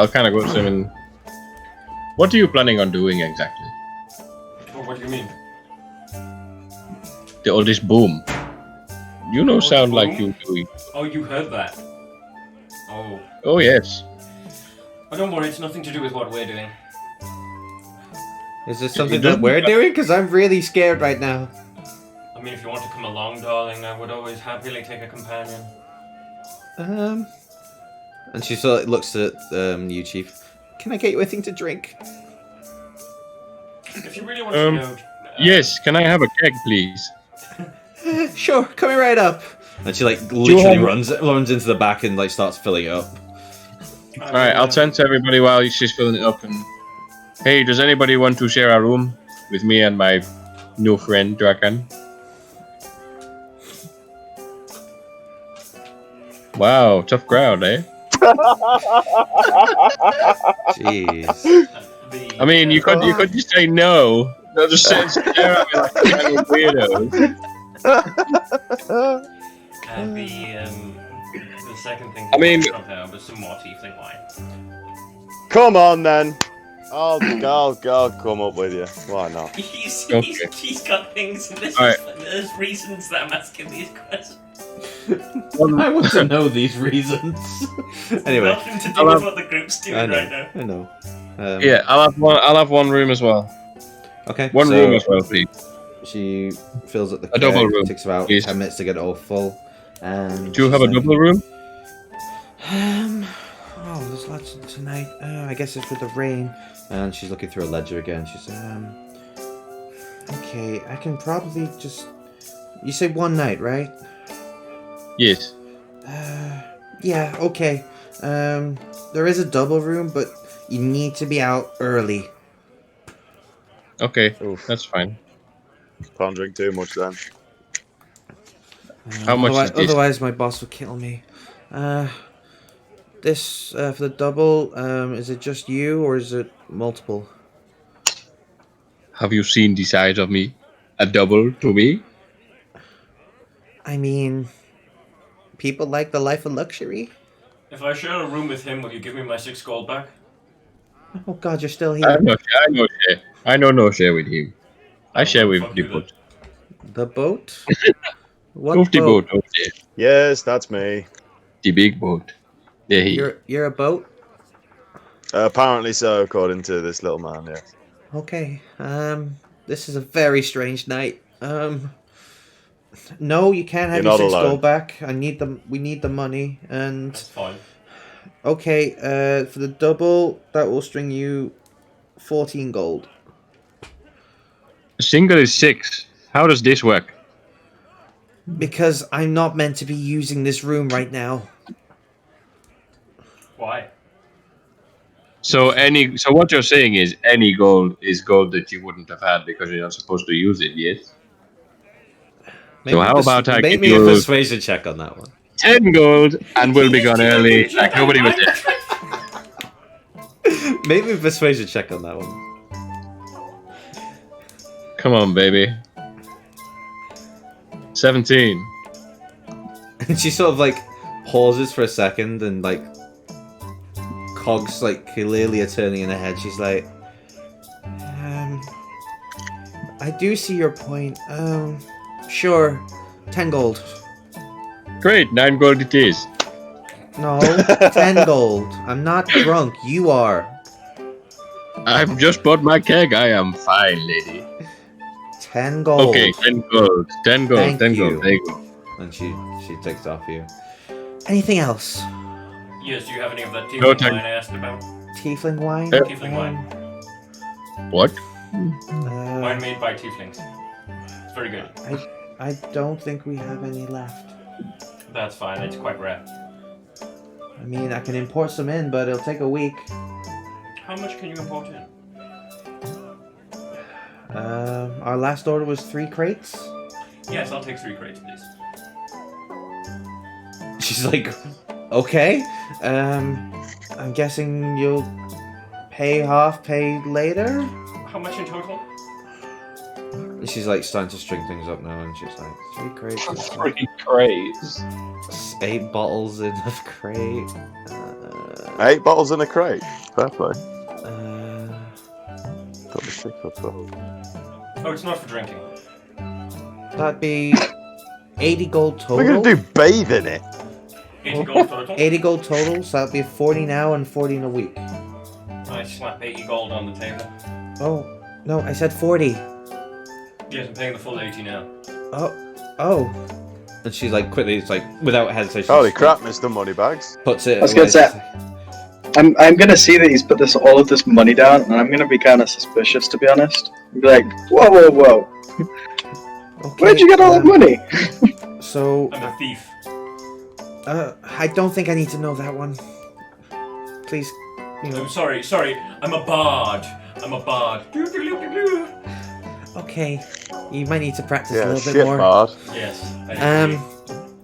kind of go to him and. What are you planning on doing exactly? Well, what do you mean? All this boom. You know, sound like you doing. Oh, you heard that? Oh. Oh yes. Oh, don't worry, it's nothing to do with what we're doing. Is this something that we're doing? Because I'm really scared right now. I mean, if you want to come along, darling, I would always happily take a companion. And she sort of looks at you, Chief. Can I get you anything to drink? If you really want to know... Yes, can I have a keg, please? Sure, coming right up. And she like literally runs into the back and like starts filling it up. Alright, I'll turn to everybody while she's filling it up and... Hey, does anybody want to share a room with me and my new friend, Draken? Wow, tough crowd, eh? Jeez. I mean, you could just say no. They'll just sit and stare at me like a kind of weirdo. And the second thing I mean, from her was some more tiefling wine. Come on then. I'll come up with you. Why not? He's got things, and there's reasons that I'm asking these questions. I want to know these reasons. Anyway, Nothing to do with what the group's doing right now. I know. Yeah, I'll have one room as well. Okay. One room as well, please. She fills up the a double room. It takes about 10 minutes to get it all full. And do you have a double room? Oh, there's lots tonight. I guess it's with the rain. And she's looking through a ledger again. She's okay, I can probably just. You say one night, right? Yes. Yeah. Okay. There is a double room, but you need to be out early. Okay, that's fine. Can't drink too much then. How much is this? Otherwise, my boss will kill me. This for the double. Is it just you or is it multiple? Have you seen the size of me? A double to me? I mean, people like the life of luxury. If I share a room with him, will you give me my 6 gold back? Oh God, you're still here. I know no share with him. I share with the boat. The boat? What the boat? boat over there. Yes, that's me. The big boat. There You're a boat? Apparently so, according to this little man, yeah. Okay. This is a very strange night. No, you can't have You're your not 6 alone. gold back. We need the money, and That's fine. okay. For the double, that will string you 14 gold. A single is 6. How does this work? Because I'm not meant to be using this room right now. Why? So what you're saying is any gold is gold that you wouldn't have had because you're not supposed to use it, yes? So how about I make give me you a persuasion check on that one. 10 gold and we'll be gone early like nobody was there. Make me a persuasion check on that one. Come on, baby. 17. And she sort of like pauses for a second and like cogs like clearly are turning in her head. She's like, I do see your point. Sure, 10 gold. Great, 9 gold it is. No, 10 gold. I'm not drunk. You are. I've just bought my keg. I am fine, lady. 10 gold. Okay, 10 gold. 10 gold. Thank 10 you. gold. There you go. And she takes off you. Anything else? Yes, do you have any of that tiefling No, wine I asked about? Tiefling wine? Tiefling wine. What? Wine made by tieflings. It's very good. I don't think we have any left. That's fine, it's quite rare. I mean, I can import some in, but it'll take a week. How much can you import in? Our last order was 3 crates. Yes, I'll take 3 crates, please. She's like, okay. I'm guessing you'll pay later? How much in total? She's like starting to string things up now, and she's like, 3 crates. 3 crates. 8 bottles in a crate. 8 bottles in a crate. Fair play. Got the 6 or 12. Oh, it's not for drinking. That'd be 80 gold total. We're gonna do bathe in it. 80 gold total. 80 gold total, so that'd be 40 now and 40 in a week. I slap 80 gold on the table. Oh, no, I said 40. Yes, I'm paying the full 80 now. Oh. And she's like, quickly, it's like, without hesitation. Holy crap, Mr. Moneybags. Puts it I was away. gonna say, I'm gonna see that he's put all of this money down, and I'm gonna be kind of suspicious, to be honest. Be like, whoa. Okay, Where'd you get all that money? So, I'm a thief. I don't think I need to know that one. Please, you know. I'm sorry. I'm a bard. Okay, you might need to practice Yeah, a little shit, bit more. bard. Yes.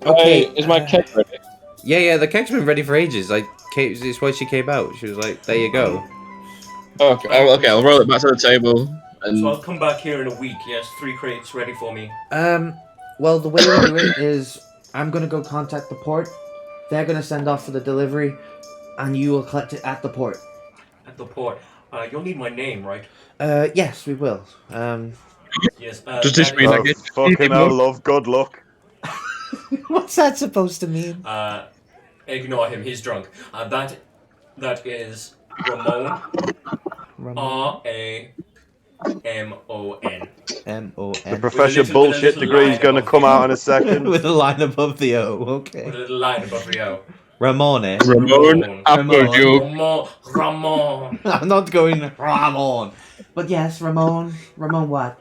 Okay. Is my keg ready? Yeah, the keg's been ready for ages. Like, Kate, it's why she came out. She was like, "There you go." Okay, I'll roll it back to the table. And So I'll come back here in a week. Yes, 3 crates ready for me. Well, the way we do it is, I'm gonna go contact the port. They're gonna send off for the delivery, and you will collect it at the port. At the port. You'll need my name, right? Yes, we will. Yes. Does this mean I get fucking hell, love, good luck. What's that supposed to mean? Ignore him. He's drunk. That is Ramon. R-A-M-O-N. M-O-N. The professor bullshit degree is going to come out in a second. With a line above the O, okay. With a little line above the O. Ramon. Ramon. Ramon. I'm not going Ramon. But yes, Ramon. Ramon what?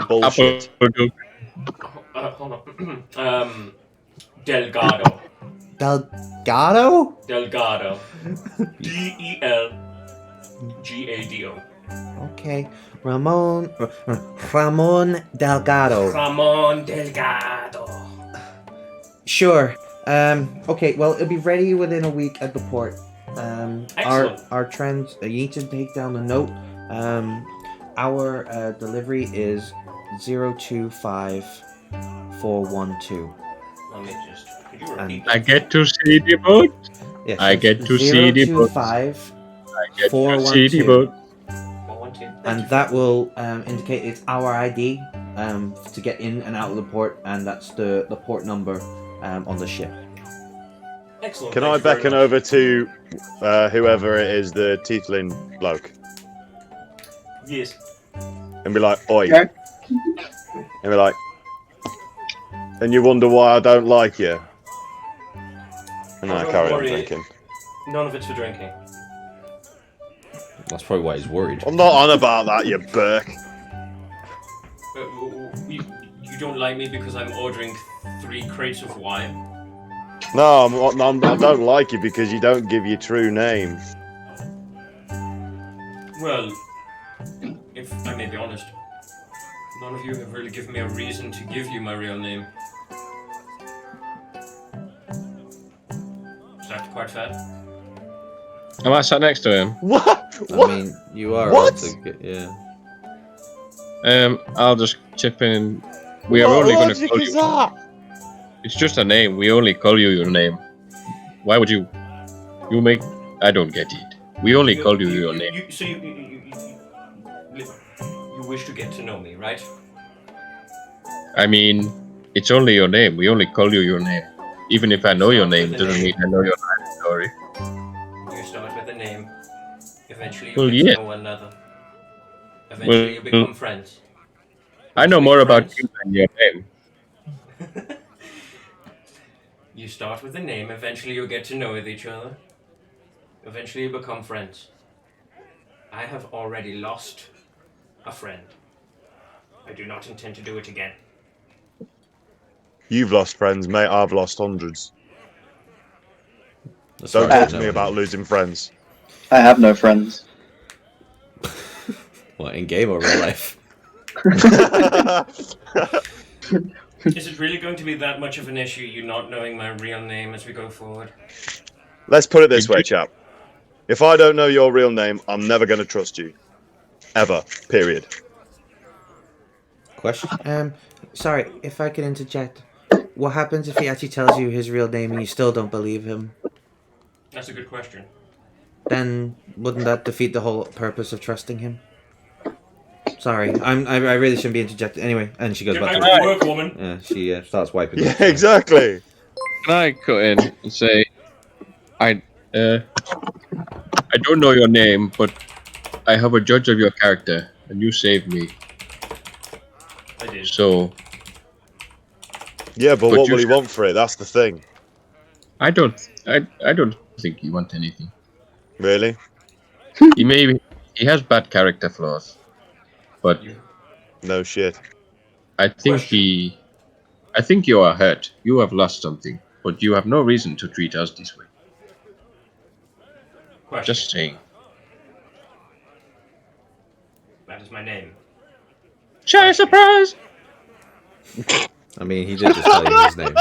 Bullshit. Hold on. Delgado. Delgado? Delgado. D-E-L-G-A-D-O. Okay. Ramon Delgado. Ramon Delgado. Sure. Okay, well, it'll be ready within a week at the port. Our trends, you need to take down a note. Our delivery is 025412. Let me just. Could you repeat? I get to see the boat. Yes, I get to see the boat. 025412. Thank And you. that will indicate it's our ID to get in and out of the port, and that's the port number on the ship. Excellent. Can I beckon over to whoever it is, the tiefling bloke, Yes. and be like, oi. Okay. And be like, and you wonder why I don't like you? And then I Don't carry on worry. drinking. None of it's for drinking. That's probably why he's worried. I'm not on about that, you Burke. You don't like me because I'm ordering 3 crates of wine? No, I don't like you because you don't give your true name. Well, if I may be honest, none of you have really given me a reason to give you my real name. Is that quite fair? Am I sat next to him? What? I mean, you are. What? Yeah. I'll just chip in. We are only going to call you. That? It's just a name. We only call you your name. Why would you? You make. I don't get it. We only call you your name. You wish to get to know me, right? I mean, it's only your name. We only call you your name. Even if I know your name, it doesn't mean I know your life story. You start with a name. Eventually, you Well, get yeah. to know one another. Eventually, you become friends. I know more about you than your name. You start with a name. Eventually, you get to know each other. Eventually, you become friends. I have already lost a friend. I do not intend to do it again. You've lost friends, mate. I've lost hundreds. That's Don't right, talk to no. me about losing friends. I have no friends. What, in game or real life? Is it really going to be that much of an issue, you not knowing my real name as we go forward? Let's put it this way, chap. If I don't know your real name, I'm never going to trust you. Ever. Period. Question? Sorry, if I could interject. What happens if he actually tells you his real name and you still don't believe him? That's a good question. Then wouldn't that defeat the whole purpose of trusting him? Sorry, I really shouldn't be interjecting. Anyway, and she goes Get back back to to work, woman. Yeah, she starts wiping. Yeah, up, so. exactly. Can I cut in and say, I don't know your name, but I have a judge of your character, and you saved me. I did. So. Yeah, but what will he want for it? That's the thing. I don't think you want anything. Really? He has bad character flaws, but no shit. I think you are hurt. You have lost something, but you have no reason to treat us this way. Question. Just saying. That is my name. Shy surprise! I mean, he did just tell you his name.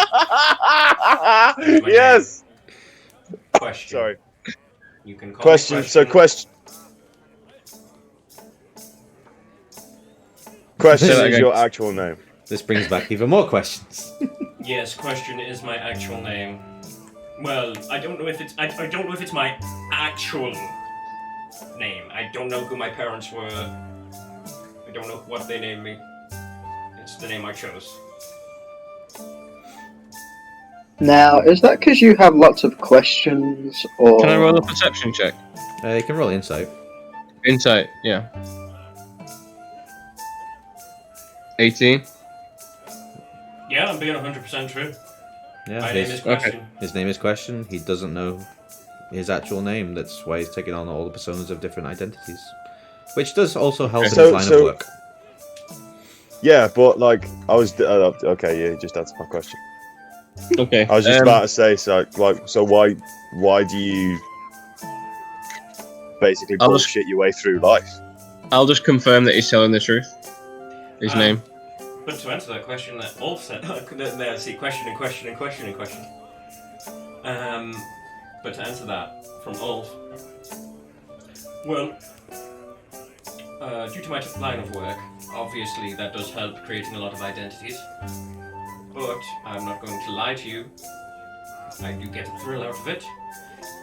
Yes. Question. Sorry. You can call Question. me So question. Question is your actual name. This brings back even more questions. Yes, question is my actual name. Well, I don't know if it's I don't know if it's my actual name. I don't know who my parents were. I don't know what they named me. It's the name I chose. Now, is that because you have lots of questions, or... Can I roll a perception check? You can roll insight. Insight, yeah. 18. Yeah, I'm being 100% true. Yeah, My name is Question. His name is Question. He doesn't know his actual name. That's why he's taking on all the personas of different identities, which does also help in his line of work. Yeah, but like I was okay. Yeah, you just answered my question. Okay. I was just about to say, so why do you basically bullshit your way through life? I'll just confirm that he's telling the truth. His name. But to answer that question, that Ulf said, there, see, question. But to answer that from Ulf, well, due to my line of work, obviously that does help creating a lot of identities. But I'm not going to lie to you, I do get a thrill out of it.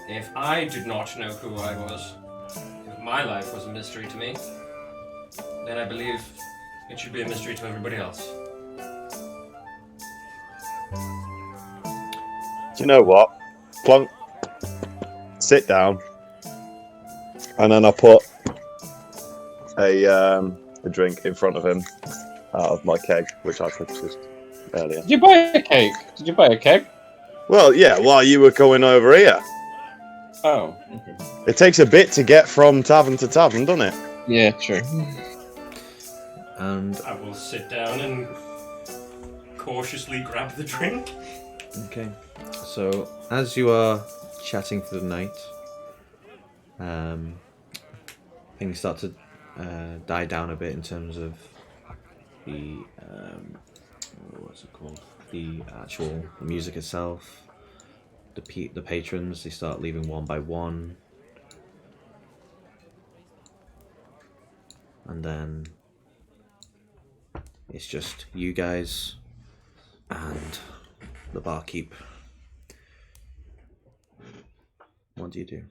If I did not know who I was, if my life was a mystery to me, then I believe it should be a mystery to everybody else. Do you know what? Plunk. Sit down. And then I put a drink in front of him out of my keg, which I purchased earlier. Did you buy a cake? Did you buy a keg? Well, yeah, while you were going over here. Oh, okay. It takes a bit to get from tavern to tavern, doesn't it? Yeah, true. And I will sit down and cautiously grab the drink. Okay, so as you are chatting for the night, things start to die down a bit in terms of the what's it called? The actual music itself. The patrons, they start leaving one by one, and then it's just you guys and the barkeep. What do you do?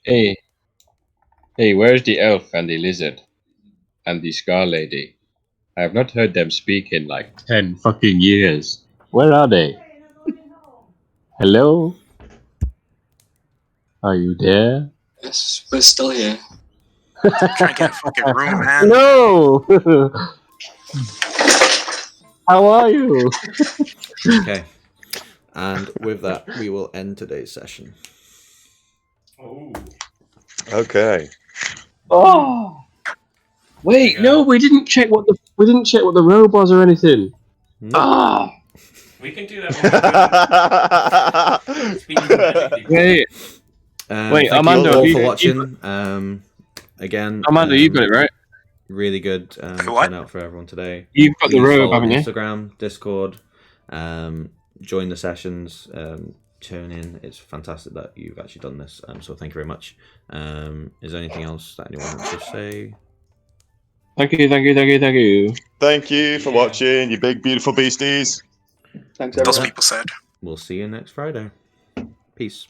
Hey, where's the elf and the lizard? And the scar lady? I have not heard them speak in like 10 fucking years. Where are they? Hello? Are you there? Yes, we're still here. Trying to get a fucking room, man. No! How are you? Okay. And with that, we will end today's session. Oh. Okay. Oh! Wait, no, we didn't check what the robe was or anything. No. Ah! We can do that when Wait. Wait, Amanda, thank you all for watching. Again, Amanda, you got it right. Really good turnout for everyone today. You've got the Please robe, follow haven't you? Instagram, Discord, join the sessions, tune in. It's fantastic that you've actually done this. So thank you very much. Is there anything else that anyone wants to say? Thank you. Thank you for watching, you big beautiful beasties. Thanks, Those everyone. people said. We'll see you next Friday. Peace.